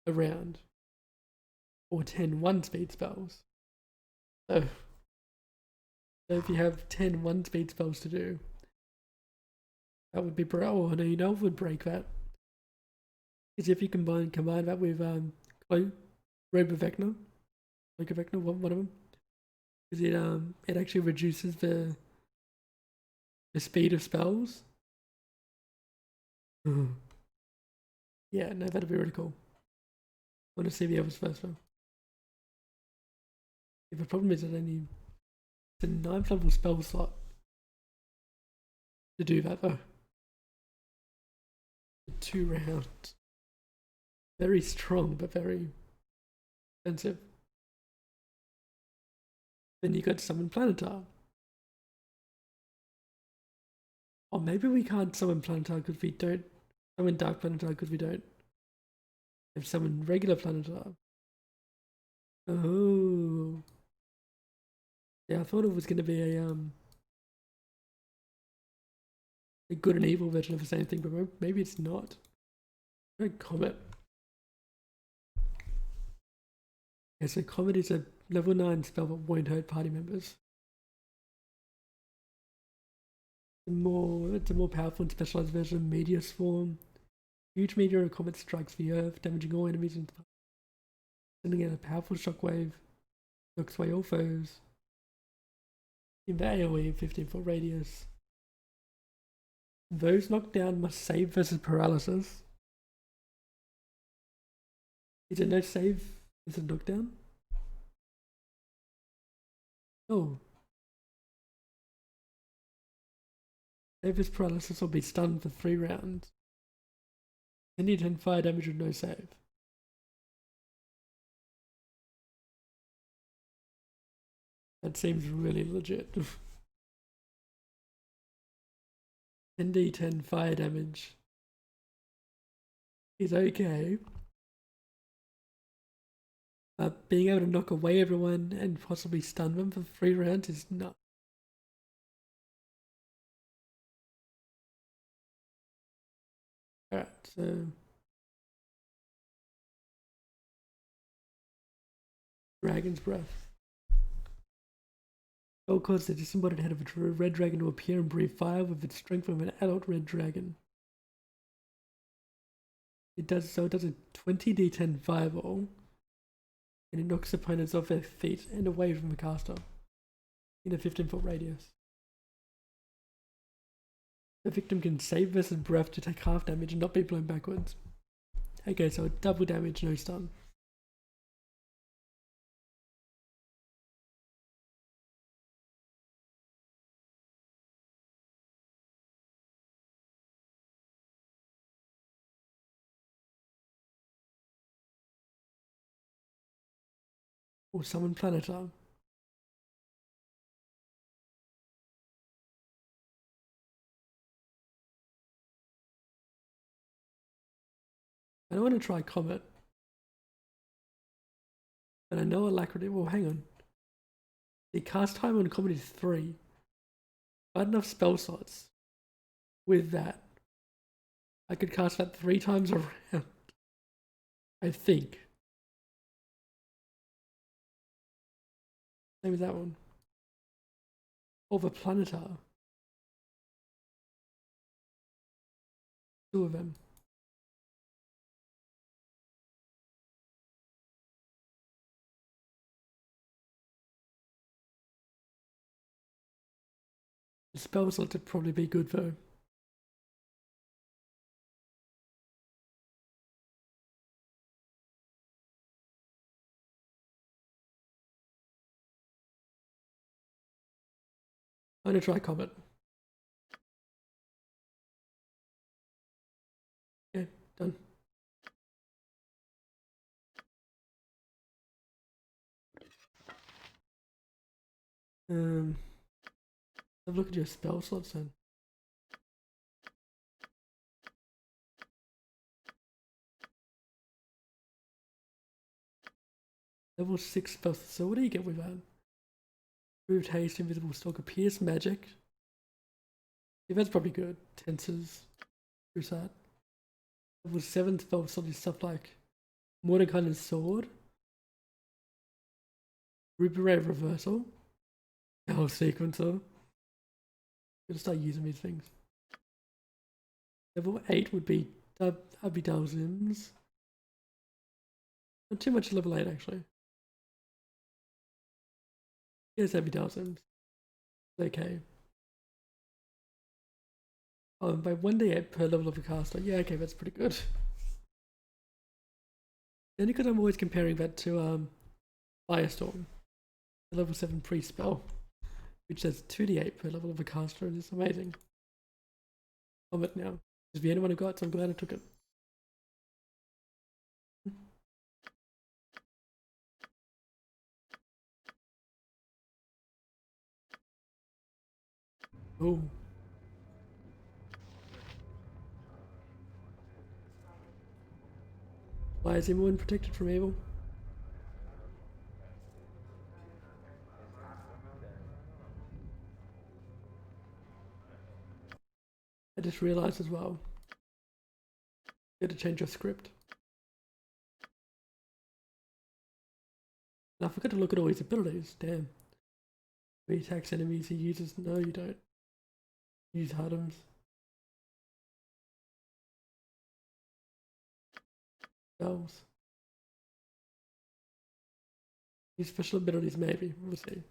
a round. Or 10 1-speed spells. So if you have 10 1-speed spells to do, that would be oh no, you know what would break that? Is if you combine that with Robe of Vecna. Cloak of Vecna, one of them. Because it actually reduces the speed of spells. Yeah, no, that'd be really cool. I want to see the others first though. Yeah, the problem is that I need the 9th level spell slot to do that though. 2 rounds. Very strong, but very expensive. Then you got to summon Planetar. Or maybe we can't summon Planetar because we don't summon Dark Planetar because we don't If someone regular Planetar. Oh. Yeah, I thought it was gonna be a good and evil version of the same thing, but maybe it's not. Comet. Yeah, so Comet is a level 9 spell that won't hurt party members. It's a more powerful and specialized version of Meteor Swarm. Huge meteor or comet strikes the Earth, damaging all enemies and sending out a powerful shockwave, knocks away all foes. In the AoE 15-foot radius. Those knocked down must save versus paralysis. Is it no save? Is it knockdown? Oh. Save versus paralysis will be stunned for 3 rounds. 10d10 fire damage with no save. That seems really legit. 10d10 fire damage is okay. Being able to knock away everyone and possibly stun them for 3 rounds is not. Alright, so Dragon's Breath. It will cause the disembodied head of a red dragon to appear and breathe fire with its strength of an adult red dragon. It does a 20d10 fireball, and it knocks opponents off their feet and away from the caster in a 15-foot radius. The victim can save versus breath to take half damage and not be blown backwards. Okay, so double damage, no stun. Or summon Planetar. I don't want to try Comet. But I know Alacrity. Well, hang on. The cast time on Comet is 3. I had enough spell slots with that. I could cast that 3 times around. I think. Same as that one. Or the Planetar. 2 of them. The spell slot would probably be good though. I'm gonna try Comet. Okay, done. Have a look at your spell slots then. Level 6 spells. So what do you get with that? Improved haste, invisible stalker, pierce magic. Yeah, that's probably good. Tenses. Who's that? Level 7 spell slot is stuff like Mordecai's sword. Ruby Ray reversal. Our sequencer. Gotta start using these things. Level 8 would be Abidal Zims. Not too much level 8 actually. Yes, Abidal Zims. Okay. Oh, by 1d8 per level of a caster. Yeah, okay, that's pretty good. Only because I'm always comparing that to Firestorm. The level 7 pre-spell. Which says 2d8 per level of a caster, and it's amazing. Comet now. It's the only one I got, so I'm glad I took it. Oh. Why is everyone protected from evil? I just realized as well, you had to change your script. And I forgot to look at all his abilities, damn. He attacks enemies he uses, no you don't. Use items. Spells. Use special abilities maybe, we'll see.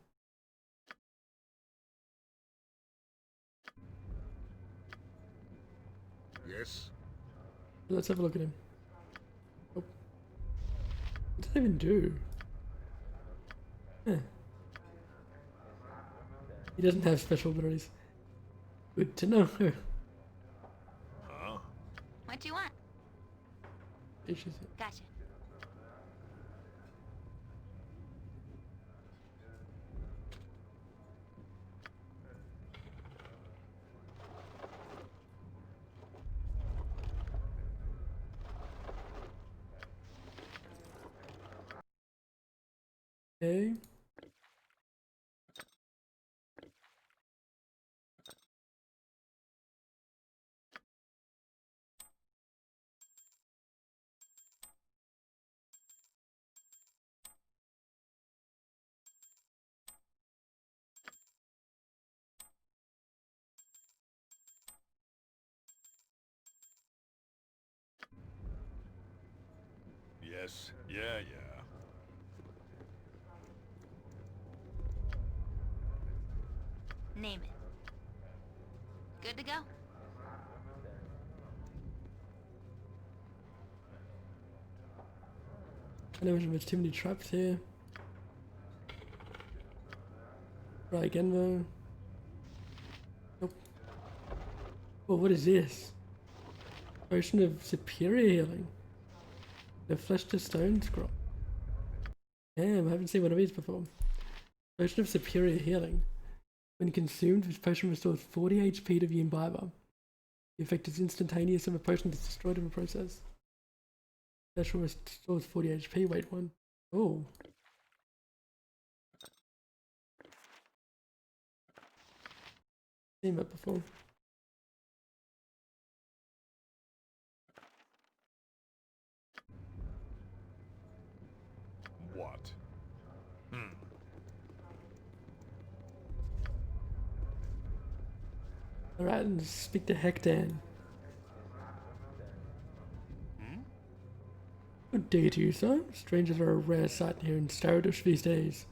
Yes? Let's have a look at him. Oh. What does that even do? Huh. He doesn't have special abilities. Good to know. Huh? What do you want? Gotcha. Okay. Yes. Yeah. Name it. Good to go? I know there's too many traps here. Try again though. Nope. Oh, what is this? Potion of superior healing. The flesh to stone scroll. Damn, I haven't seen one of these before. Potion of superior healing. When consumed, this potion restores 40 HP to the imbiber. The effect is instantaneous if a potion is destroyed in the process. Special restores 40 HP, wait one. Oh. Seen that before. What? Alright, and speak to Hectan. Good day to you, sir. Strangers are a rare sight here in Staradush these days.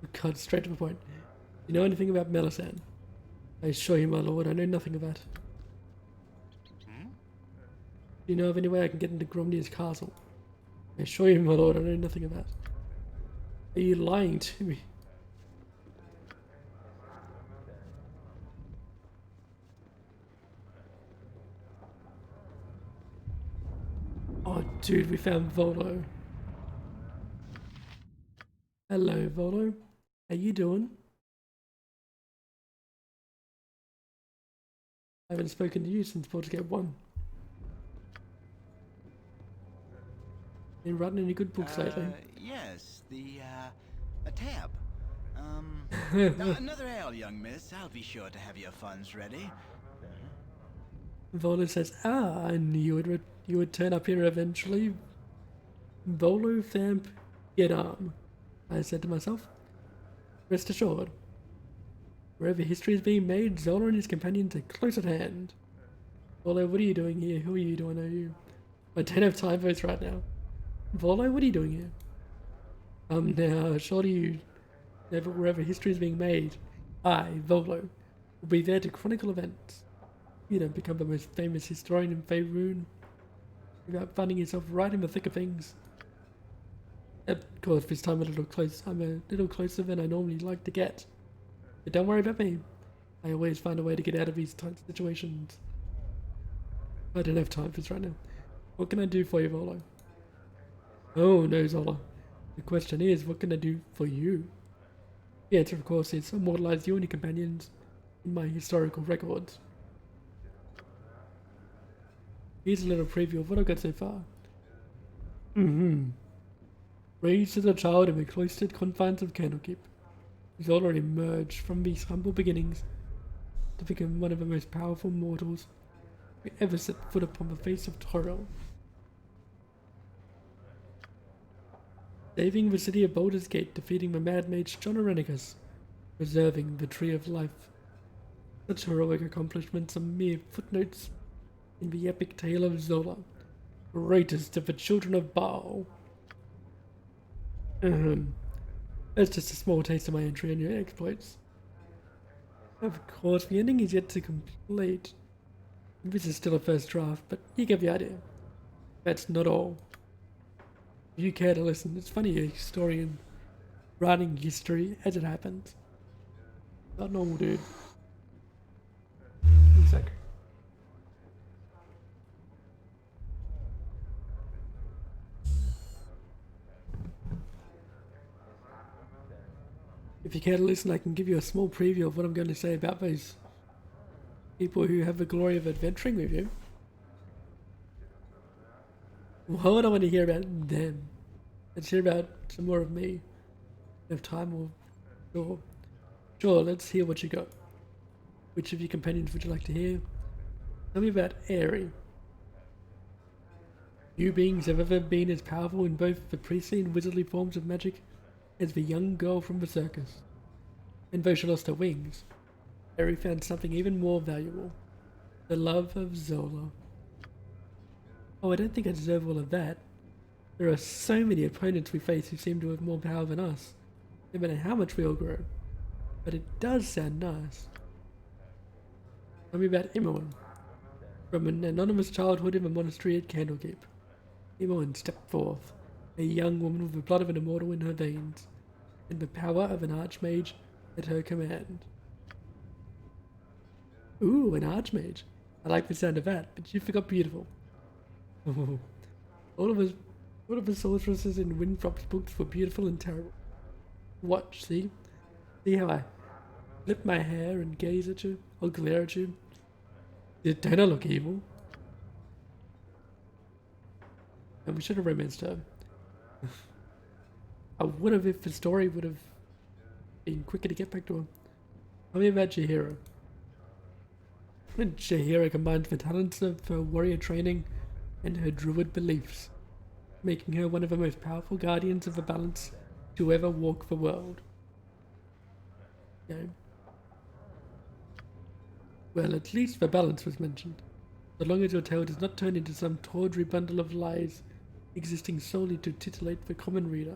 We cut straight to the point. You know anything about Melisande? I assure you, my lord, I know nothing of that. Do you know of any way I can get into Gromnir's castle? I assure you, my lord, I know nothing of that. Are you lying to me? Oh, dude, we found Volo. Hello, Volo. How you doing? I haven't spoken to you since Baldur's Gate 1. Been writing any good books lately? Yes, a tab. Another ale, young miss. I'll be sure to have your funds ready. Volo says, I knew you would turn up here eventually. Volo Thamp, get arm. I said to myself. Rest assured. Wherever history is being made, Zola and his companions are close at hand. Volo, what are you doing here? Who are you? Do I know you? I don't have time for this right now. Volo, what are you doing here? Now, surely you... Wherever history is being made, I, Volo, will be there to chronicle events. You don't become the most famous historian in Faerun without finding yourself right in the thick of things. Of course, this time I'm a little closer than I normally like to get. But don't worry about me. I always find a way to get out of these types of situations. I don't have time for this right now. What can I do for you, Volo? Oh no, Zola. The question is, what can I do for you? The answer, of course, is immortalize you and your companions in my historical records. Here's a little preview of what I've got so far. Raised as a child in the cloistered confines of Candlekeep, Zola emerged from these humble beginnings to become one of the most powerful mortals who ever set foot upon the face of Toril. Saving the city of Baldur's Gate, defeating the mad mage John Arenicus, preserving the Tree of Life. Such heroic accomplishments are mere footnotes in the epic tale of Zola, greatest of the children of Baal. That's just a small taste of my entry in your exploits. Of course, the ending is yet to complete. This is still a first draft, but you get the idea. That's not all. If you care to listen, it's funny a historian writing history as it happens. Not normal, dude. One sec. If you care to listen, I can give you a small preview of what I'm going to say about those people who have the glory of adventuring with you. Why would I want to hear about them? Let's hear about some more of me. If time or sure, let's hear what you got. Which of your companions would you like to hear? Tell me about Aerie. Few beings have ever been as powerful in both the priestly and wizardly forms of magic as the young girl from the circus. And though she lost her wings, Aerie found something even more valuable. The love of Zola. Oh, I don't think I deserve all of that. There are so many opponents we face who seem to have more power than us, no matter how much we all grow. But it does sound nice. Tell me about Imoen. From an anonymous childhood in the monastery at Candlekeep, Imoen stepped forth, a young woman with the blood of an immortal in her veins, and the power of an archmage at her command. Ooh, an archmage. I like the sound of that, but you forgot beautiful. All of the sorceresses in Winthrop's books were beautiful and terrible. Watch, see? See how I flip my hair and gaze at you, or glare at you? Don't I look evil? And we should have romanced her. I would have if the story would have been quicker to get back to her. Tell me about Jaheira. Jaheira combines the talents of her warrior training and her druid beliefs, making her one of the most powerful guardians of the balance to ever walk the world. Okay. Well, at least the balance was mentioned, so long as your tale does not turn into some tawdry bundle of lies existing solely to titillate the common reader.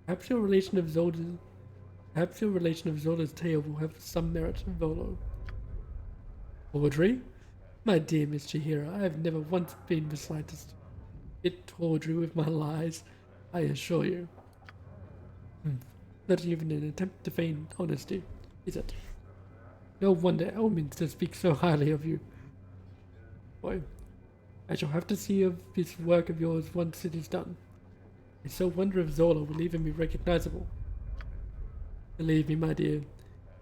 Perhaps your relation of Zola's tale will have some merit, Volo. Tawdry? My dear Miss Jaheira, I have never once been the slightest bit tawdry with my lies, I assure you. Not even an attempt to feign honesty, is it? No wonder Elminster speaks so highly of you. Boy, I shall have to see of this work of yours once it is done. I so wonder if Zola will even be recognizable. Believe me, my dear,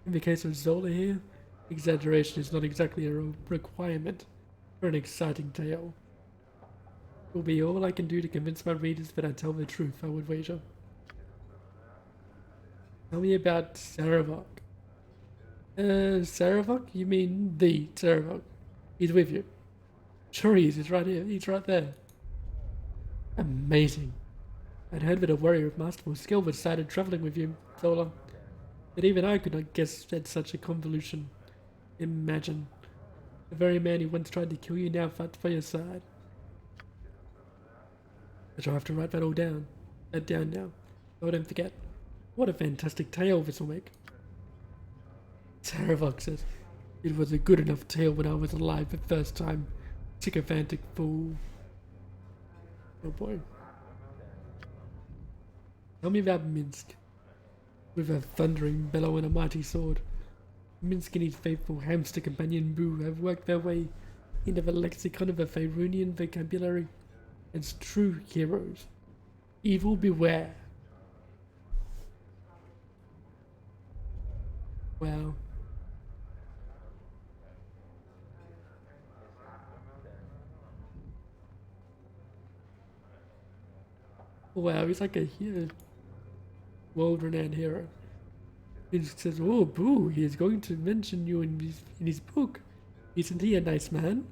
in the case of Zola here, exaggeration is not exactly a requirement for an exciting tale. It will be all I can do to convince my readers that I tell the truth, I would wager. Tell me about Saravok. Saravok? You mean the Saravok? He's with you. Sure he is, he's right here, he's right there. Amazing. I'd heard that a warrior of masterful skill was sighted travelling with you, Zola. But even I could not guess at such a convolution. Imagine. The very man who once tried to kill you now fights by your side. I shall have to write that all down. That down now. So I don't forget. What a fantastic tale this will make. Saravok says, it was a good enough tale when I was alive the first time. Sycophantic fool. Oh boy. Tell me about Minsk. With a thundering bellow and a mighty sword, Minsk and his faithful hamster companion Boo have worked their way into the lexicon of the Faerunian vocabulary as true heroes. Evil beware. Wow. Wow, he's like a hero, world-renowned hero. He says, "Oh, Boo, he is going to mention you in his book. Isn't he a nice man?"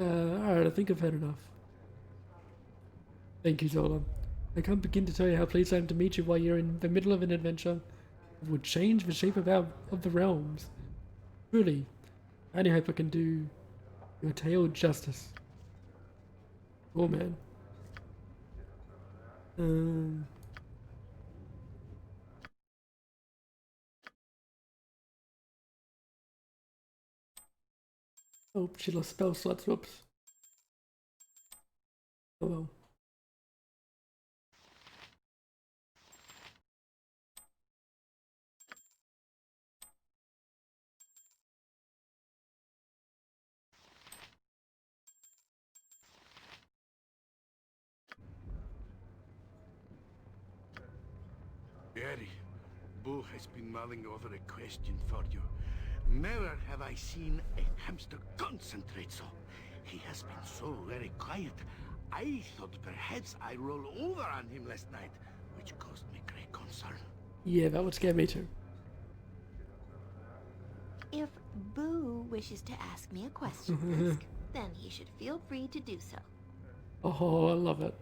Alright, I think I've had enough. Thank you, Zola. I can't begin to tell you how pleased I am to meet you while you're in the middle of an adventure that would change the shape of the realms. Truly, I only hope I can do your tale justice. Oh man. Oh, she lost spell slots. Whoops. Oh well. Eddie, Boo has been mulling over a question for you. Never have I seen a hamster concentrate so. He has been so very quiet. I thought perhaps I rolled over on him last night, which caused me great concern. Yeah, that would scare me too. If Boo wishes to ask me a question, Misk, then he should feel free to do so. Oh, I love it.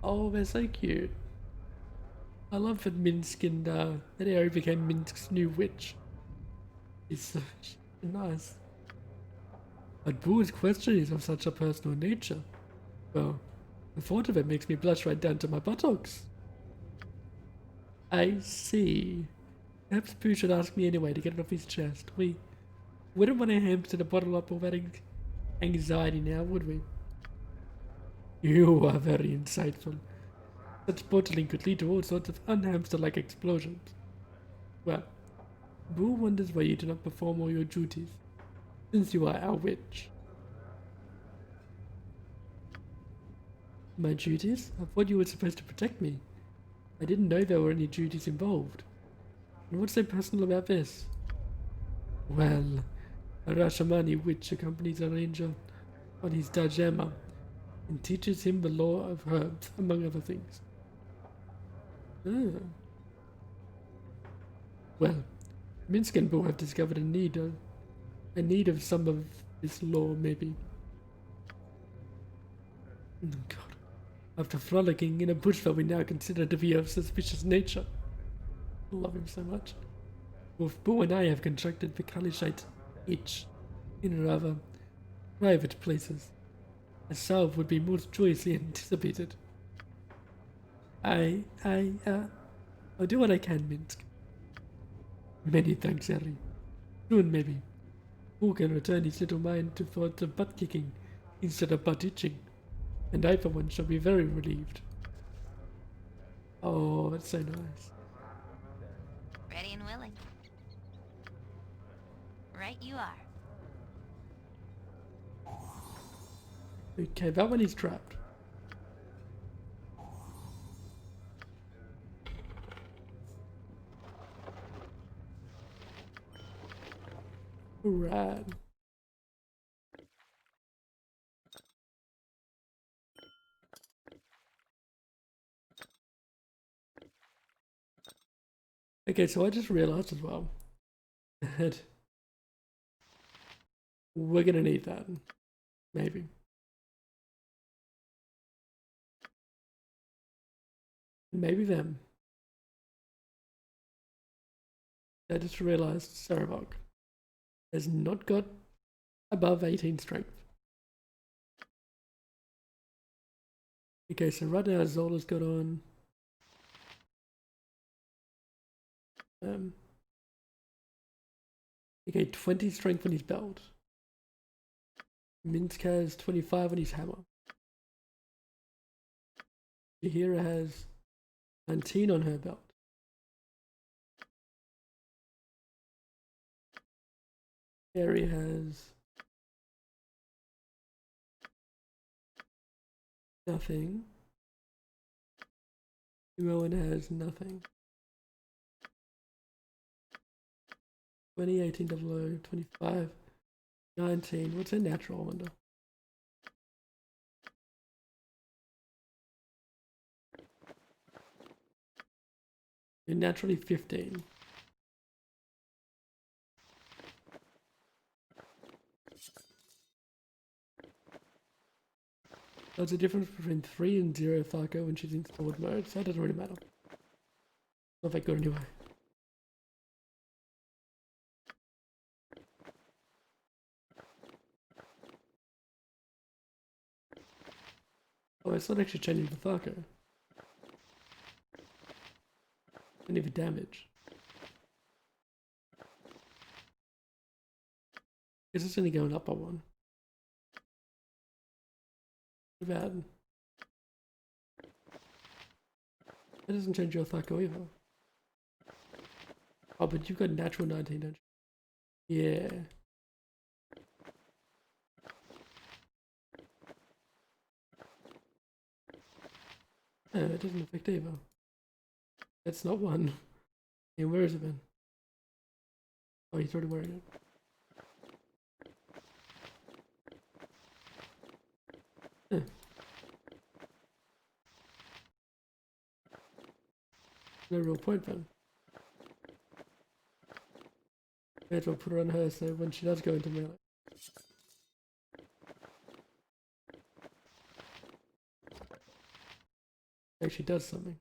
Oh, they're so cute. I love that Minsk and that area became Minsk's new witch. It's so nice. But Boo's question is of such a personal nature. Well, the thought of it makes me blush right down to my buttocks. I see. Perhaps Boo should ask me anyway to get it off his chest. We wouldn't want a hamster to bottle up all that anxiety now, would we? You are very insightful. Such bottling could lead to all sorts of unhamster-like explosions. Well, Boo wonders why you do not perform all your duties, since you are our witch. My duties? I thought you were supposed to protect me. I didn't know there were any duties involved. And what's so personal about this? Well, a Rashamani witch accompanies a ranger on his Dajama and teaches him the law of herbs, among other things. Ah. Well, Minsk and Boo have discovered a need of some of this law, maybe. Oh, God. After frolicking in a bush that we now consider to be of suspicious nature. I love him so much. Both Boo and I have contracted the Kalishite itch in rather private places. A salve would be most joyously anticipated. I'll do what I can, Minsk. Many thanks, Harry. Soon, maybe, Boo can return his little mind to thoughts of butt-kicking instead of butt-itching, and I, for one, shall be very relieved. Oh, that's so nice. Ready and willing. Right you are. Okay, that one is trapped. Rad. Okay, so I just realized as well that we're gonna need that. Maybe. Maybe them. I just realized Sarabog has not got above 18 strength. Okay, so right now Zola's got on okay, 20 strength on his belt. Minsk has 25 on his hammer. Yahira has 19 on her belt. Harry has nothing. Rowan has nothing. 20, 18, 00, 25, 19. What's a natural, I wonder? You're naturally 15. There's a difference between 3 and 0 Tharko when she's in sword mode, so that doesn't really matter. Not that good anyway. Oh, it's not actually changing for Tharko. And even damage. Because it's only going up by 1. Too bad. That doesn't change your Tharko either. Oh, but you've got natural 19, don't you? Yeah. No, it doesn't affect either. That's not 1. And where has it been? Oh, he's already wearing it. Huh. No real point then. May as well put her on her so when she does go into melee. Actually does something.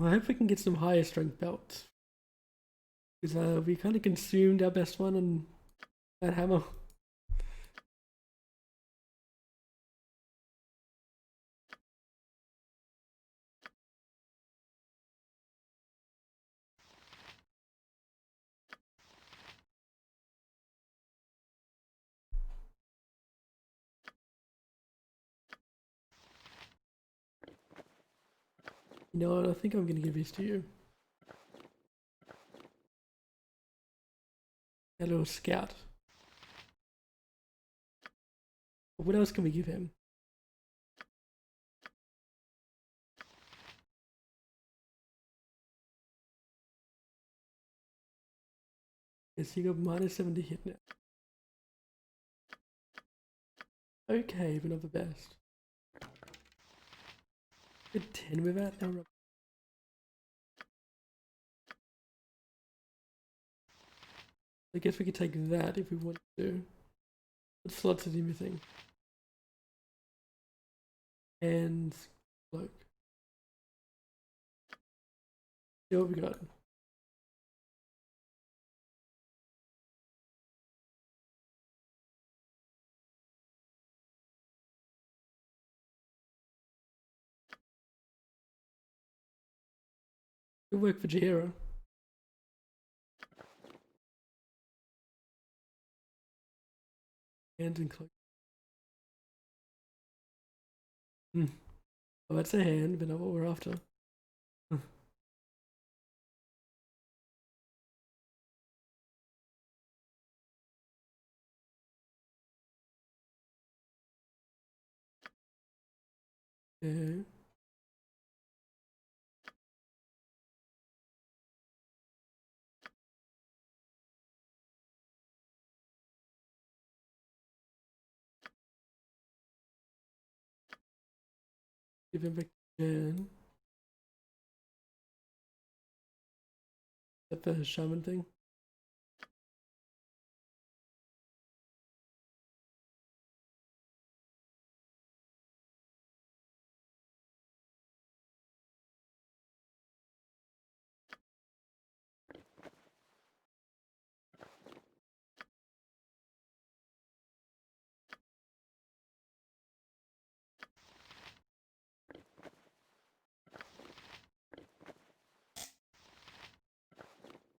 I hope we can get some higher strength belts. Because we kind of consumed our best one on that hammer. You know what, I think I'm going to give this to you. A little scout. What else can we give him? Yes, you got -7 to hit now. Okay, but not the best. Good 10 with that. No, I guess we could take that if we want to. What slots is he missing? And look. See what we got. Good work for Jahira. Hands and cloak. Well, that's a hand, but not what we're after. Okay. Give him back again. Is that the shaman thing?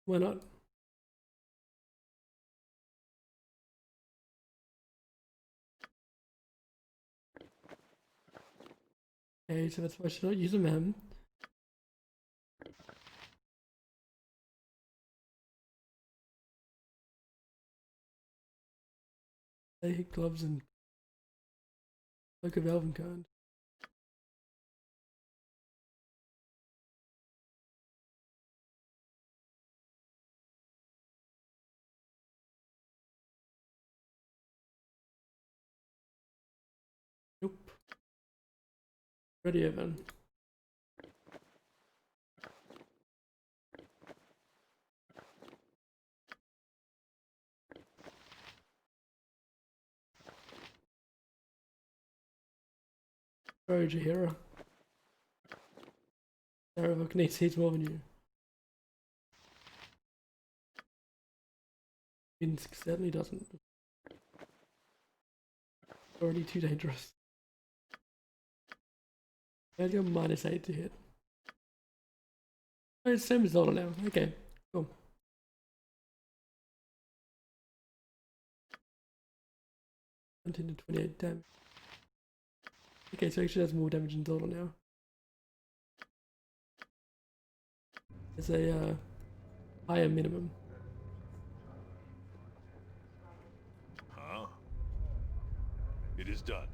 Why not? Okay, so that's why I should not use a mem. They hit gloves and like a Velven kind. Nope. Ready, Evan. Sorry, Jahira. Sarah needs seeds more than you. Minsk certainly doesn't. Already too dangerous. I got -8 to hit. Oh, it's same as Zola now. Okay, cool. Continue 28 damage. Okay, so actually does more damage than Zola now. It's a higher minimum. Huh? It is done.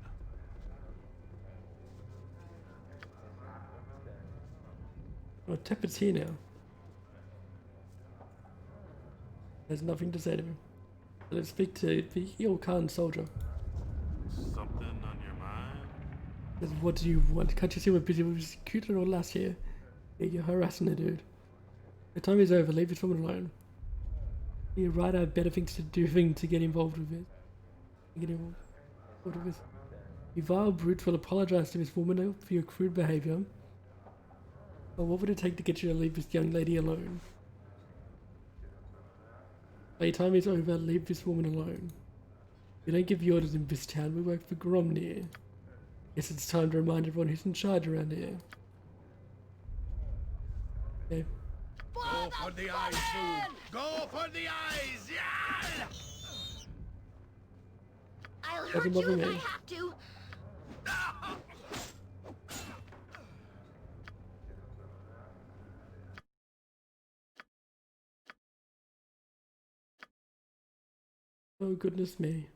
Oh, Tepid's here now. There's nothing to say to him. Let's speak to the Heel Khan soldier. Something on your mind? Says, what do you want? Can't you see we're busy? We was executed all last year. Yeah, you're harassing the dude. The time is over. Leave this woman alone. You're right. I have better things to do than to get involved with it. Get involved with this. You vile brute will apologize to this woman for your crude behavior. But what would it take to get you to leave this young lady alone? Playtime is over. Leave this woman alone. We don't give the orders in this town. We work for Gromnir. Guess it's time to remind everyone who's in charge around here. Okay. Go for the eyes, fool! Go for the eyes! Yeah! I'll hurt Doesn't you bother if I me. have to. Oh goodness me.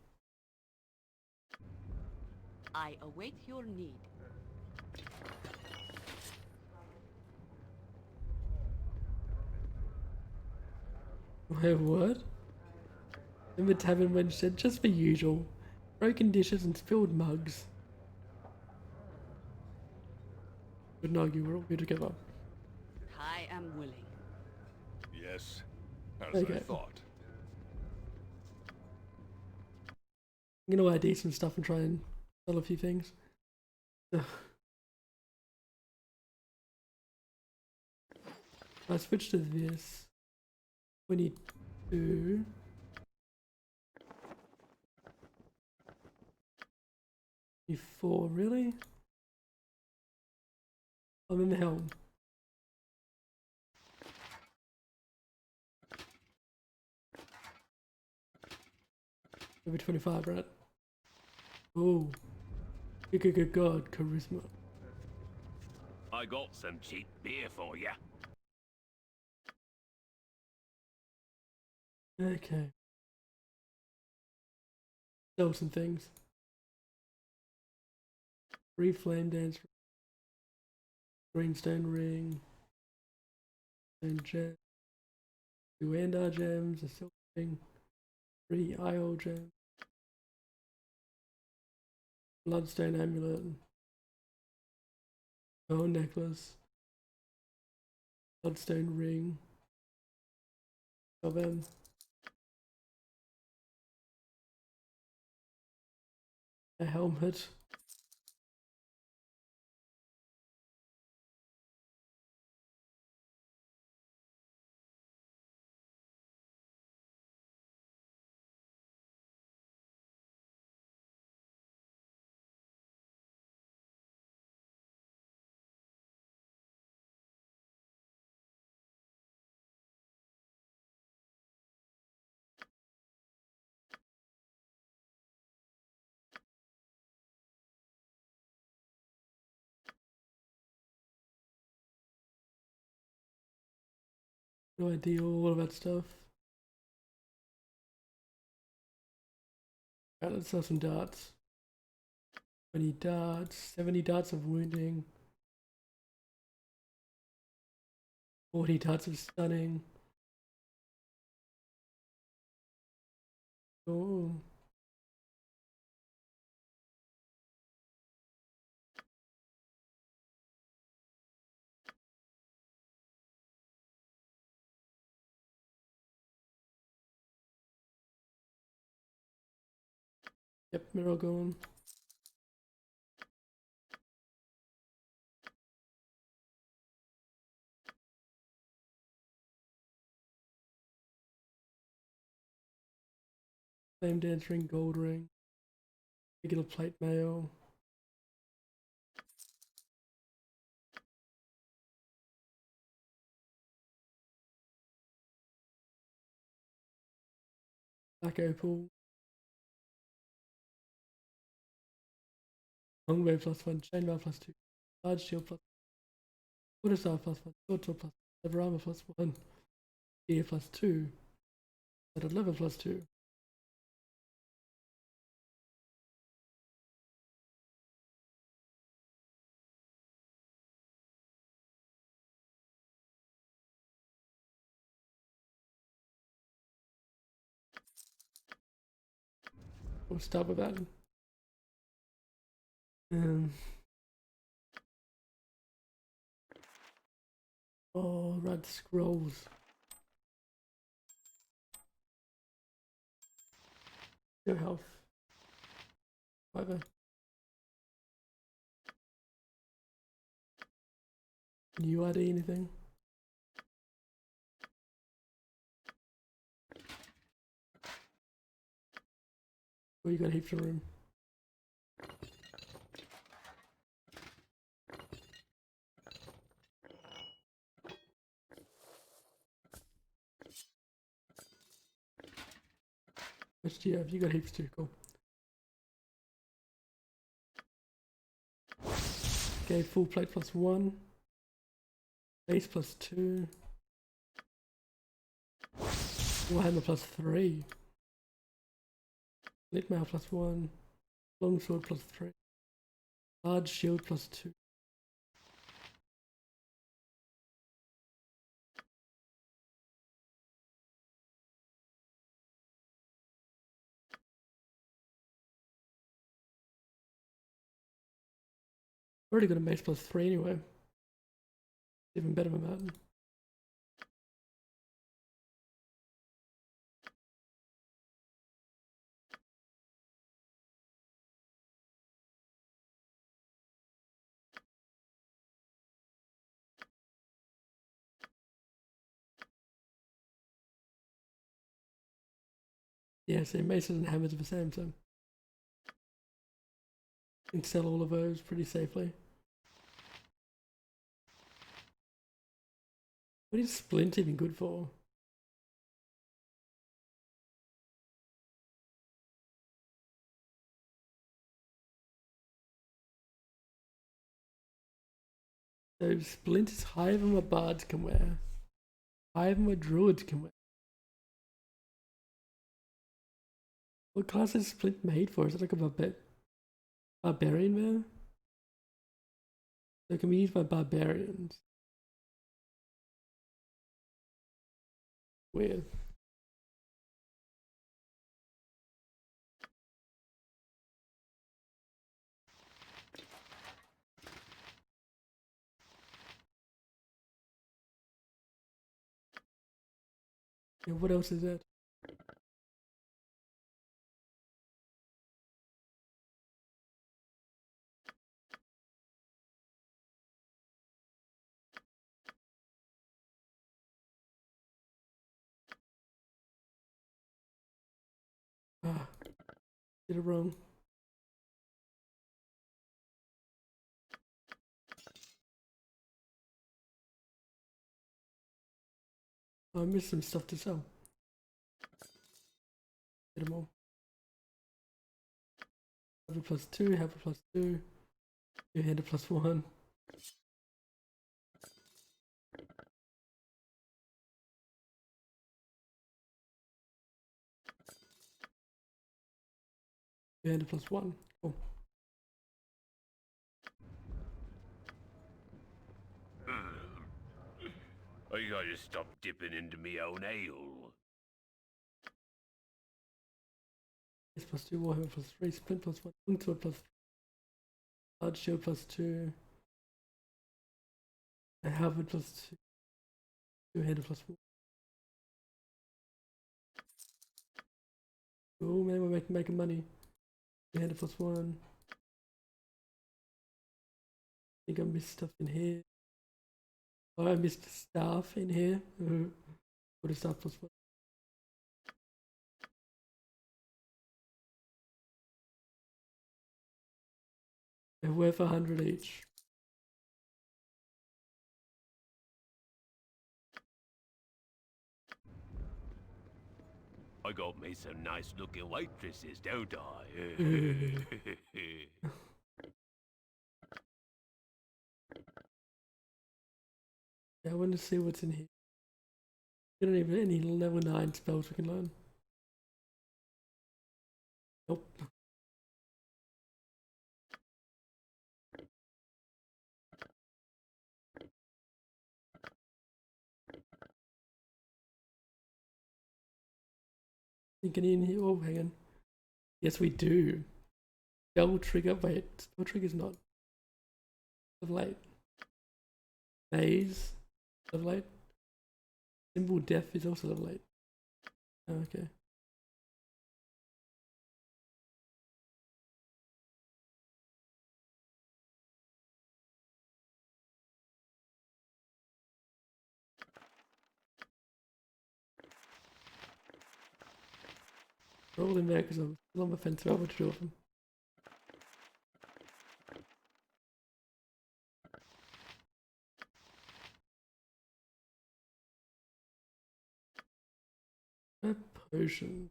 I await your need. Wait, what? In the tavern when she said just the usual. Broken dishes and spilled mugs. Couldn't argue, we're all good together. I am willing. Yes, as Okay. I thought. I'm gonna ID some stuff and try and sell a few things. Ugh. I switch to this. 22. Before, really? I'm in the helm. Maybe 25, right? Oh. Good God, charisma. I got some cheap beer for you. Okay. Sell some things. Free flame dance. Greenstone ring. Stone gem. 2 Andar gems. A silver ring. 3 Isle gems. Bloodstone amulet. Pearl necklace. Bloodstone ring. ToB. A helmet. No idea all of that stuff. Right, let's sell some darts. 20 darts, 70 darts of wounding. 40 darts of stunning. Oh. Yep, mirror gone. Flame dance ring, gold ring, regular plate mail. Black opal. Long wave +1, chainmail +2, large shield water star +1, short sword lever armor +1, gear +2, at 11 +2. We'll start with that. Oh, red scrolls. Your health. Whatever. Can you add anything? Oh, you got heaps of room. Which do you have? You got heaps too, cool. Okay, full plate +1. Base +2. Warhammer +3. Lit mail +1. Longsword +3. Large shield +2. Already got a mace +3 anyway. Even better than that. Yeah, so maces and hammers are the same, so you can sell all of those pretty safely. What is splint even good for? So splint is higher than what bards can wear. Higher than what druids can wear. What class is splint made for? Is it like a barbarian there? So it can be used by barbarians. Weird. Yeah, what else is that? Ah, did it wrong. Oh, I missed some stuff to sell. Get them all. Have a +2, have a +2. You had a +1. You had a +1. Cool. I gotta stop dipping into me own ale. It's +2, warhammer +3, splint +1, longsword +3, large shield +2, a halberd +2, two-handed +1. Oh man, we're making money. had a +1. I think I missed stuff in here. Oh, I missed staff in here. What is staff +1? They're worth 100 each. I got me some nice looking waitresses, don't I? Yeah, I want to see what's in here. We don't even have any level 9 spells we can learn. Nope. Thinking in here. Oh, hang on. Yes, we do. Double trigger. Wait, spell trigger's not. Level 8. Maze. Level 8. Symbol death is also level 8. Oh, okay. They're all in there because I'm still on the fence about what to do with them. A potion.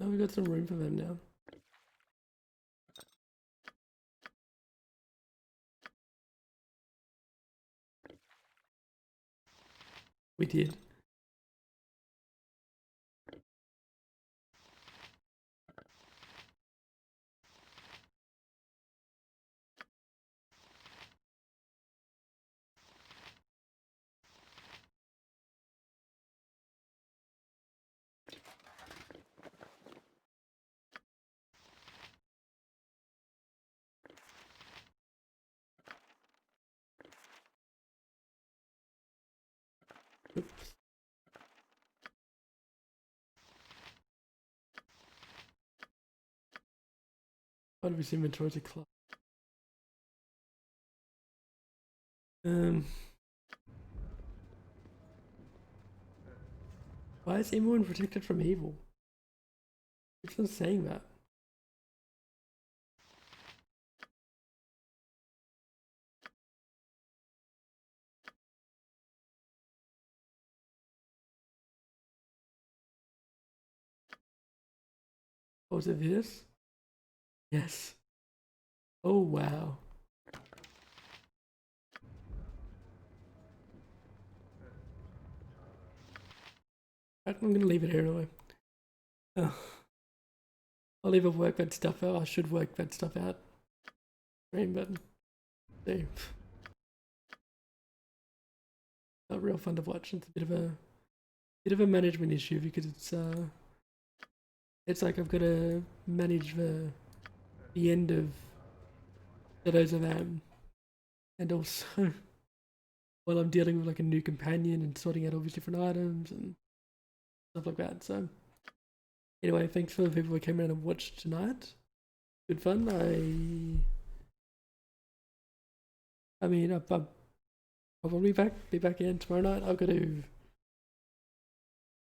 Oh, we got some room for them now. We did. Oops. Part of his inventory to club. Why is everyone protected from evil? It's not saying that. Oh, is it this? Yes. Oh, wow. I'm gonna leave it here anyway. Oh. I'll leave a work that stuff out. I should work that stuff out. Green button. See. Not real fun to watch. It's a bit of a management issue because it's like I've got to manage the end of Shadows of Am, and also while I'm dealing with like a new companion and sorting out all these different items and stuff like that. So anyway, thanks for the people who came around and watched tonight. Good fun. I mean, I'll probably be back in tomorrow night.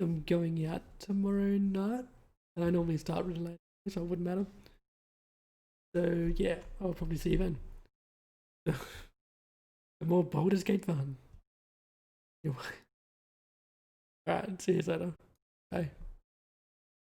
I'm going out tomorrow night, and I normally start really late, so it wouldn't matter. So yeah, I'll probably see you then. The more Baldur's Gate fun. Alright, see you later. Bye.